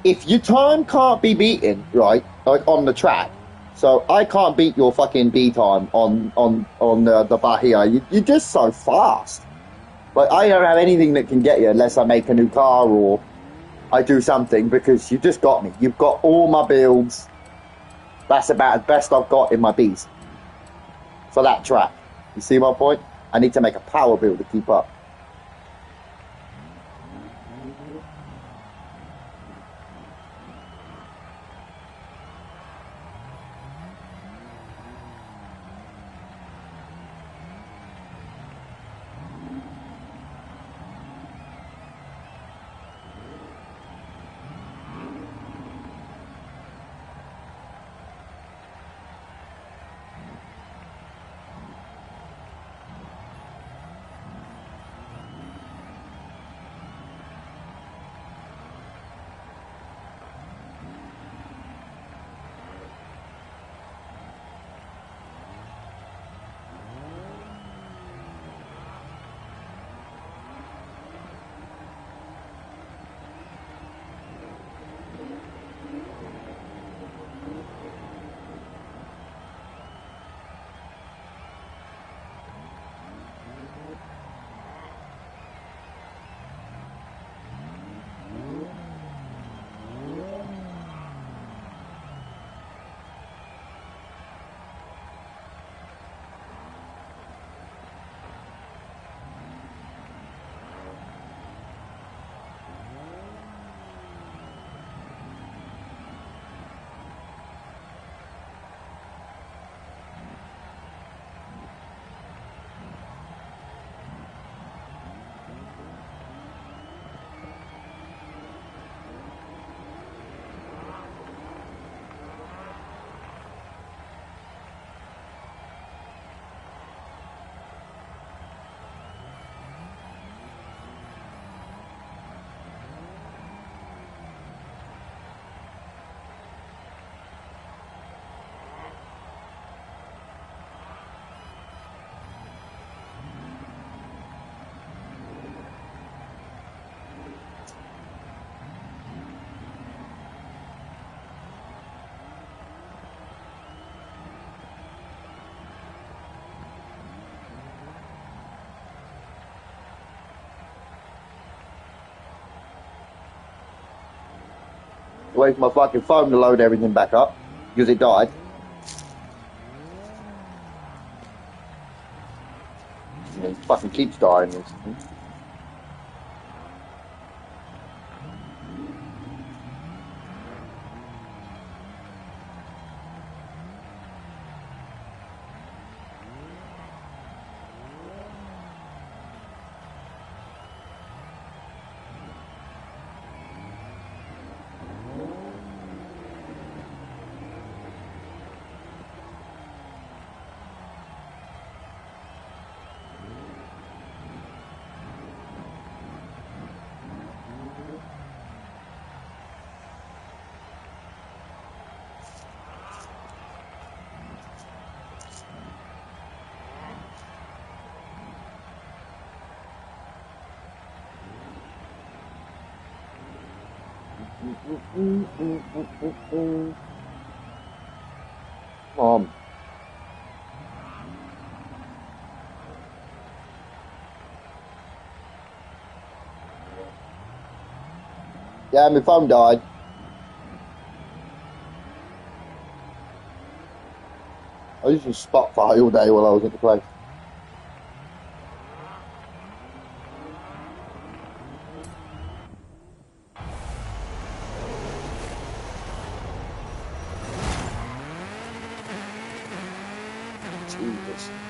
Speaker 1: If your time can't be beaten, right, like on the track, so I can't beat your fucking B time on the Bahia. You're just so fast. Like I don't have anything that can get you unless I make a new car or I do something, because you just got me. You've got all my builds. That's about the best I've got in my Bs for that track. You see my point? I need to make a power build to keep up. Wait for my fucking phone to load everything back up, because it died. Yeah, it fucking keeps dying. Mom. Yeah, my phone died. I used to Spotify all day while I was at the place. ridiculous.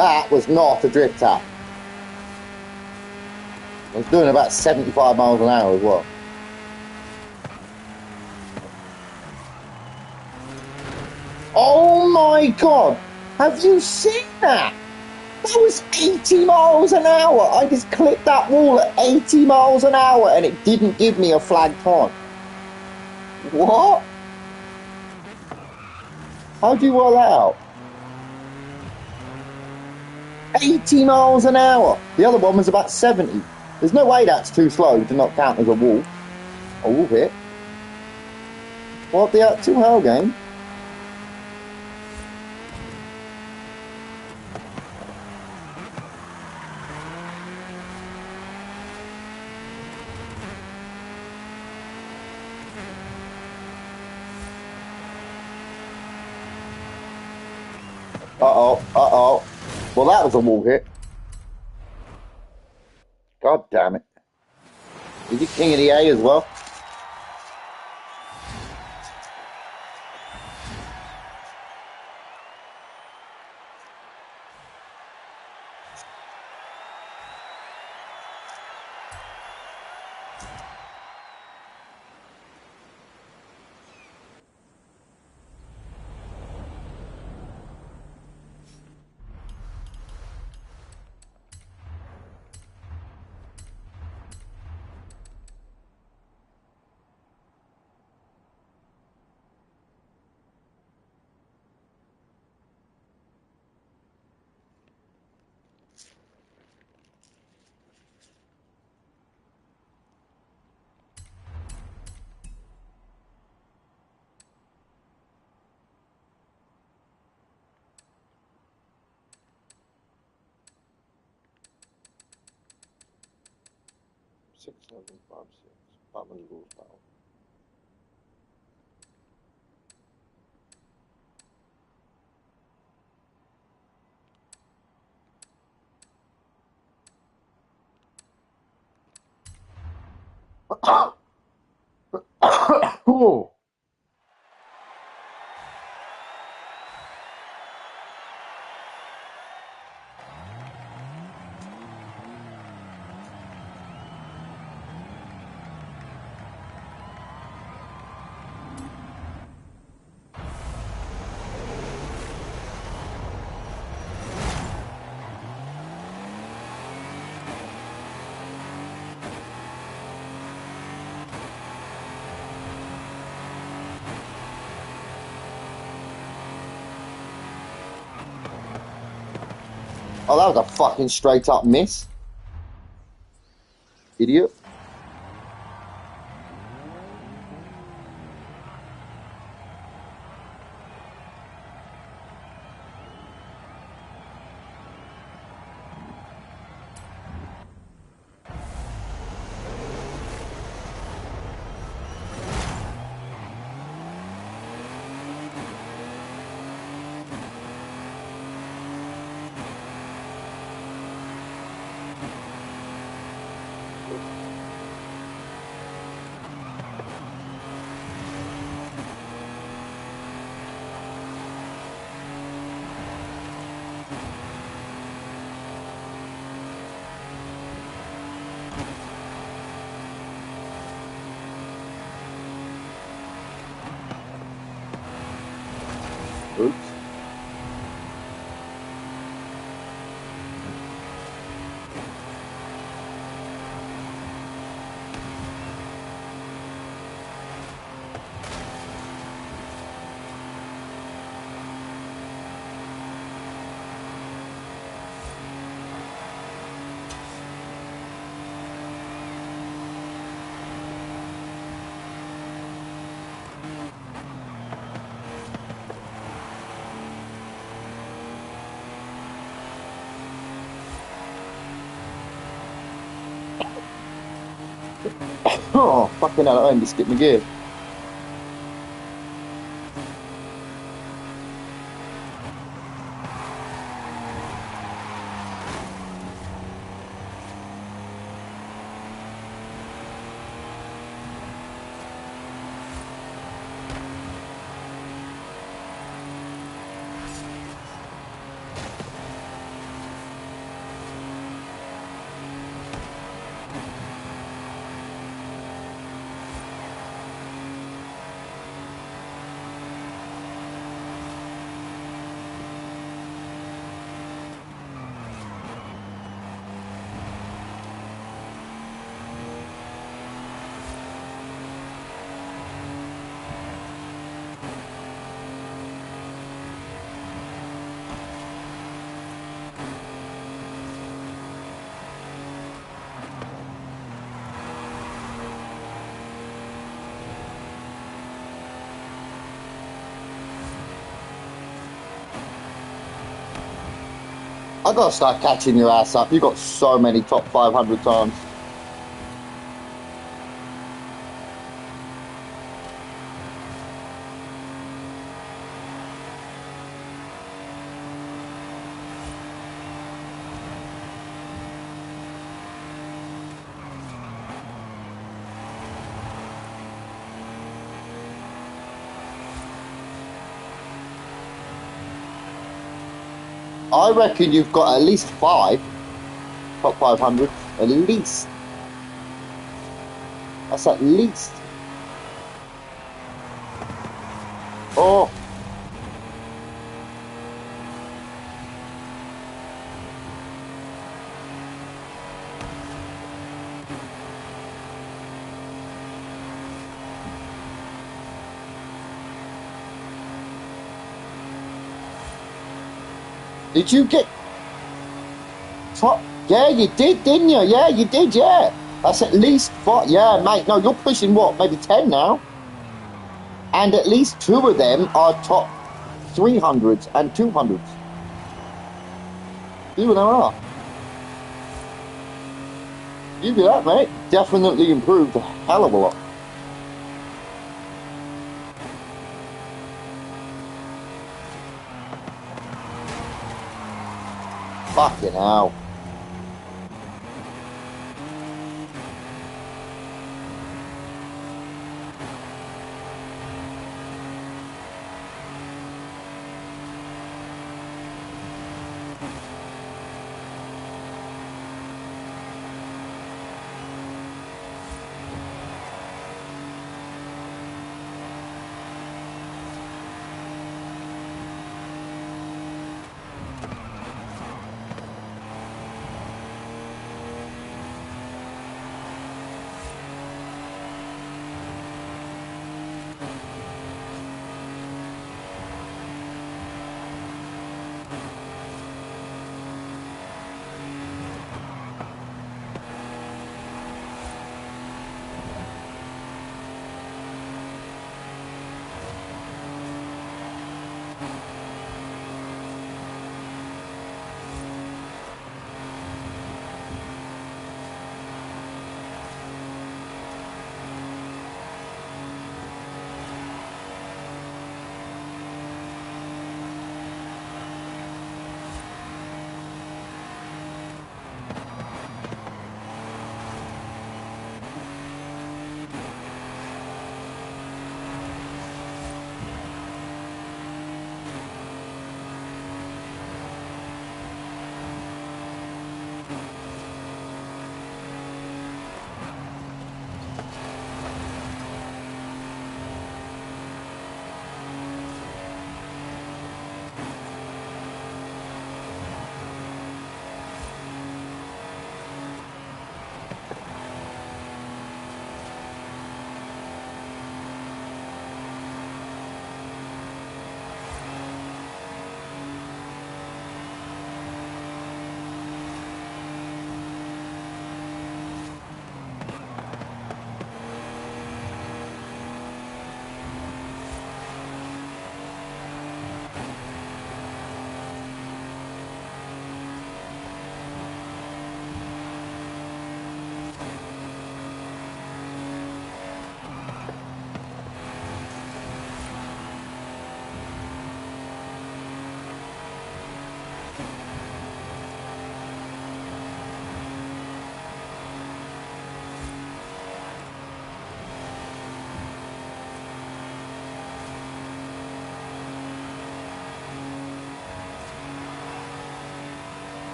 Speaker 1: That was not a drift tap. I was doing about 75 miles an hour as well. Oh my God! Have you seen that? That was 80 miles an hour. I just clipped that wall at 80 miles an hour and it didn't give me a flag time. What? How do you roll that out? 80 miles an hour. The other one was about 70. There's no way that's too slow to not count as a wall. A wall hit. What the actual hell game? Uh-oh, uh-oh. Well, that was a wall hit. God damn it. Is he king of the A as well? Six, 7, 5, 6. 500 horsepower. Oh. Oh, that was a fucking straight up miss. Idiot. Oops. Oh, fucking hell, I only skipped my gear. I gotta start catching your ass up. You got so many top 500 times. I reckon you've got at least 5 top 500. At least. That's at least. Oh. Did you get top? Yeah, you did, didn't you? Yeah, you did, yeah. That's at least 5. Yeah, mate. No, you're pushing what? Maybe 10 now. And at least 2 of them are top 300s and 200s. 2 of them are. You do that, mate. Definitely improved a hell of a lot. Fucking hell.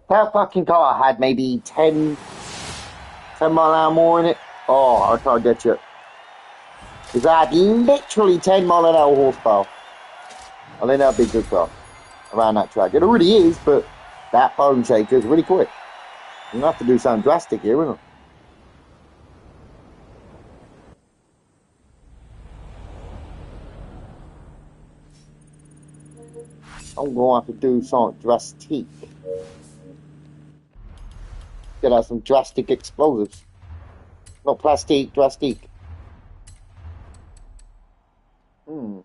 Speaker 1: That fucking car had maybe 10 mile an hour more in it. Oh, I can't get you. Because I had literally 10 mile an hour horsepower. I think that'd be a good car around that track. It already is, but that bone shaker is really quick. You're going to have to do something drastic here, isn't it? I'm going to have to do something drastic. Get out some drastic explosives. Not plastic, drastic. Hmm.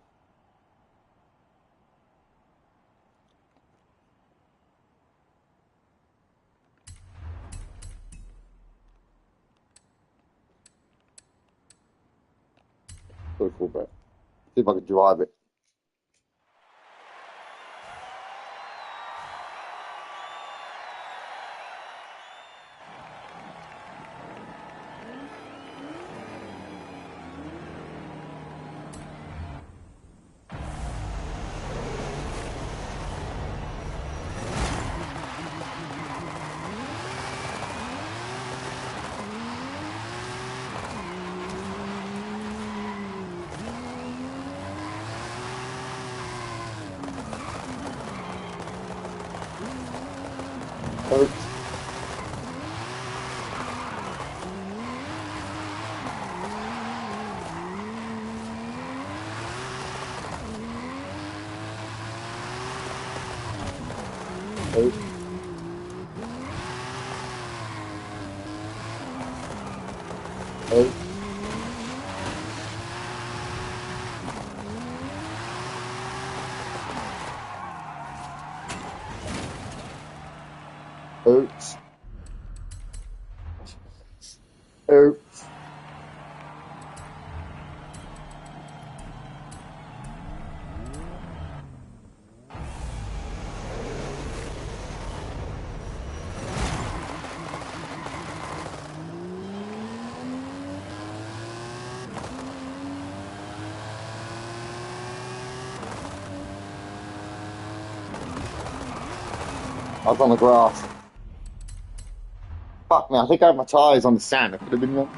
Speaker 1: Pretty cool, bro. See if I can drive it. Oops. Oops. Oops. Oops. I was on the grass. Fuck me, I think I had my tyres on the sand. I could have been wrong.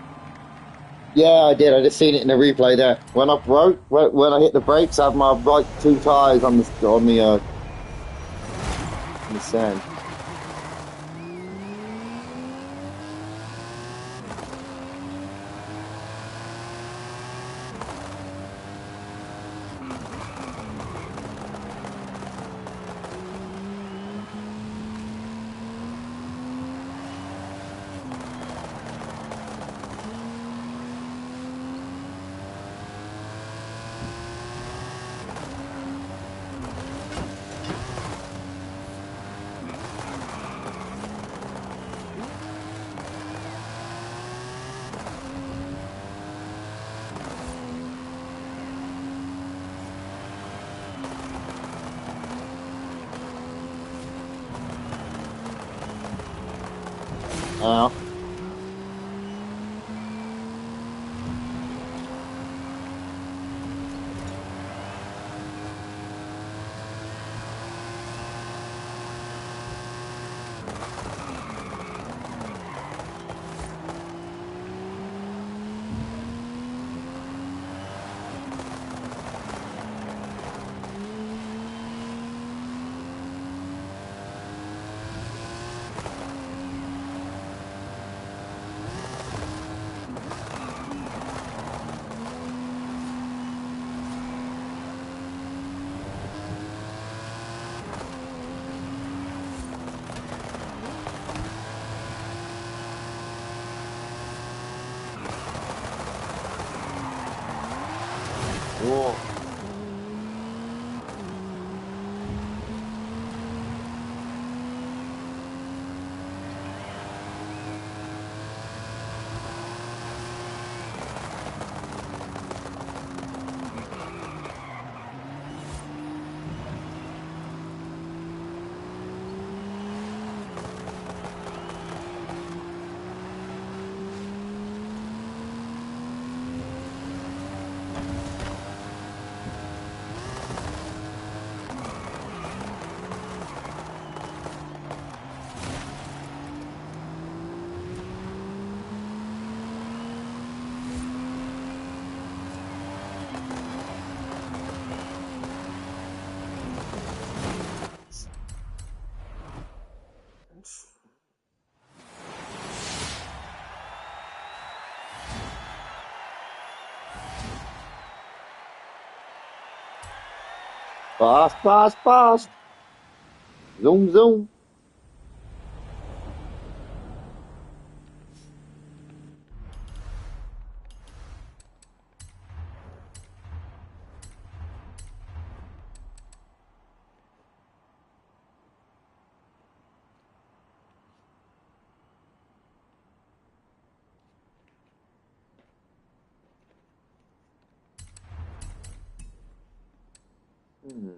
Speaker 1: Yeah, I did. I just seen it in the replay there. When I broke, when I hit the brakes, I had my right two tyres on the sand. Now, whoa. Fast, fast, fast. Zoom, zoom. Hmm.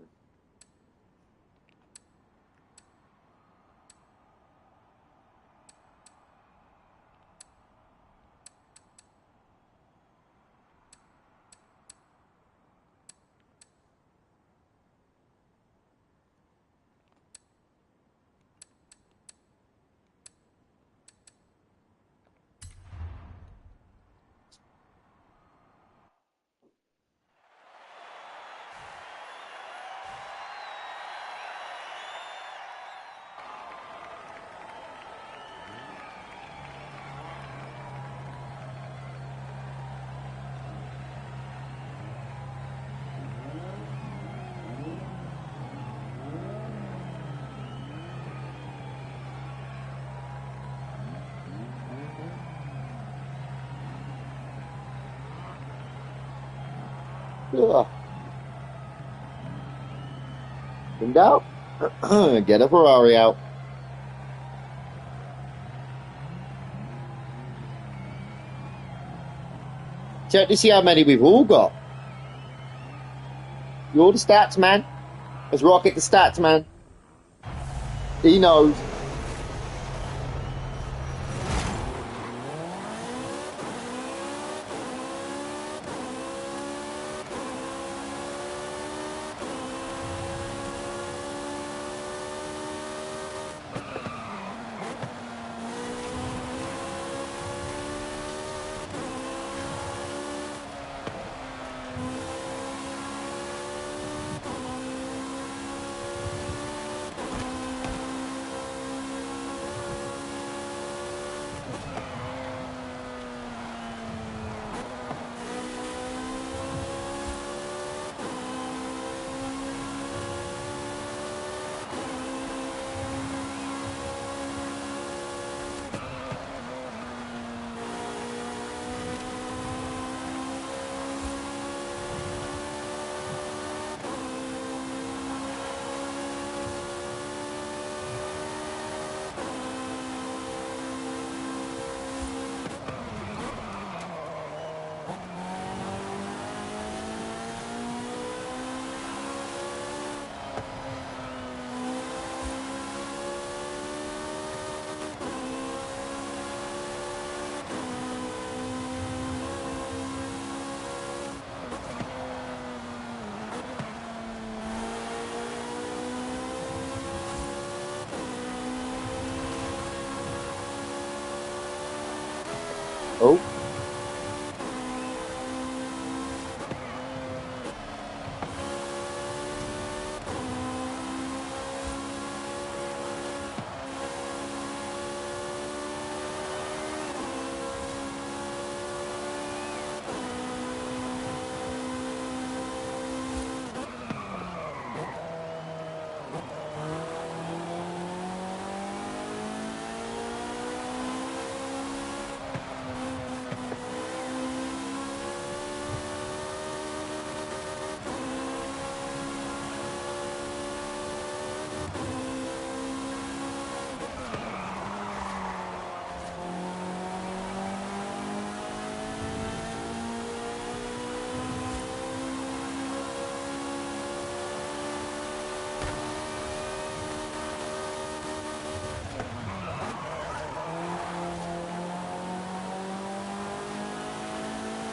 Speaker 1: Ugh. In doubt, get a Ferrari out. Check to see how many we've all got. You're the stats man. Let's rocket the stats man. He knows. Oh.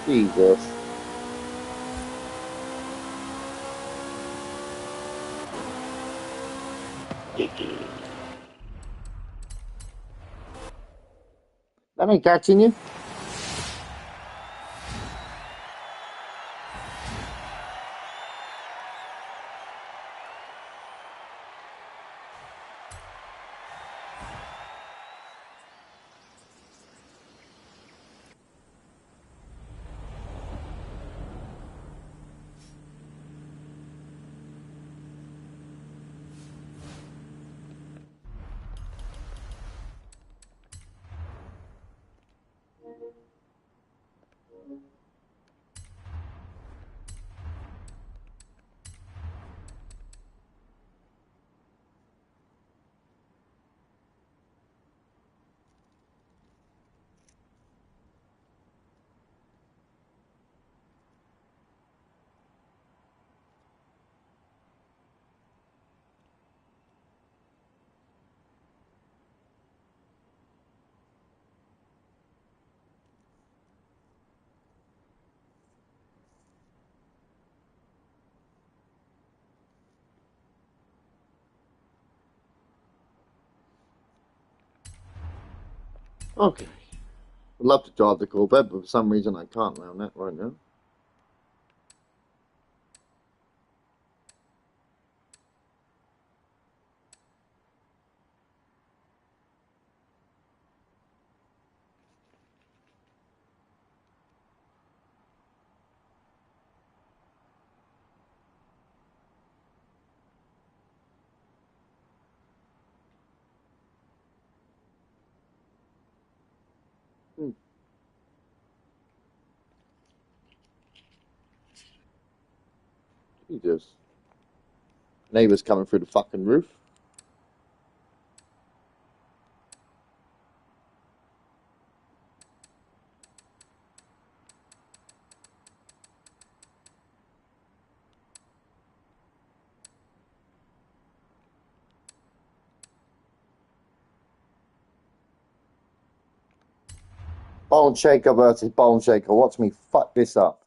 Speaker 1: Jesus. That ain't catching you. Okay. I'd love to drive the Corvette, but for some reason I can't around that right now. Hmm. Jesus. Neighbours coming through the fucking roof. Bone shaker versus bone shaker. Watch me fuck this up.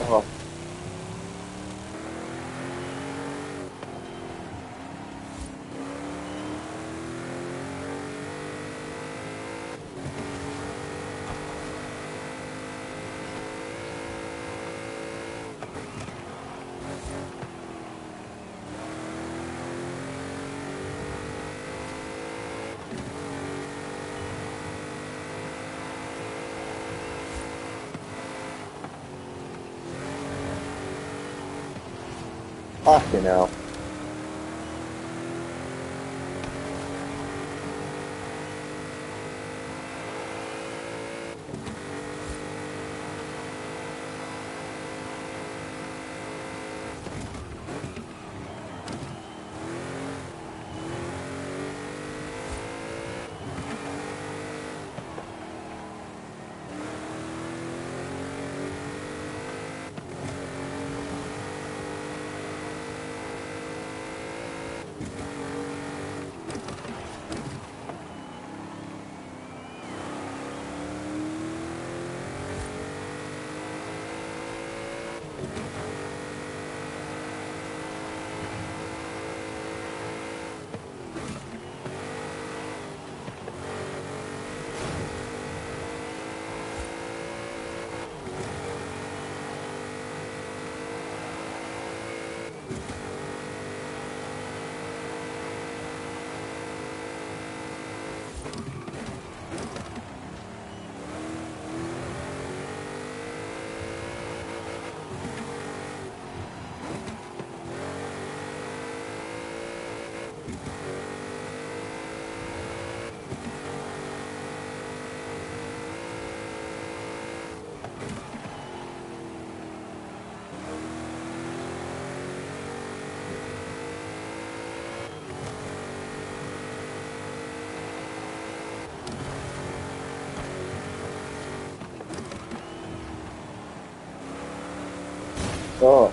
Speaker 1: Oh. Fucking hell. Oh.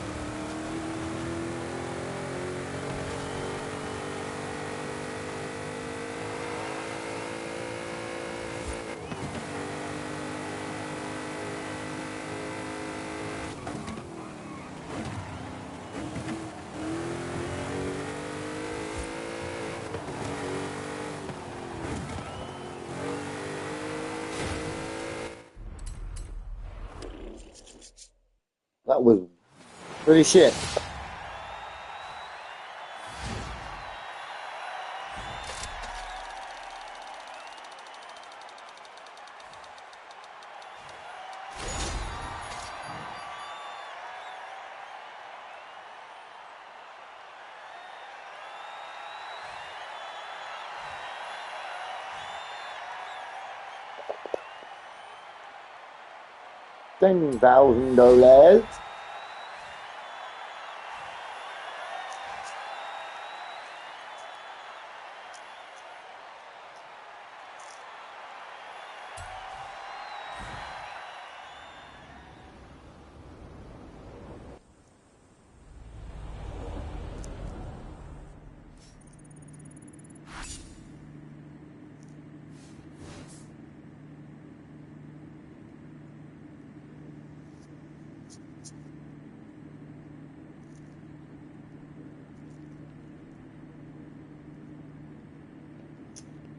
Speaker 1: That was pretty shit. $10,000.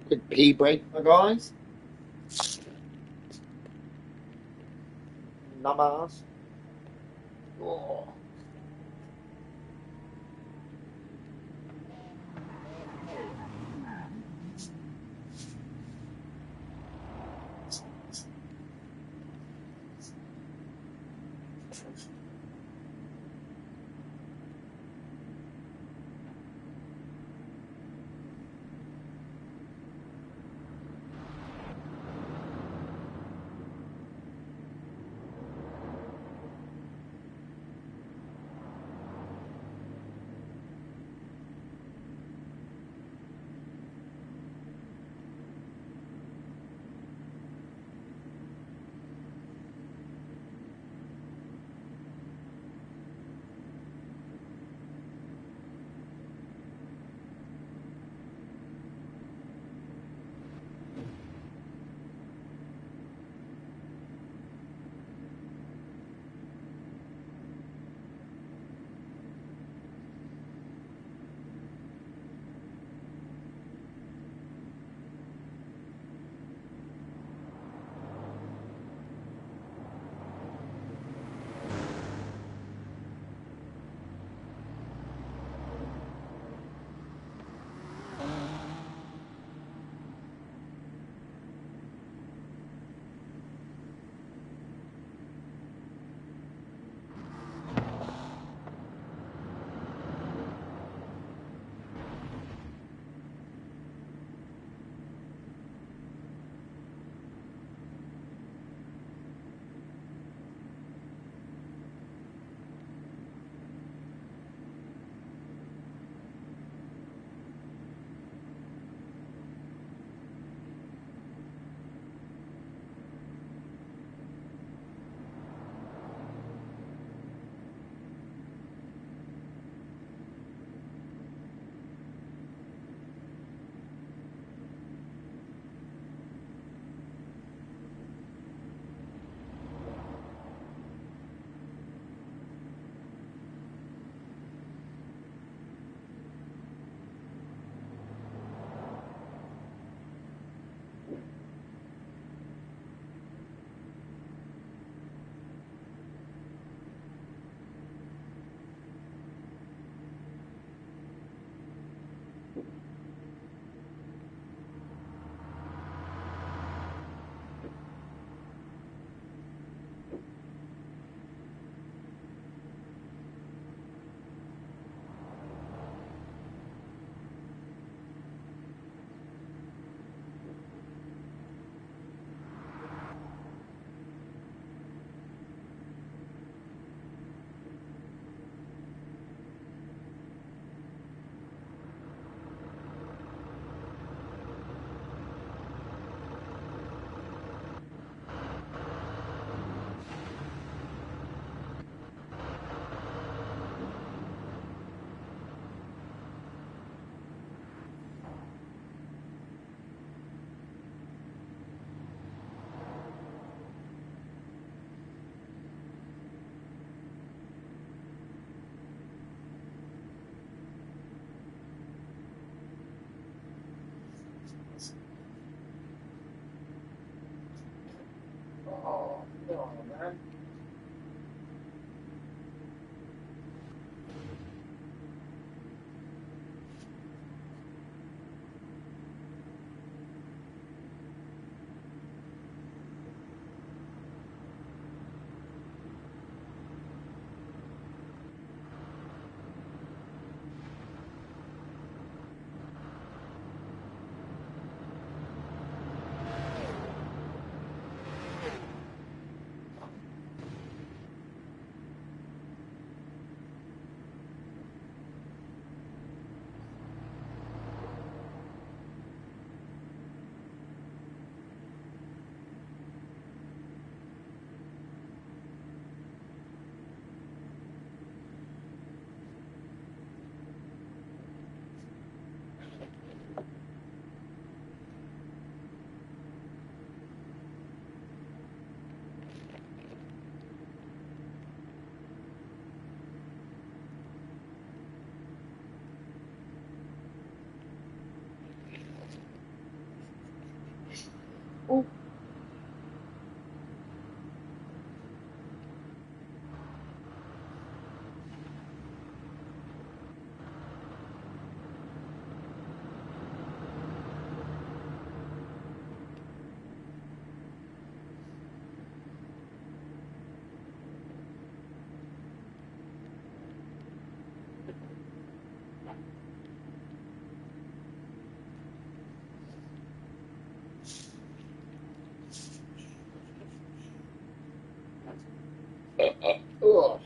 Speaker 1: Quick pee break, my guys. Numbers. Oh. Oh. Ugh.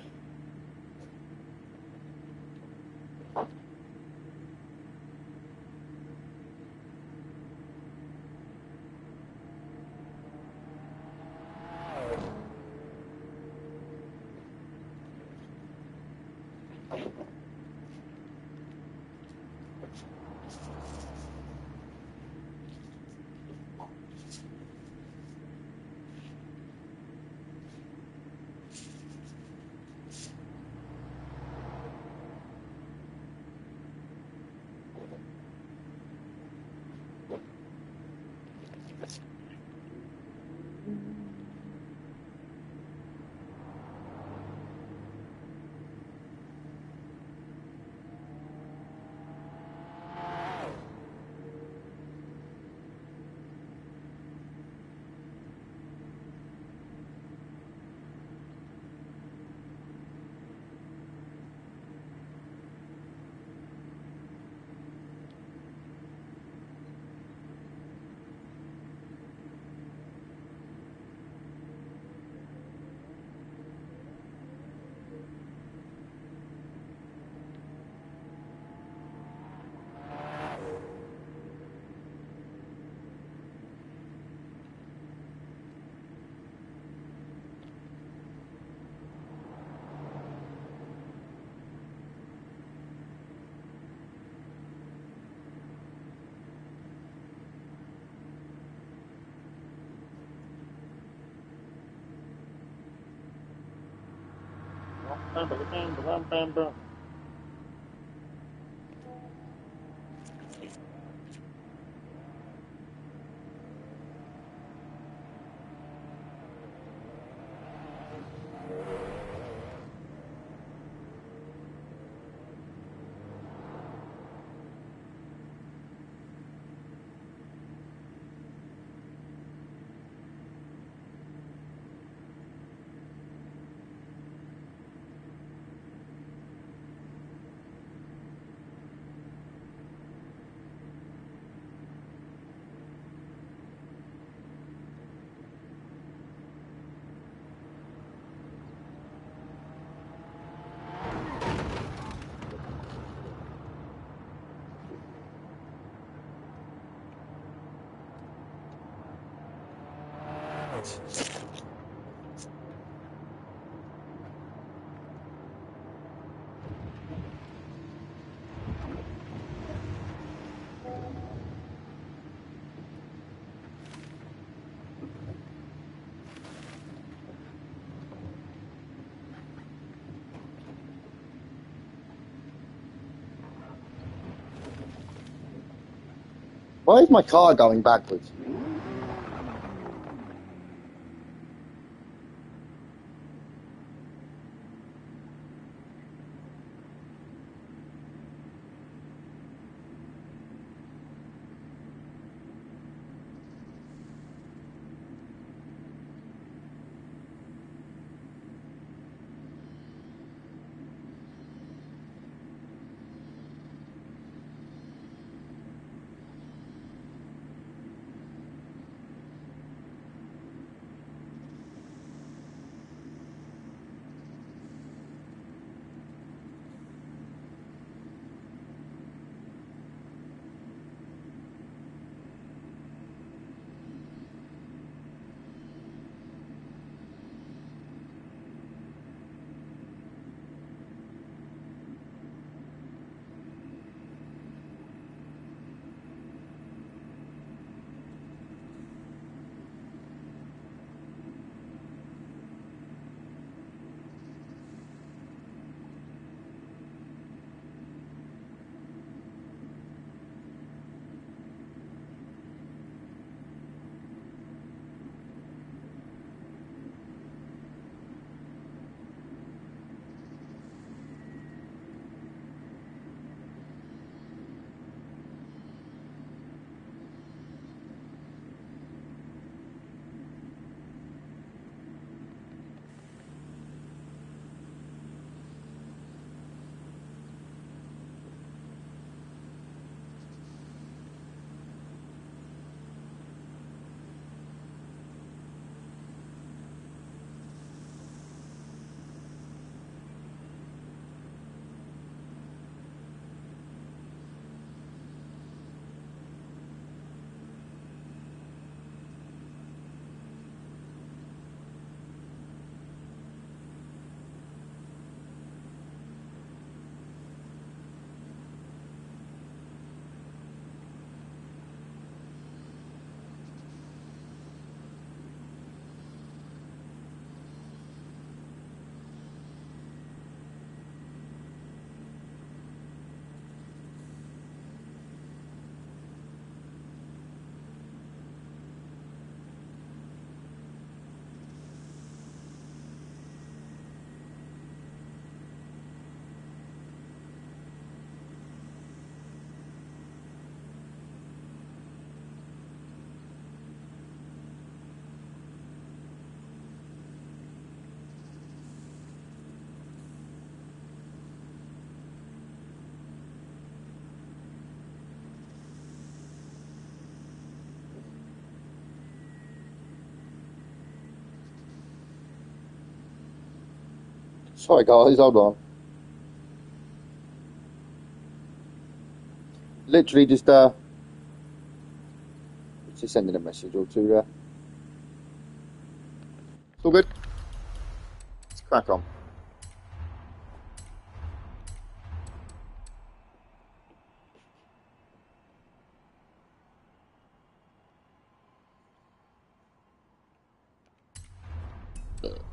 Speaker 1: Why is my car going backwards? Sorry guys, hold on. Literally just sending a message or two there. It's all good. Let's crack on.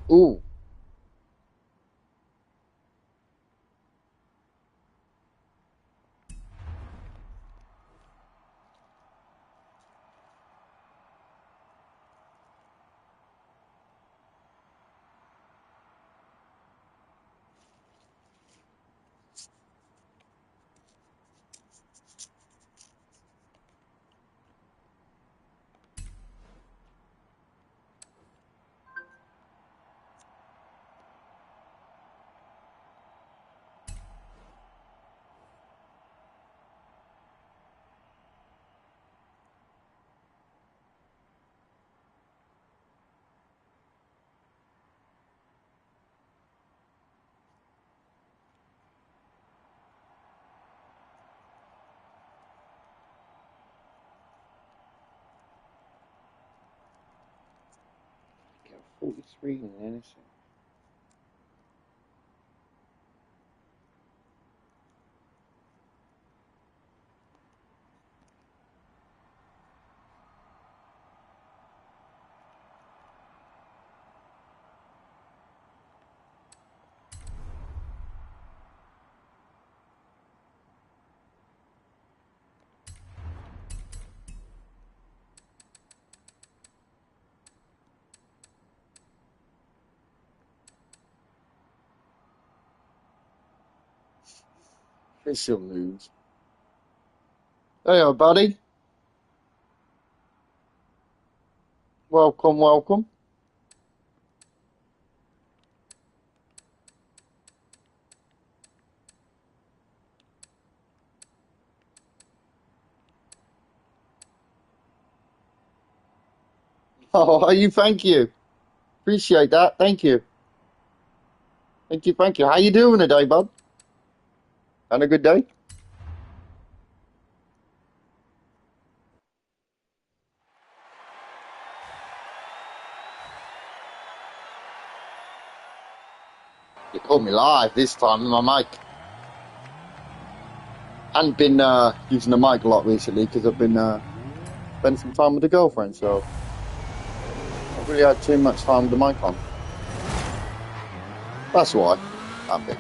Speaker 1: Ooh. Get a 43 in anything. Official news. Hey, buddy. Welcome, welcome. Oh, are you? Thank you. Appreciate that. Thank you. Thank you, thank you. How you doing today, bud? Had a good day? You called me live this time with my mic. I hadn't been using the mic a lot recently because I've been spending some time with the girlfriend, so I haven't really had too much time with the mic on. That's why I'm big.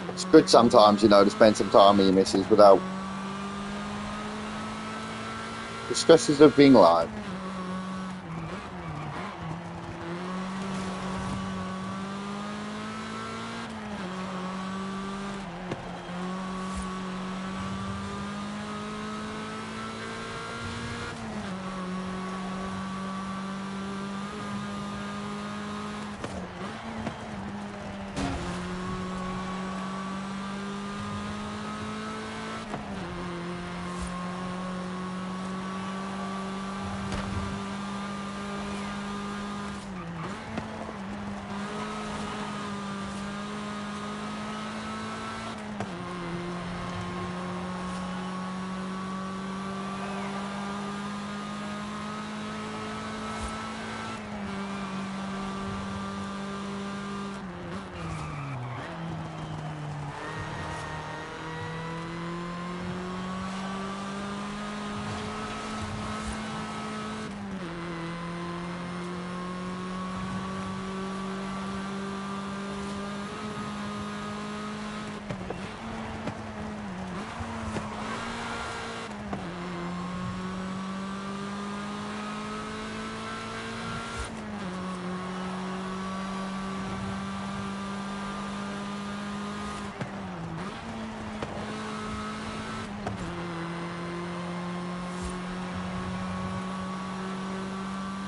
Speaker 1: It's good sometimes, you know, to spend some time with your missus without the stresses of being live.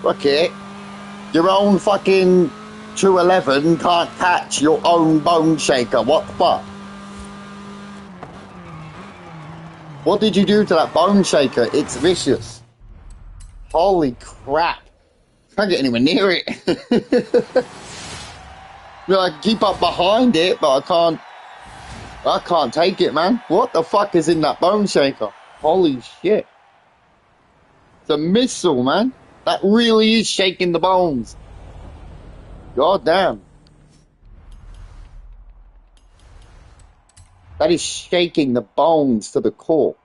Speaker 1: Okay. Your own fucking 211 can't catch your own bone shaker. What the fuck? What did you do to that bone shaker? It's vicious. Holy crap. Can't get anywhere near it. I can keep up behind it, but I can't take it, man. What the fuck is in that bone shaker? Holy shit. It's a missile, man. That really is shaking the bones. God damn. That is shaking the bones to the core.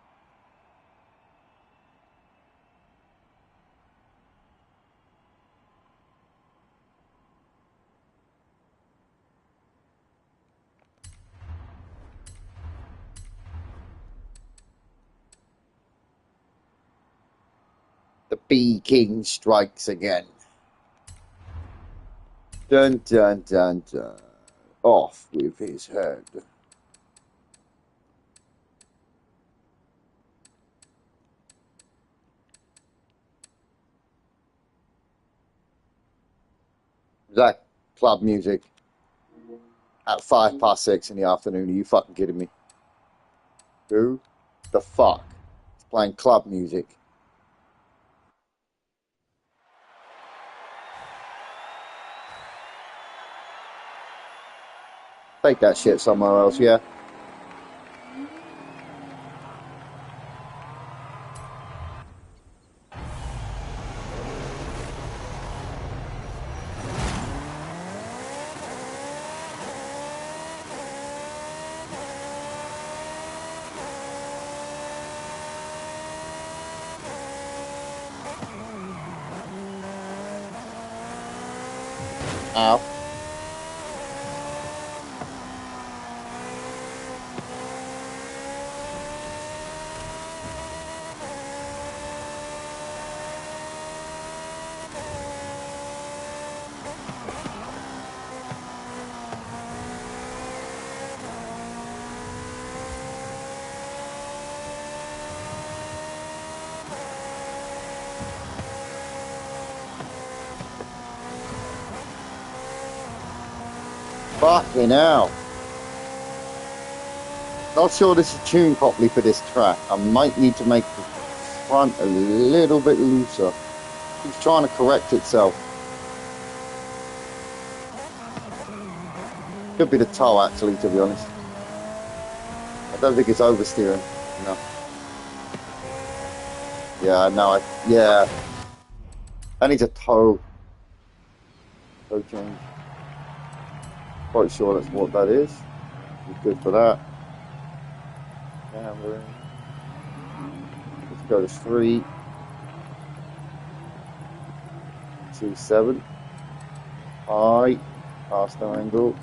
Speaker 1: The Bee King strikes again. Dun dun dun dun. Off with his head. Is that club music at 6:05 in the afternoon? Are you fucking kidding me? Who the fuck is playing club music? Take that shit somewhere else, yeah? Ow. Fucking hell. Not sure this is tuned properly for this track. I might need to make the front a little bit looser. It's trying to correct itself. Could be the toe, actually, to be honest. I don't think it's oversteering. No. Yeah, no, yeah. That needs a toe. Toe change. Quite sure that's what that is. It's good for that. Camera. Let's go to 3. 2, 7. High. Faster angle.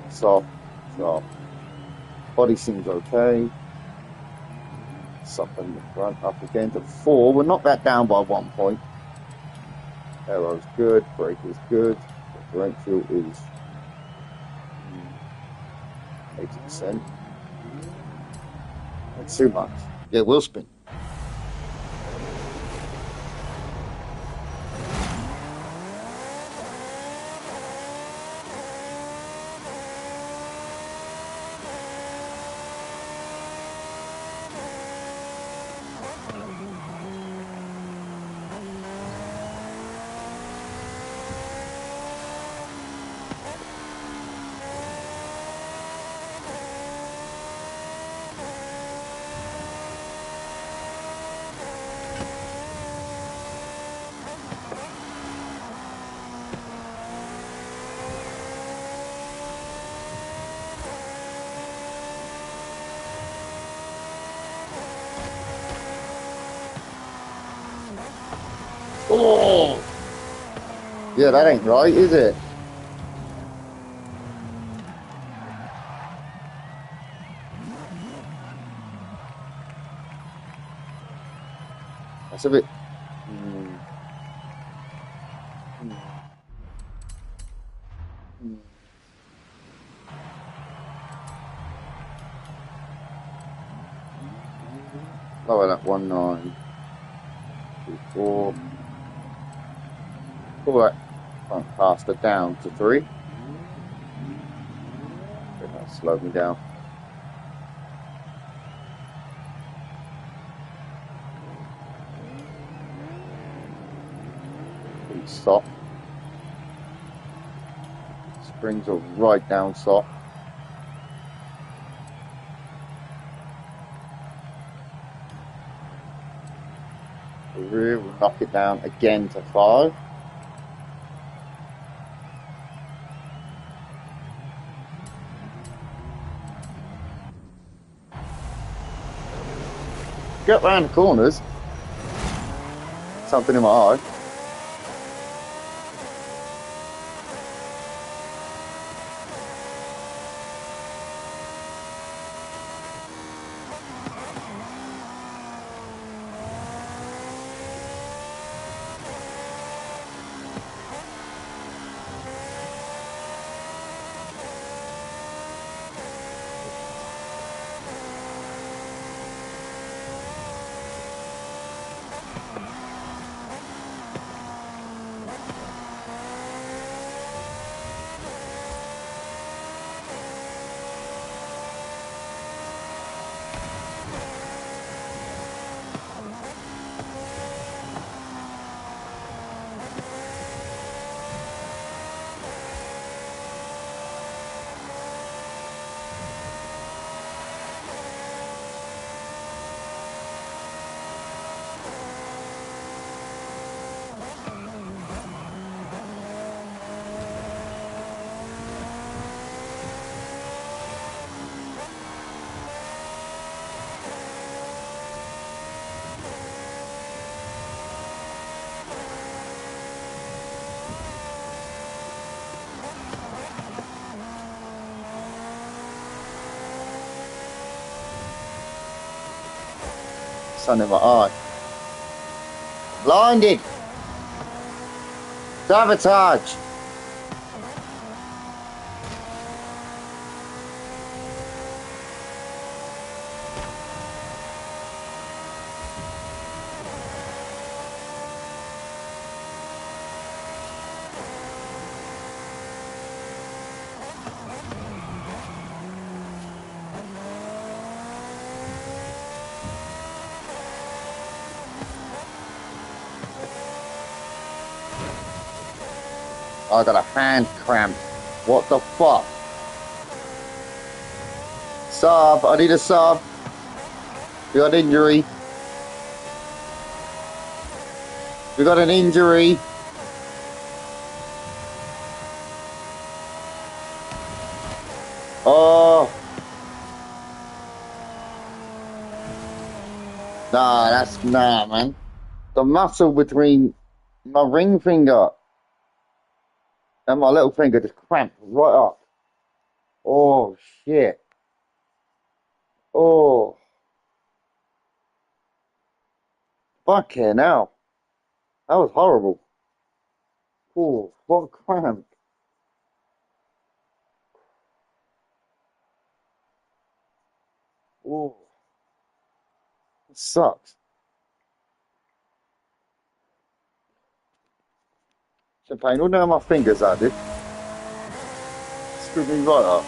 Speaker 1: Soft. Soft. Body seems okay. Something in the front. Up again to 4. We'll knock that down by 1 point. Aero's good. Brake is good. Differential is 80%. That's too much. Yeah, it will spin. Oh! Yeah, that ain't right, is it? That's a bit... Lower that 1.9. 2.4. Pull that front caster down to 3. That slowed me down. Pretty soft. Brings us right down soft. The rear will knock it down again to 5. Get round the corners. Something in my eye. Sun in my eye. Blinded. Sabotage. I got a hand cramp. What the fuck? Sub, I need a sub. We got injury. We got an injury. Oh. Nah, man. The muscle between my ring finger and my little finger just cramped right up. Oh, shit. Oh. Fucking hell. That was horrible. Oh, what cramp. Oh. It sucks. Champagne all down my fingers, I did. Screwed me right up.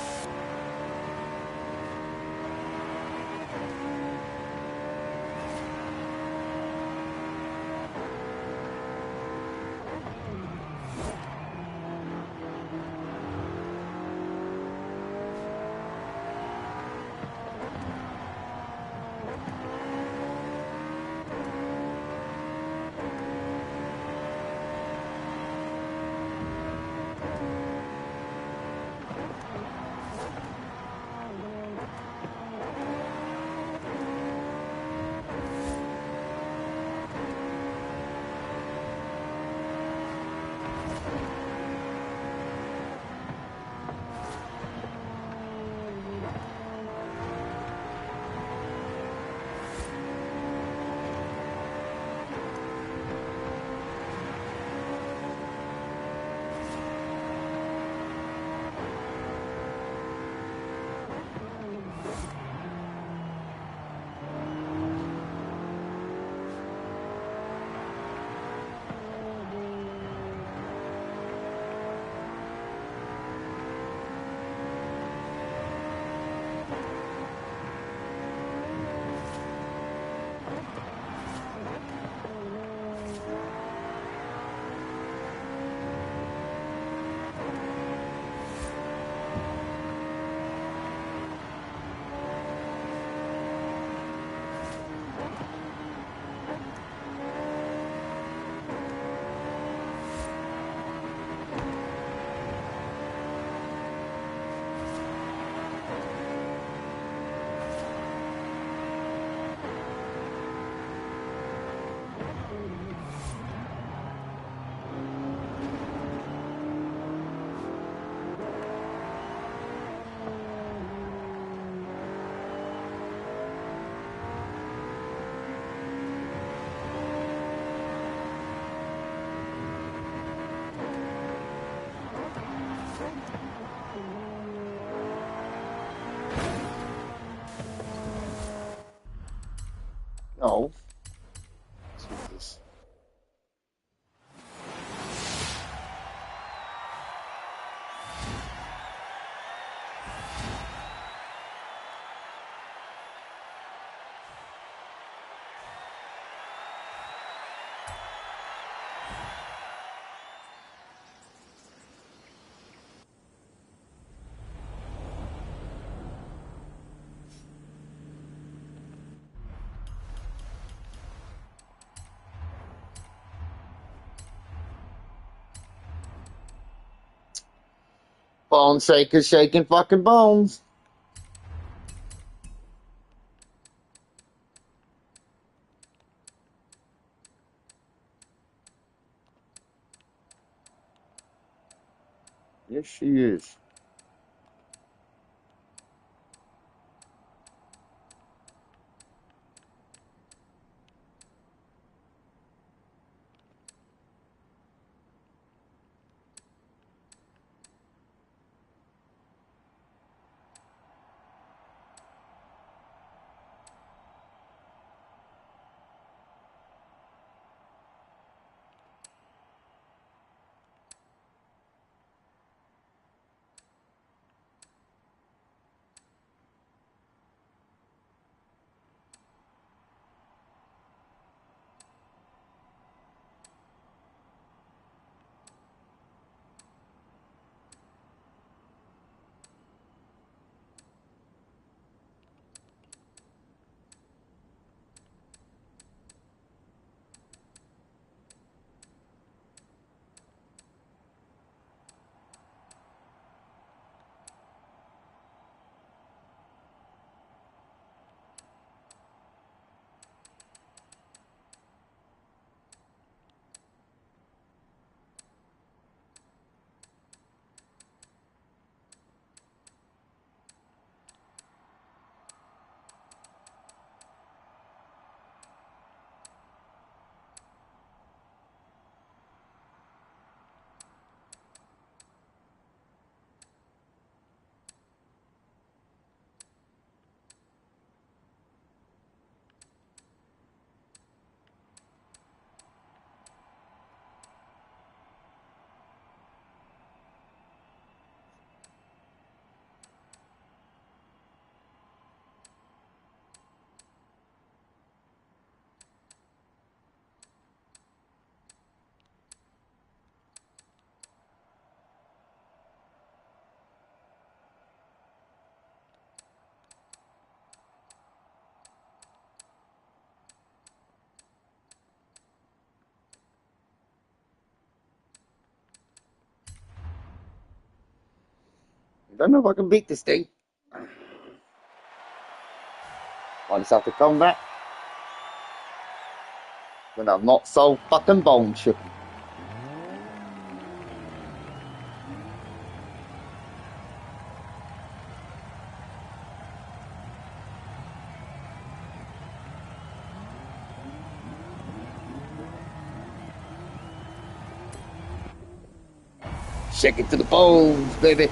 Speaker 1: Oh. Jesus. Bone shaker shaking fucking bones. Yes, she is. Don't know if I can beat this thing. I just have to come back when I'm not so fucking bone shook. Shake it to the bones, baby.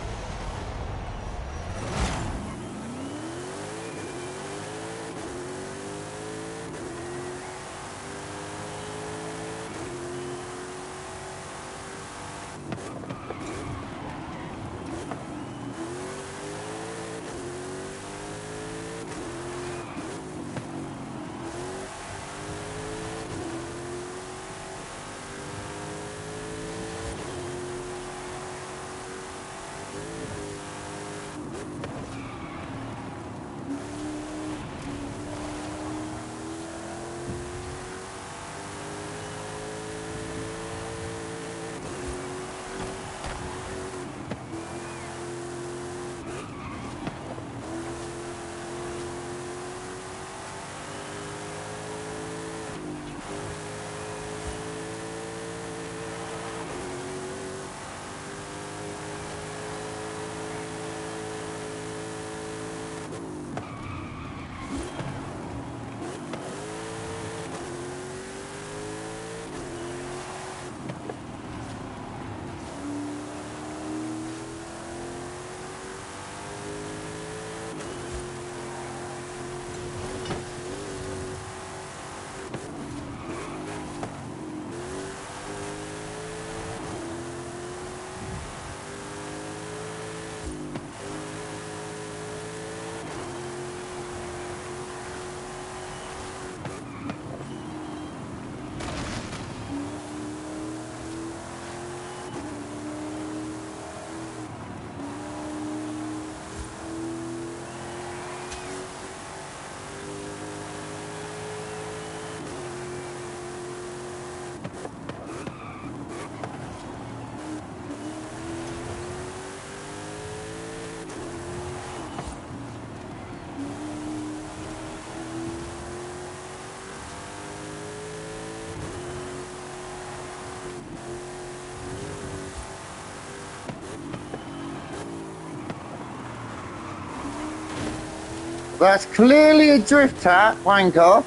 Speaker 1: That's clearly a drift hat, wanker.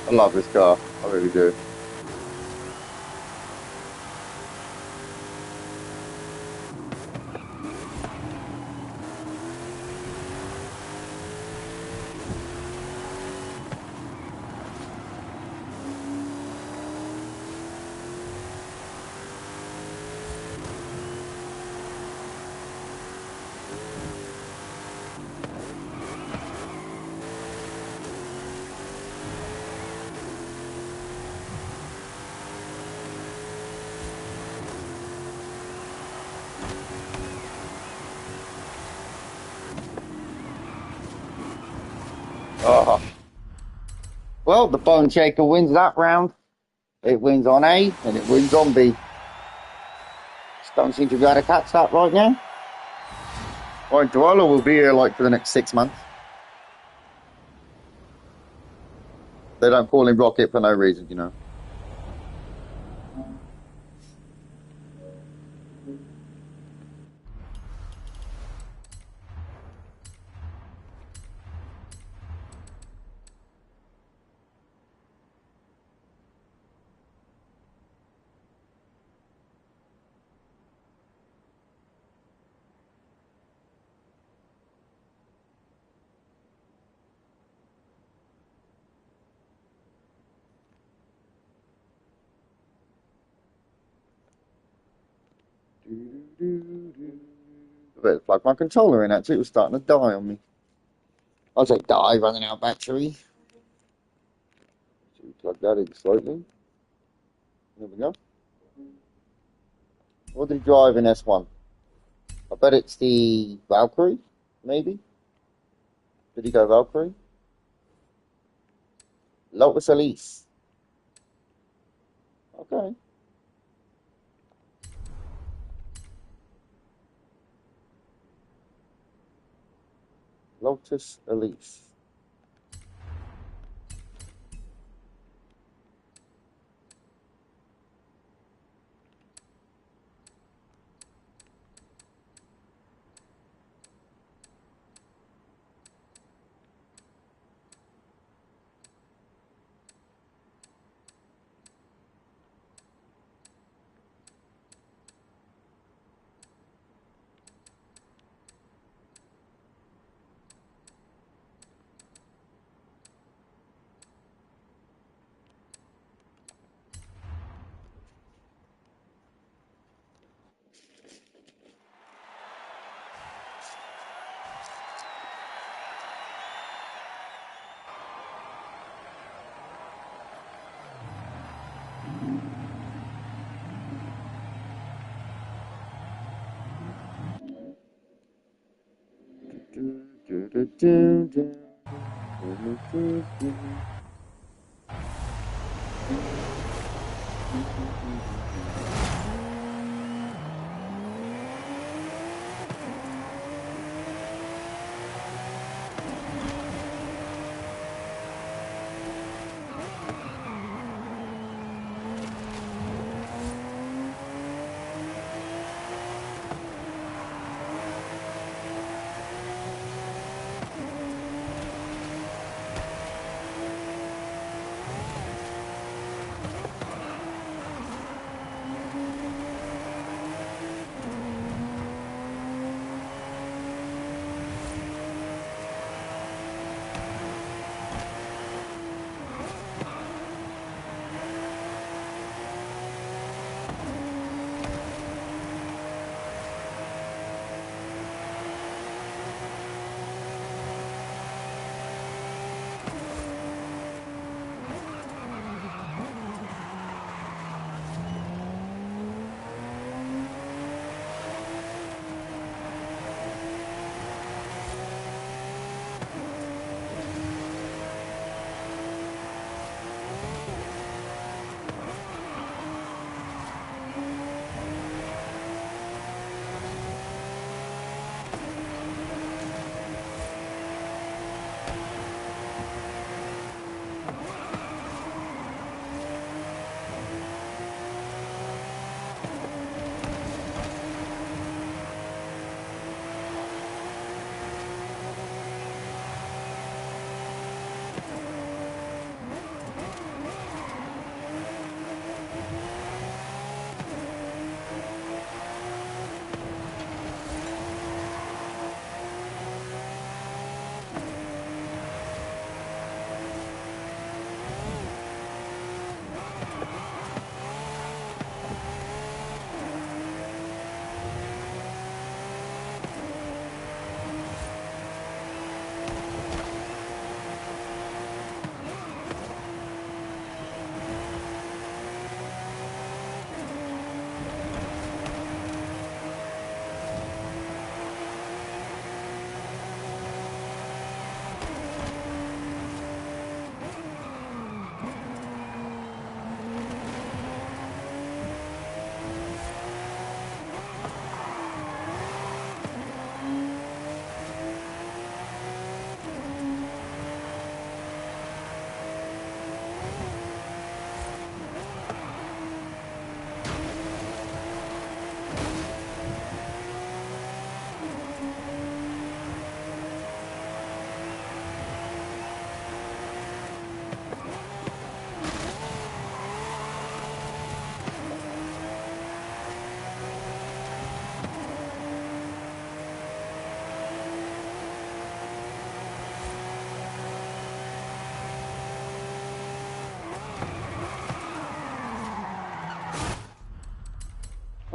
Speaker 1: I love this car. I really do. Oh. Well, the Bone Shaker wins that round. It wins on A and it wins on B. Just don't seem to be able to catch that right now. Right, Dwala will be here like for the next 6 months. They don't call him Rocket for no reason, you know. I better plug my controller in actually, it was starting to die on me. I'll say die, running out of battery. So we plug that in slightly. There we go. What did he drive in S1? I bet it's the Valkyrie, maybe? Did he go Valkyrie? Lotus Elise. Okay. Lotus Elise.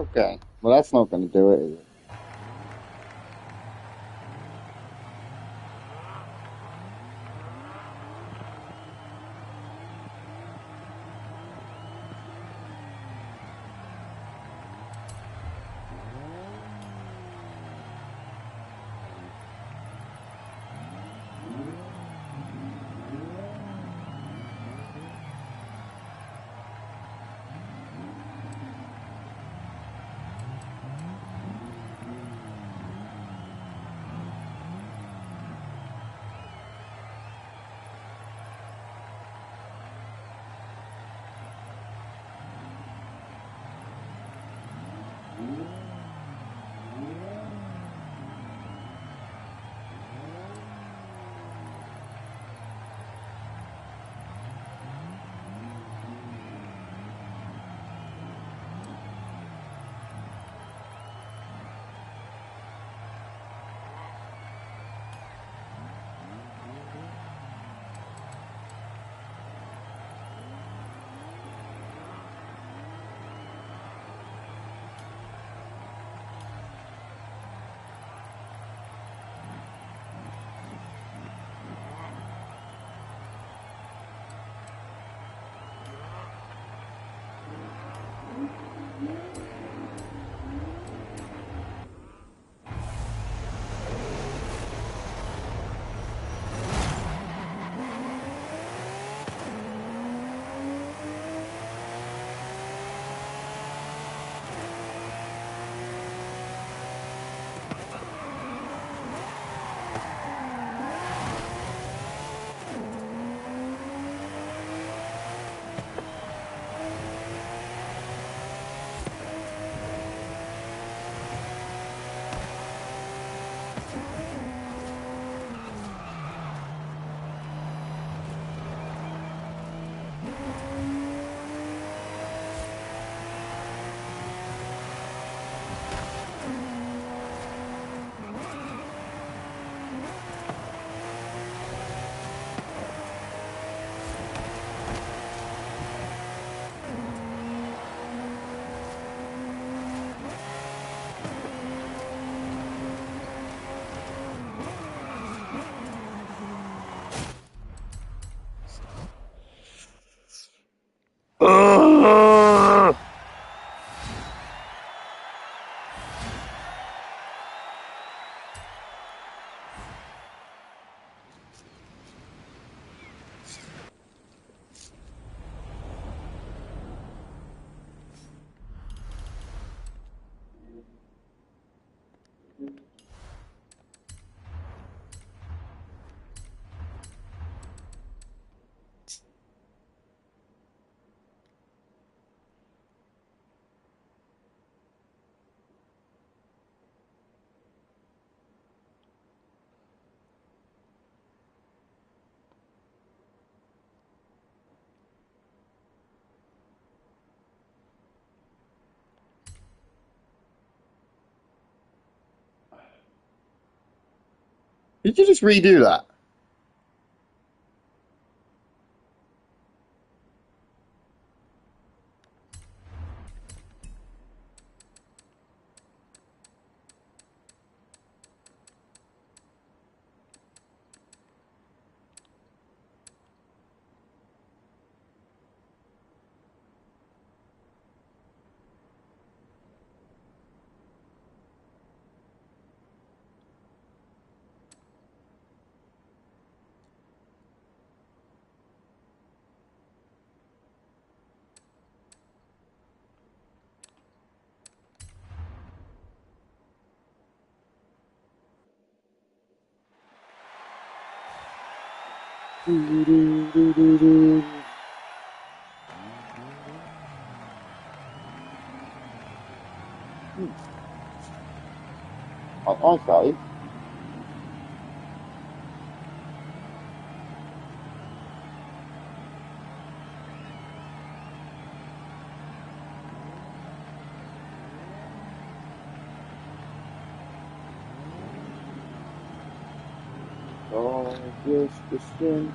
Speaker 1: Okay. Well, that's not going to do it, is it? Ugh! Did you just redo that? Okay. Oh, yes, the sin.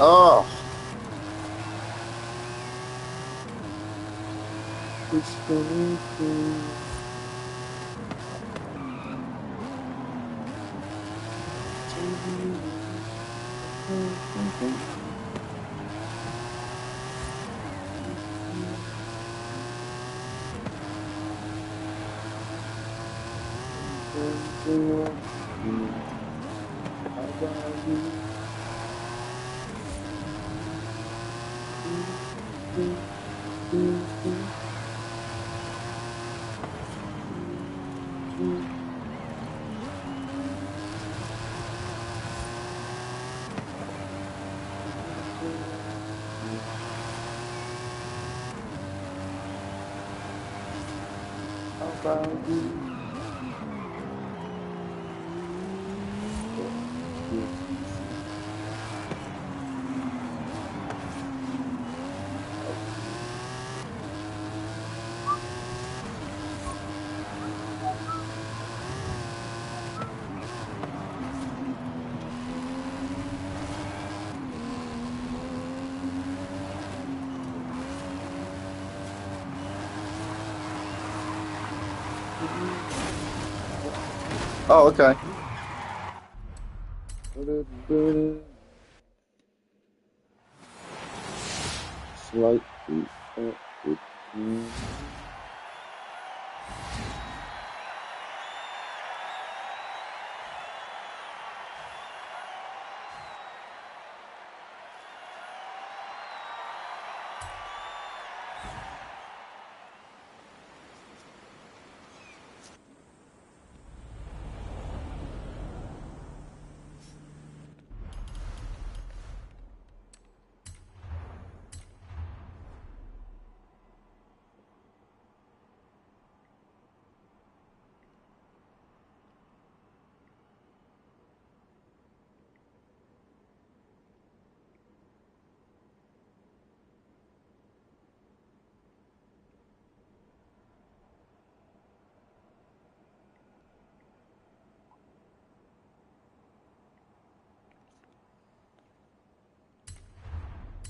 Speaker 1: Oh. It's going to... Oh, okay. Slightly upward.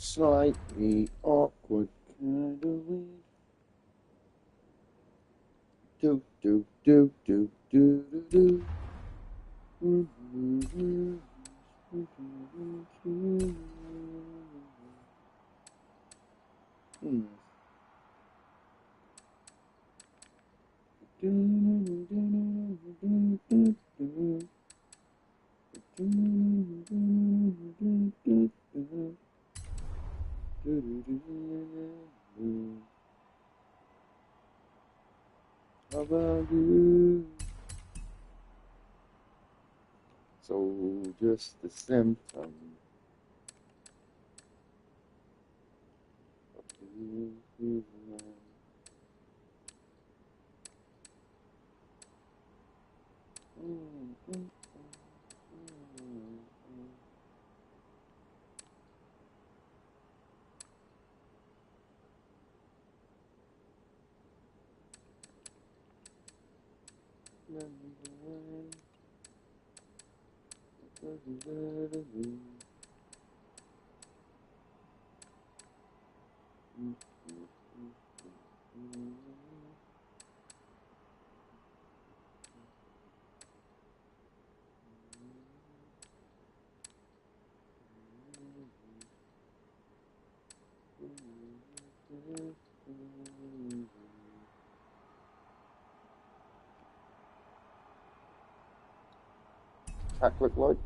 Speaker 1: Slightly awkward kind of way. Do do do do do do do. How about you? So just a symptom of you. Track look like?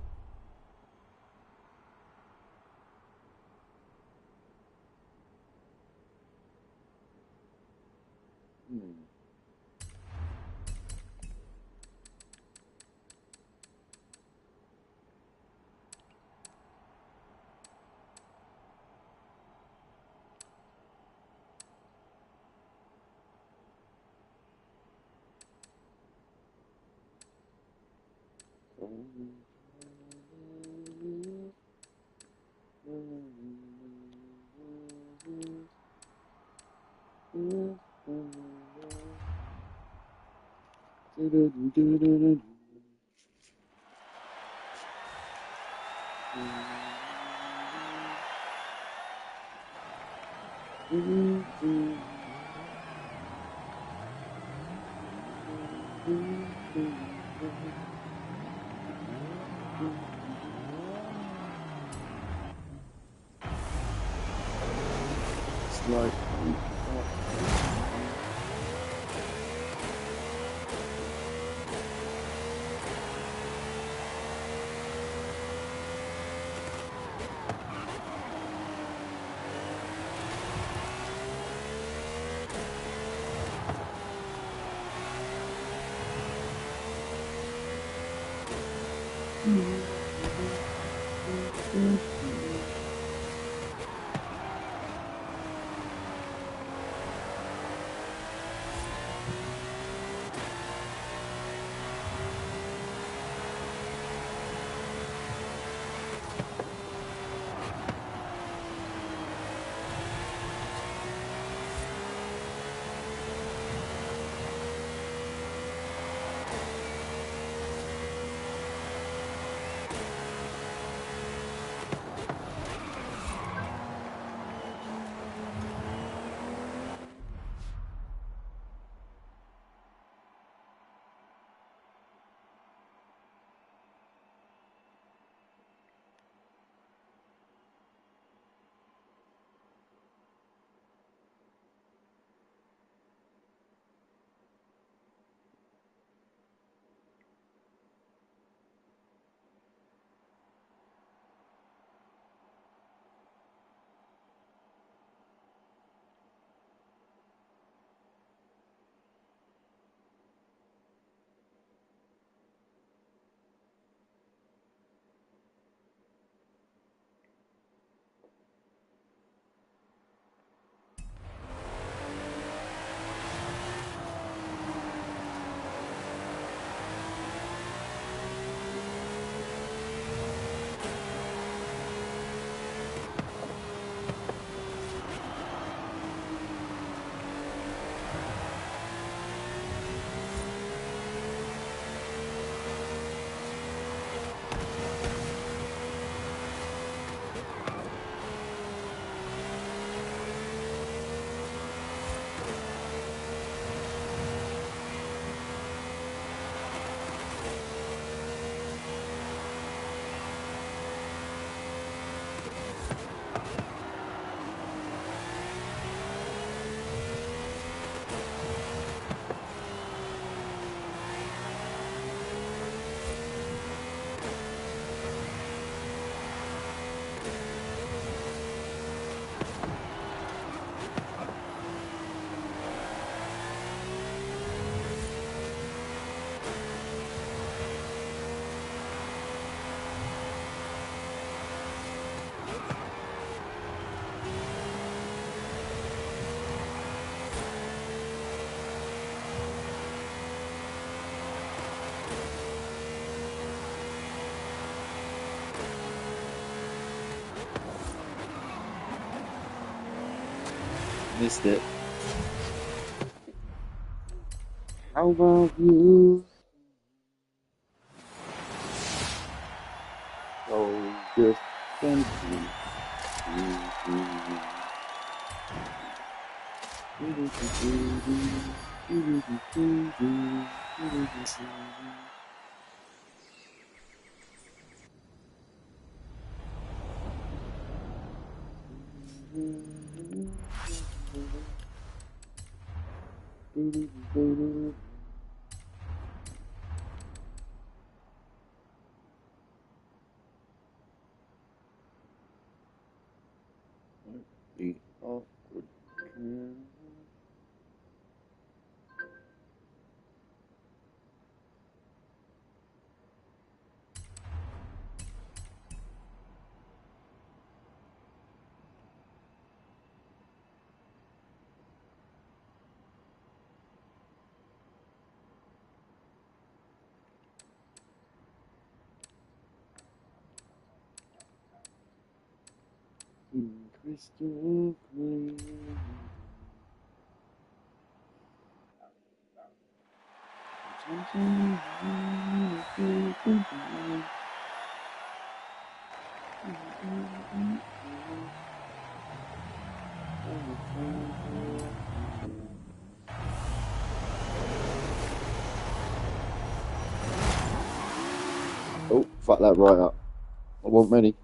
Speaker 4: Missed it. How about you? So just thinking. The awkward can Crystal clear. Oh, fuck that right up. I want many.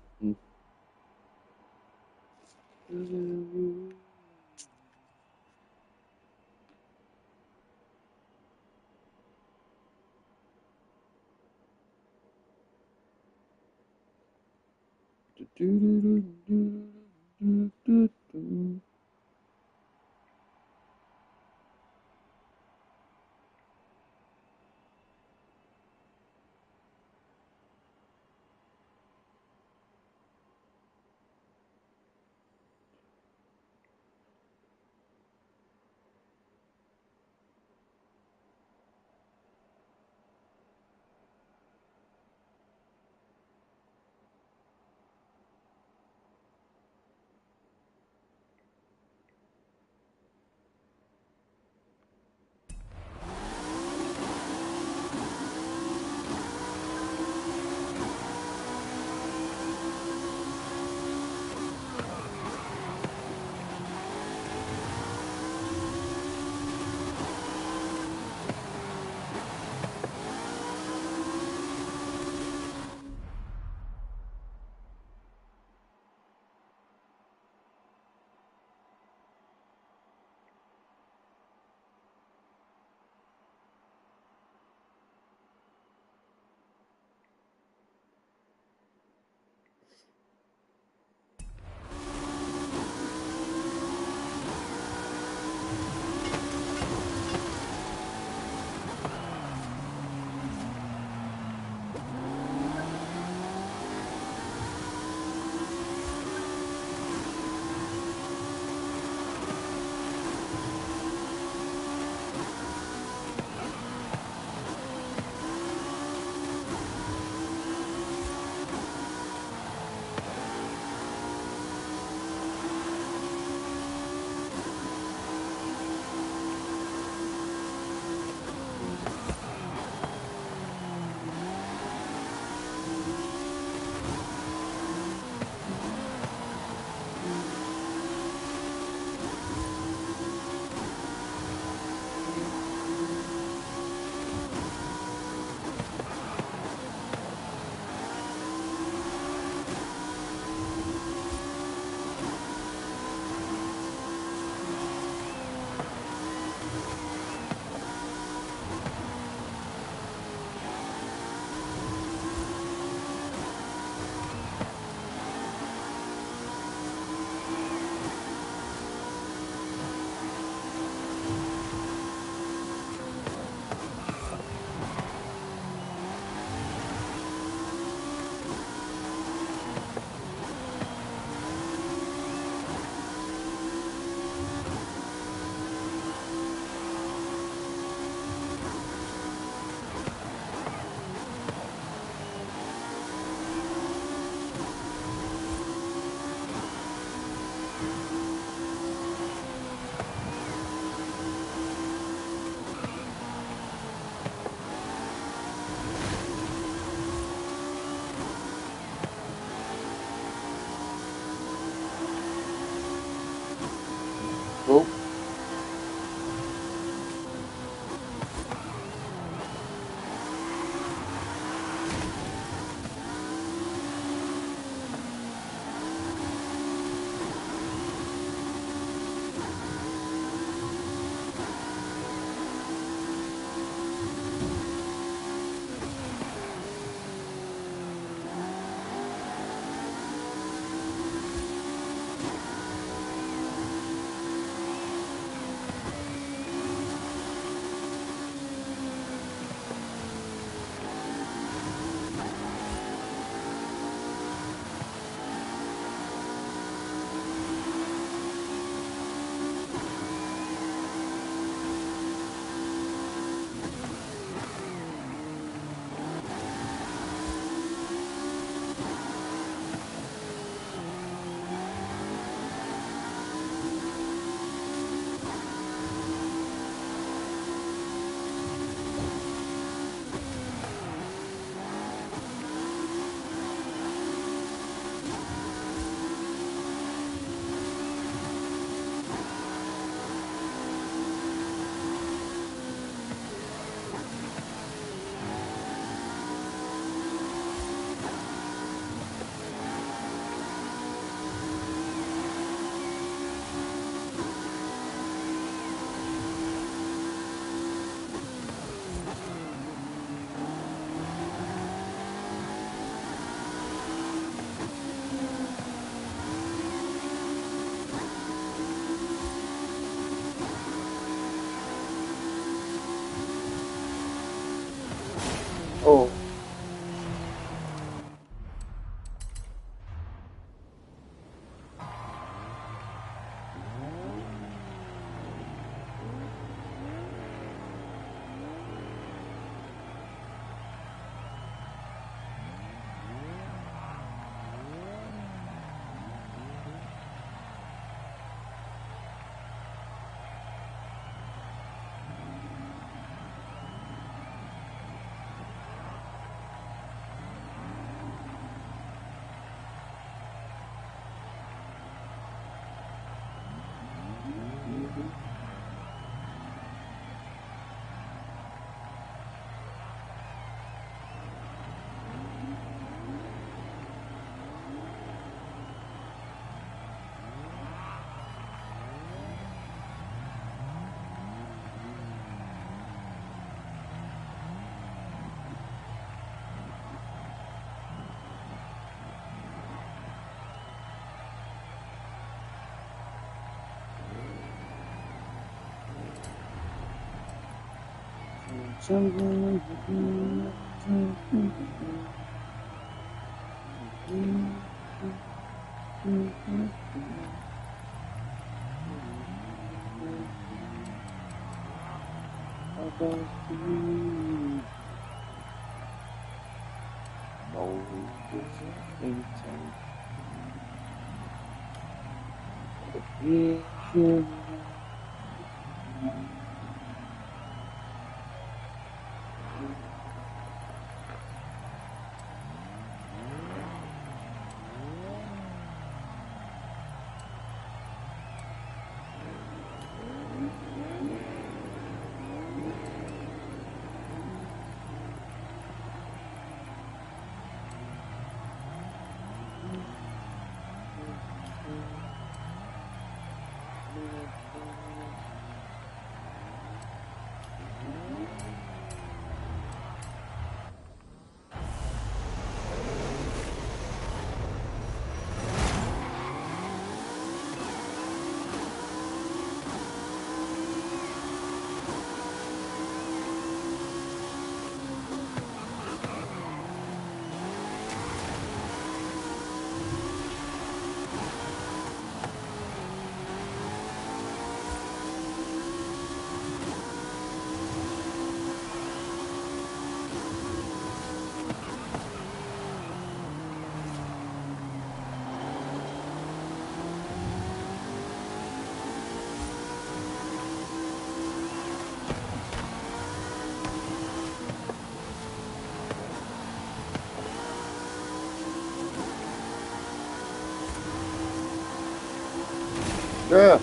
Speaker 4: Yeah.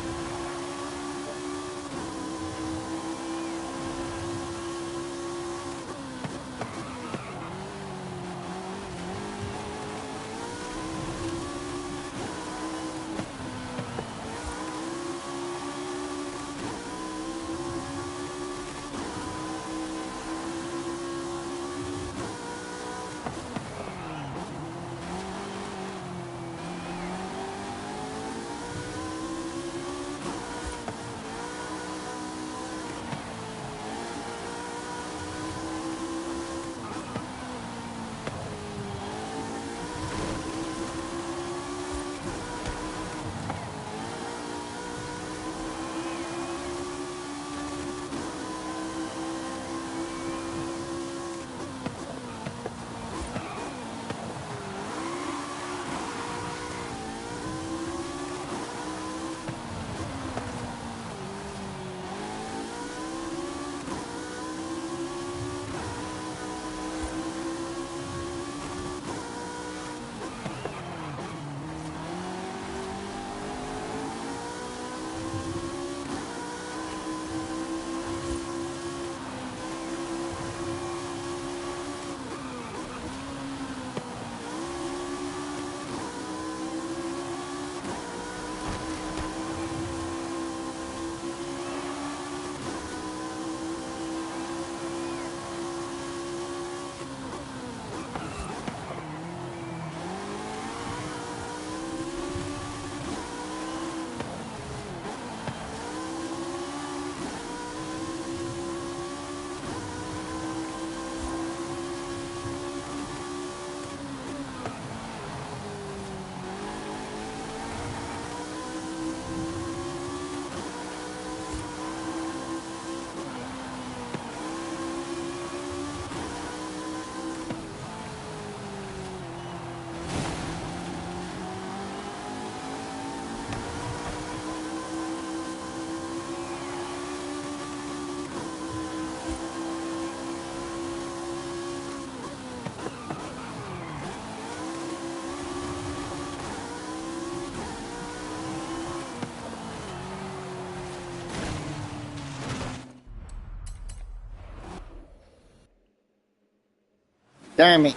Speaker 4: Damn it.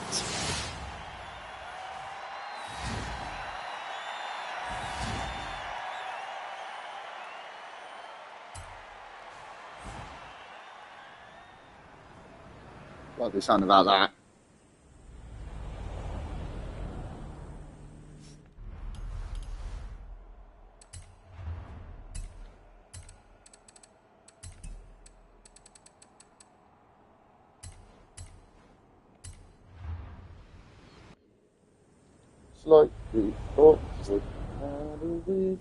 Speaker 4: Gotta do something about that. slightly opposite out of it.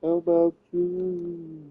Speaker 4: How about you?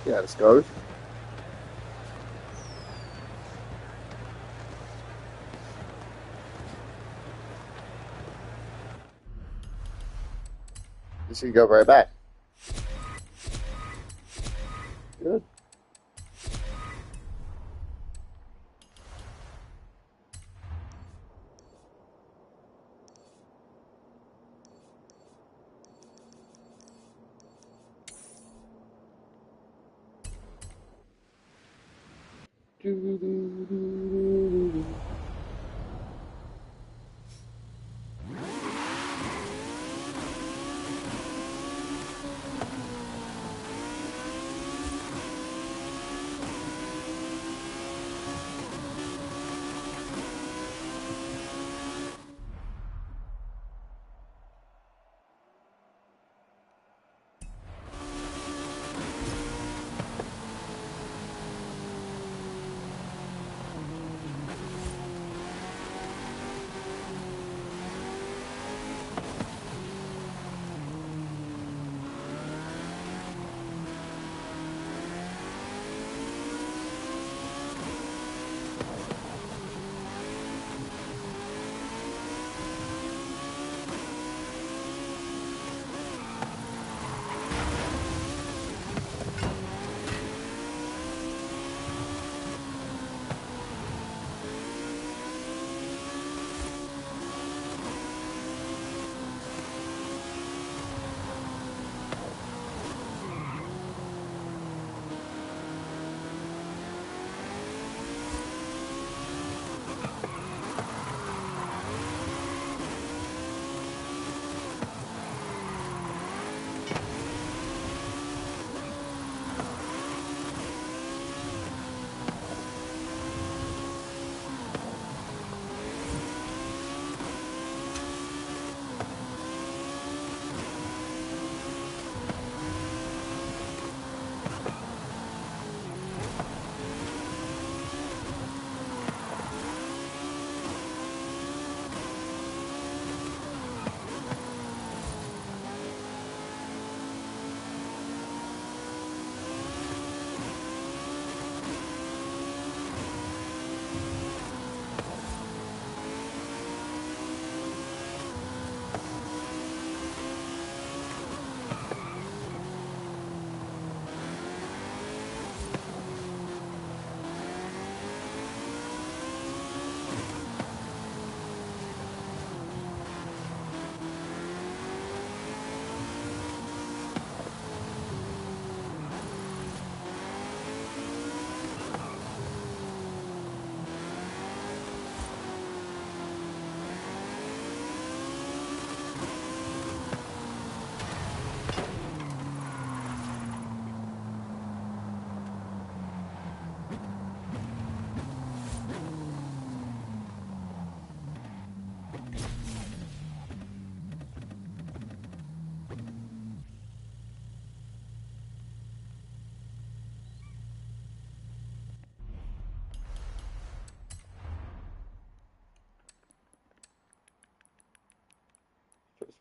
Speaker 4: Yeah, let's go. You should go right back. Good. Put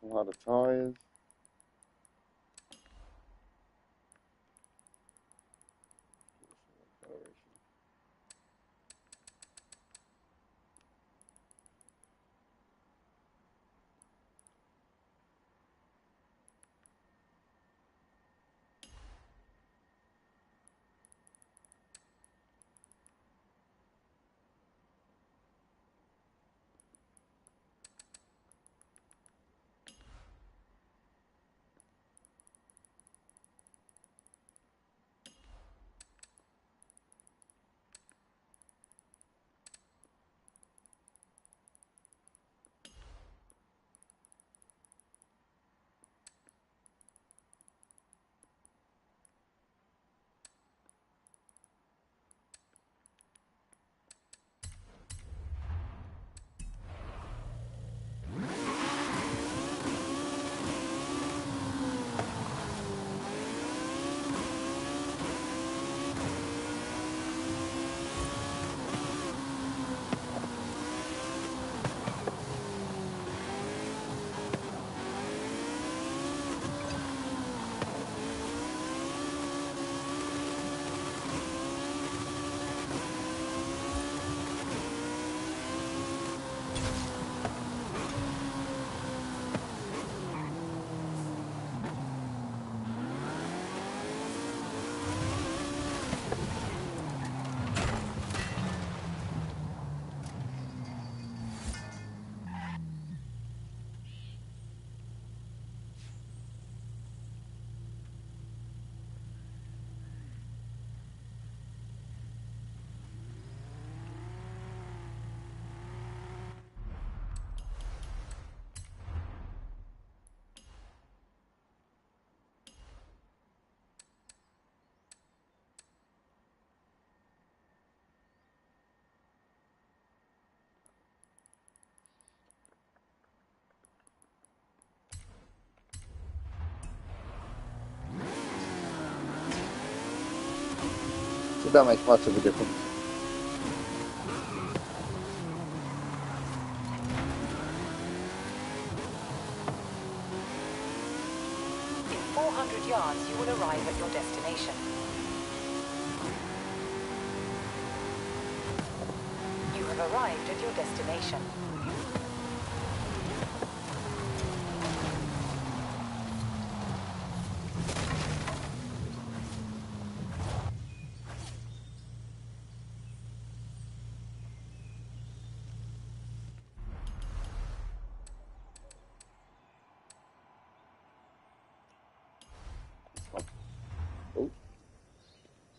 Speaker 4: some harder tyres. That makes much of a difference.
Speaker 5: In 400 yards, you will arrive at your destination. You have arrived at your destination.
Speaker 4: Oh,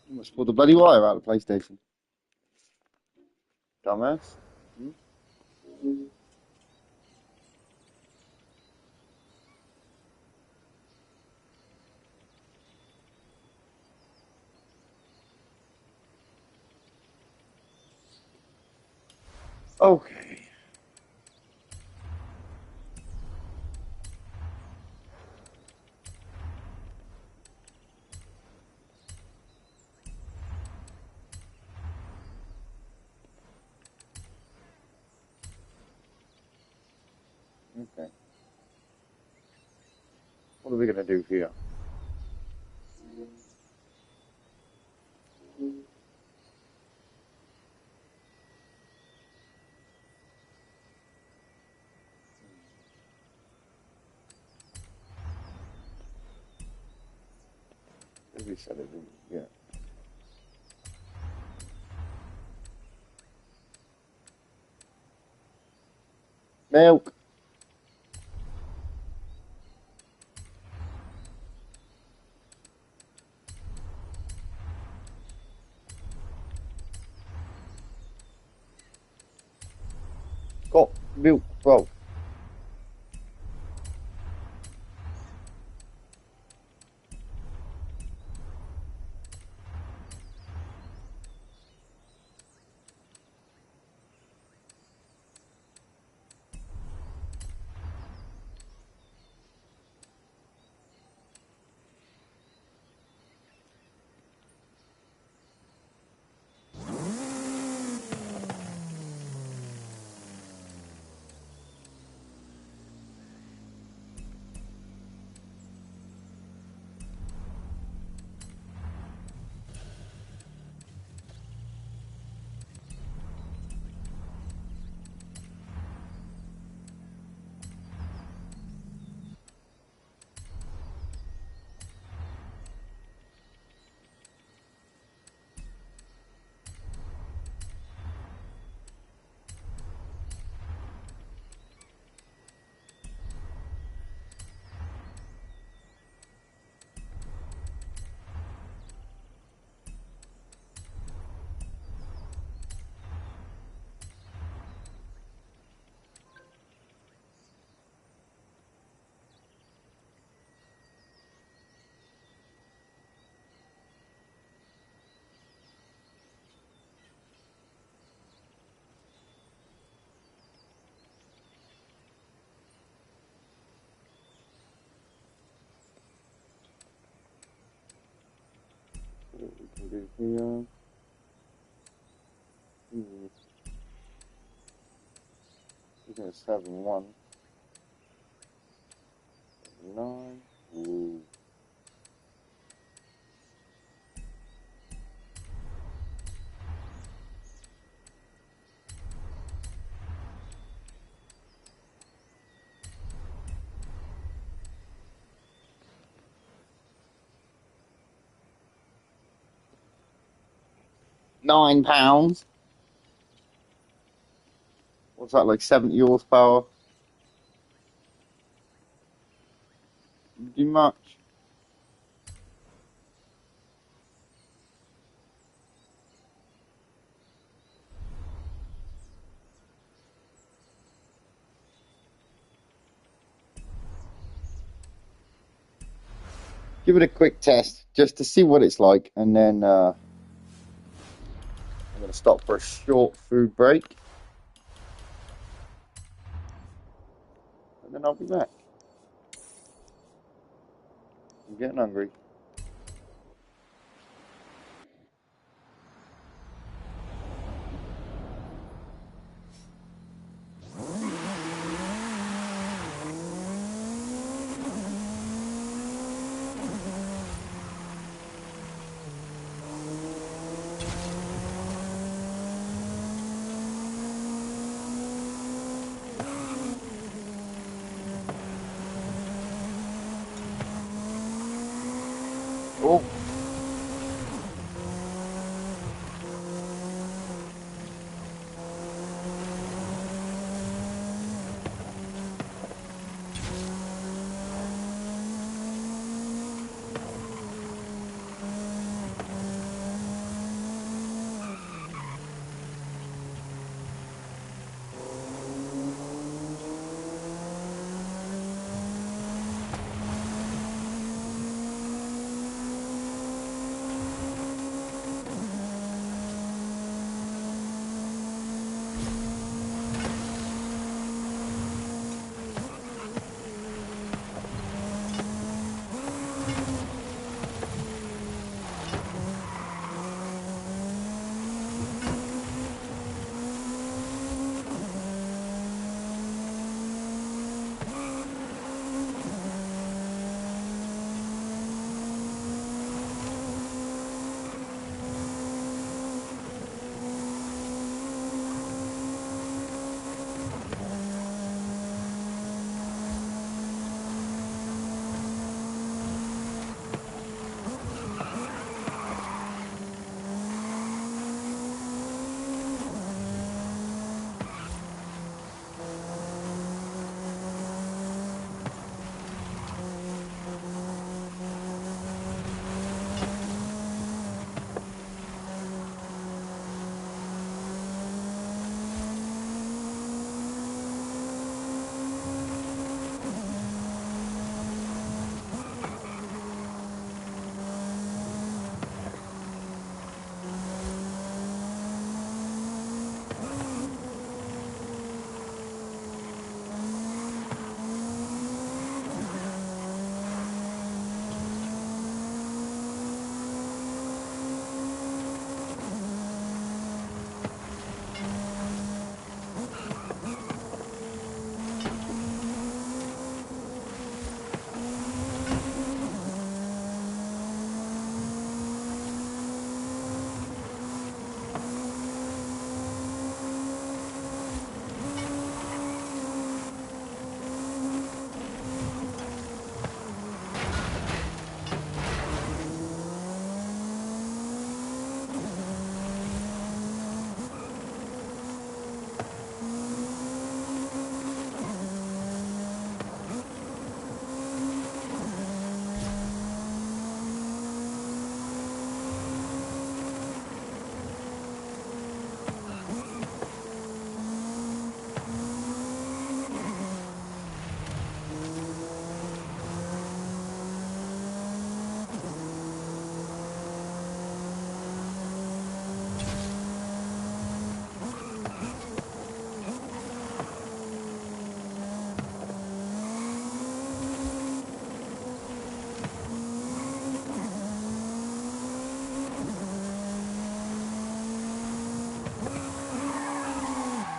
Speaker 4: you must pull the bloody wire out of the PlayStation. Dumbass. Hmm? Okay. Okay. What are we going to do here? Maybe set it in. Yeah. Milk. Got milk, bro. What we can do here. We're going to 7-1. 9. Ooh. £9. What's that, like 70 horsepower? Do much. Give it a quick test just to see what it's like, and then I'm going to stop for a short food break, and then I'll be back. I'm getting hungry. Oh.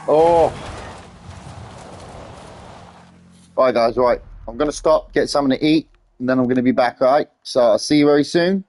Speaker 4: Oh. Right, guys, right. I'm going to stop, get something to eat, and then I'm going to be back, all right? So I'll see you very soon.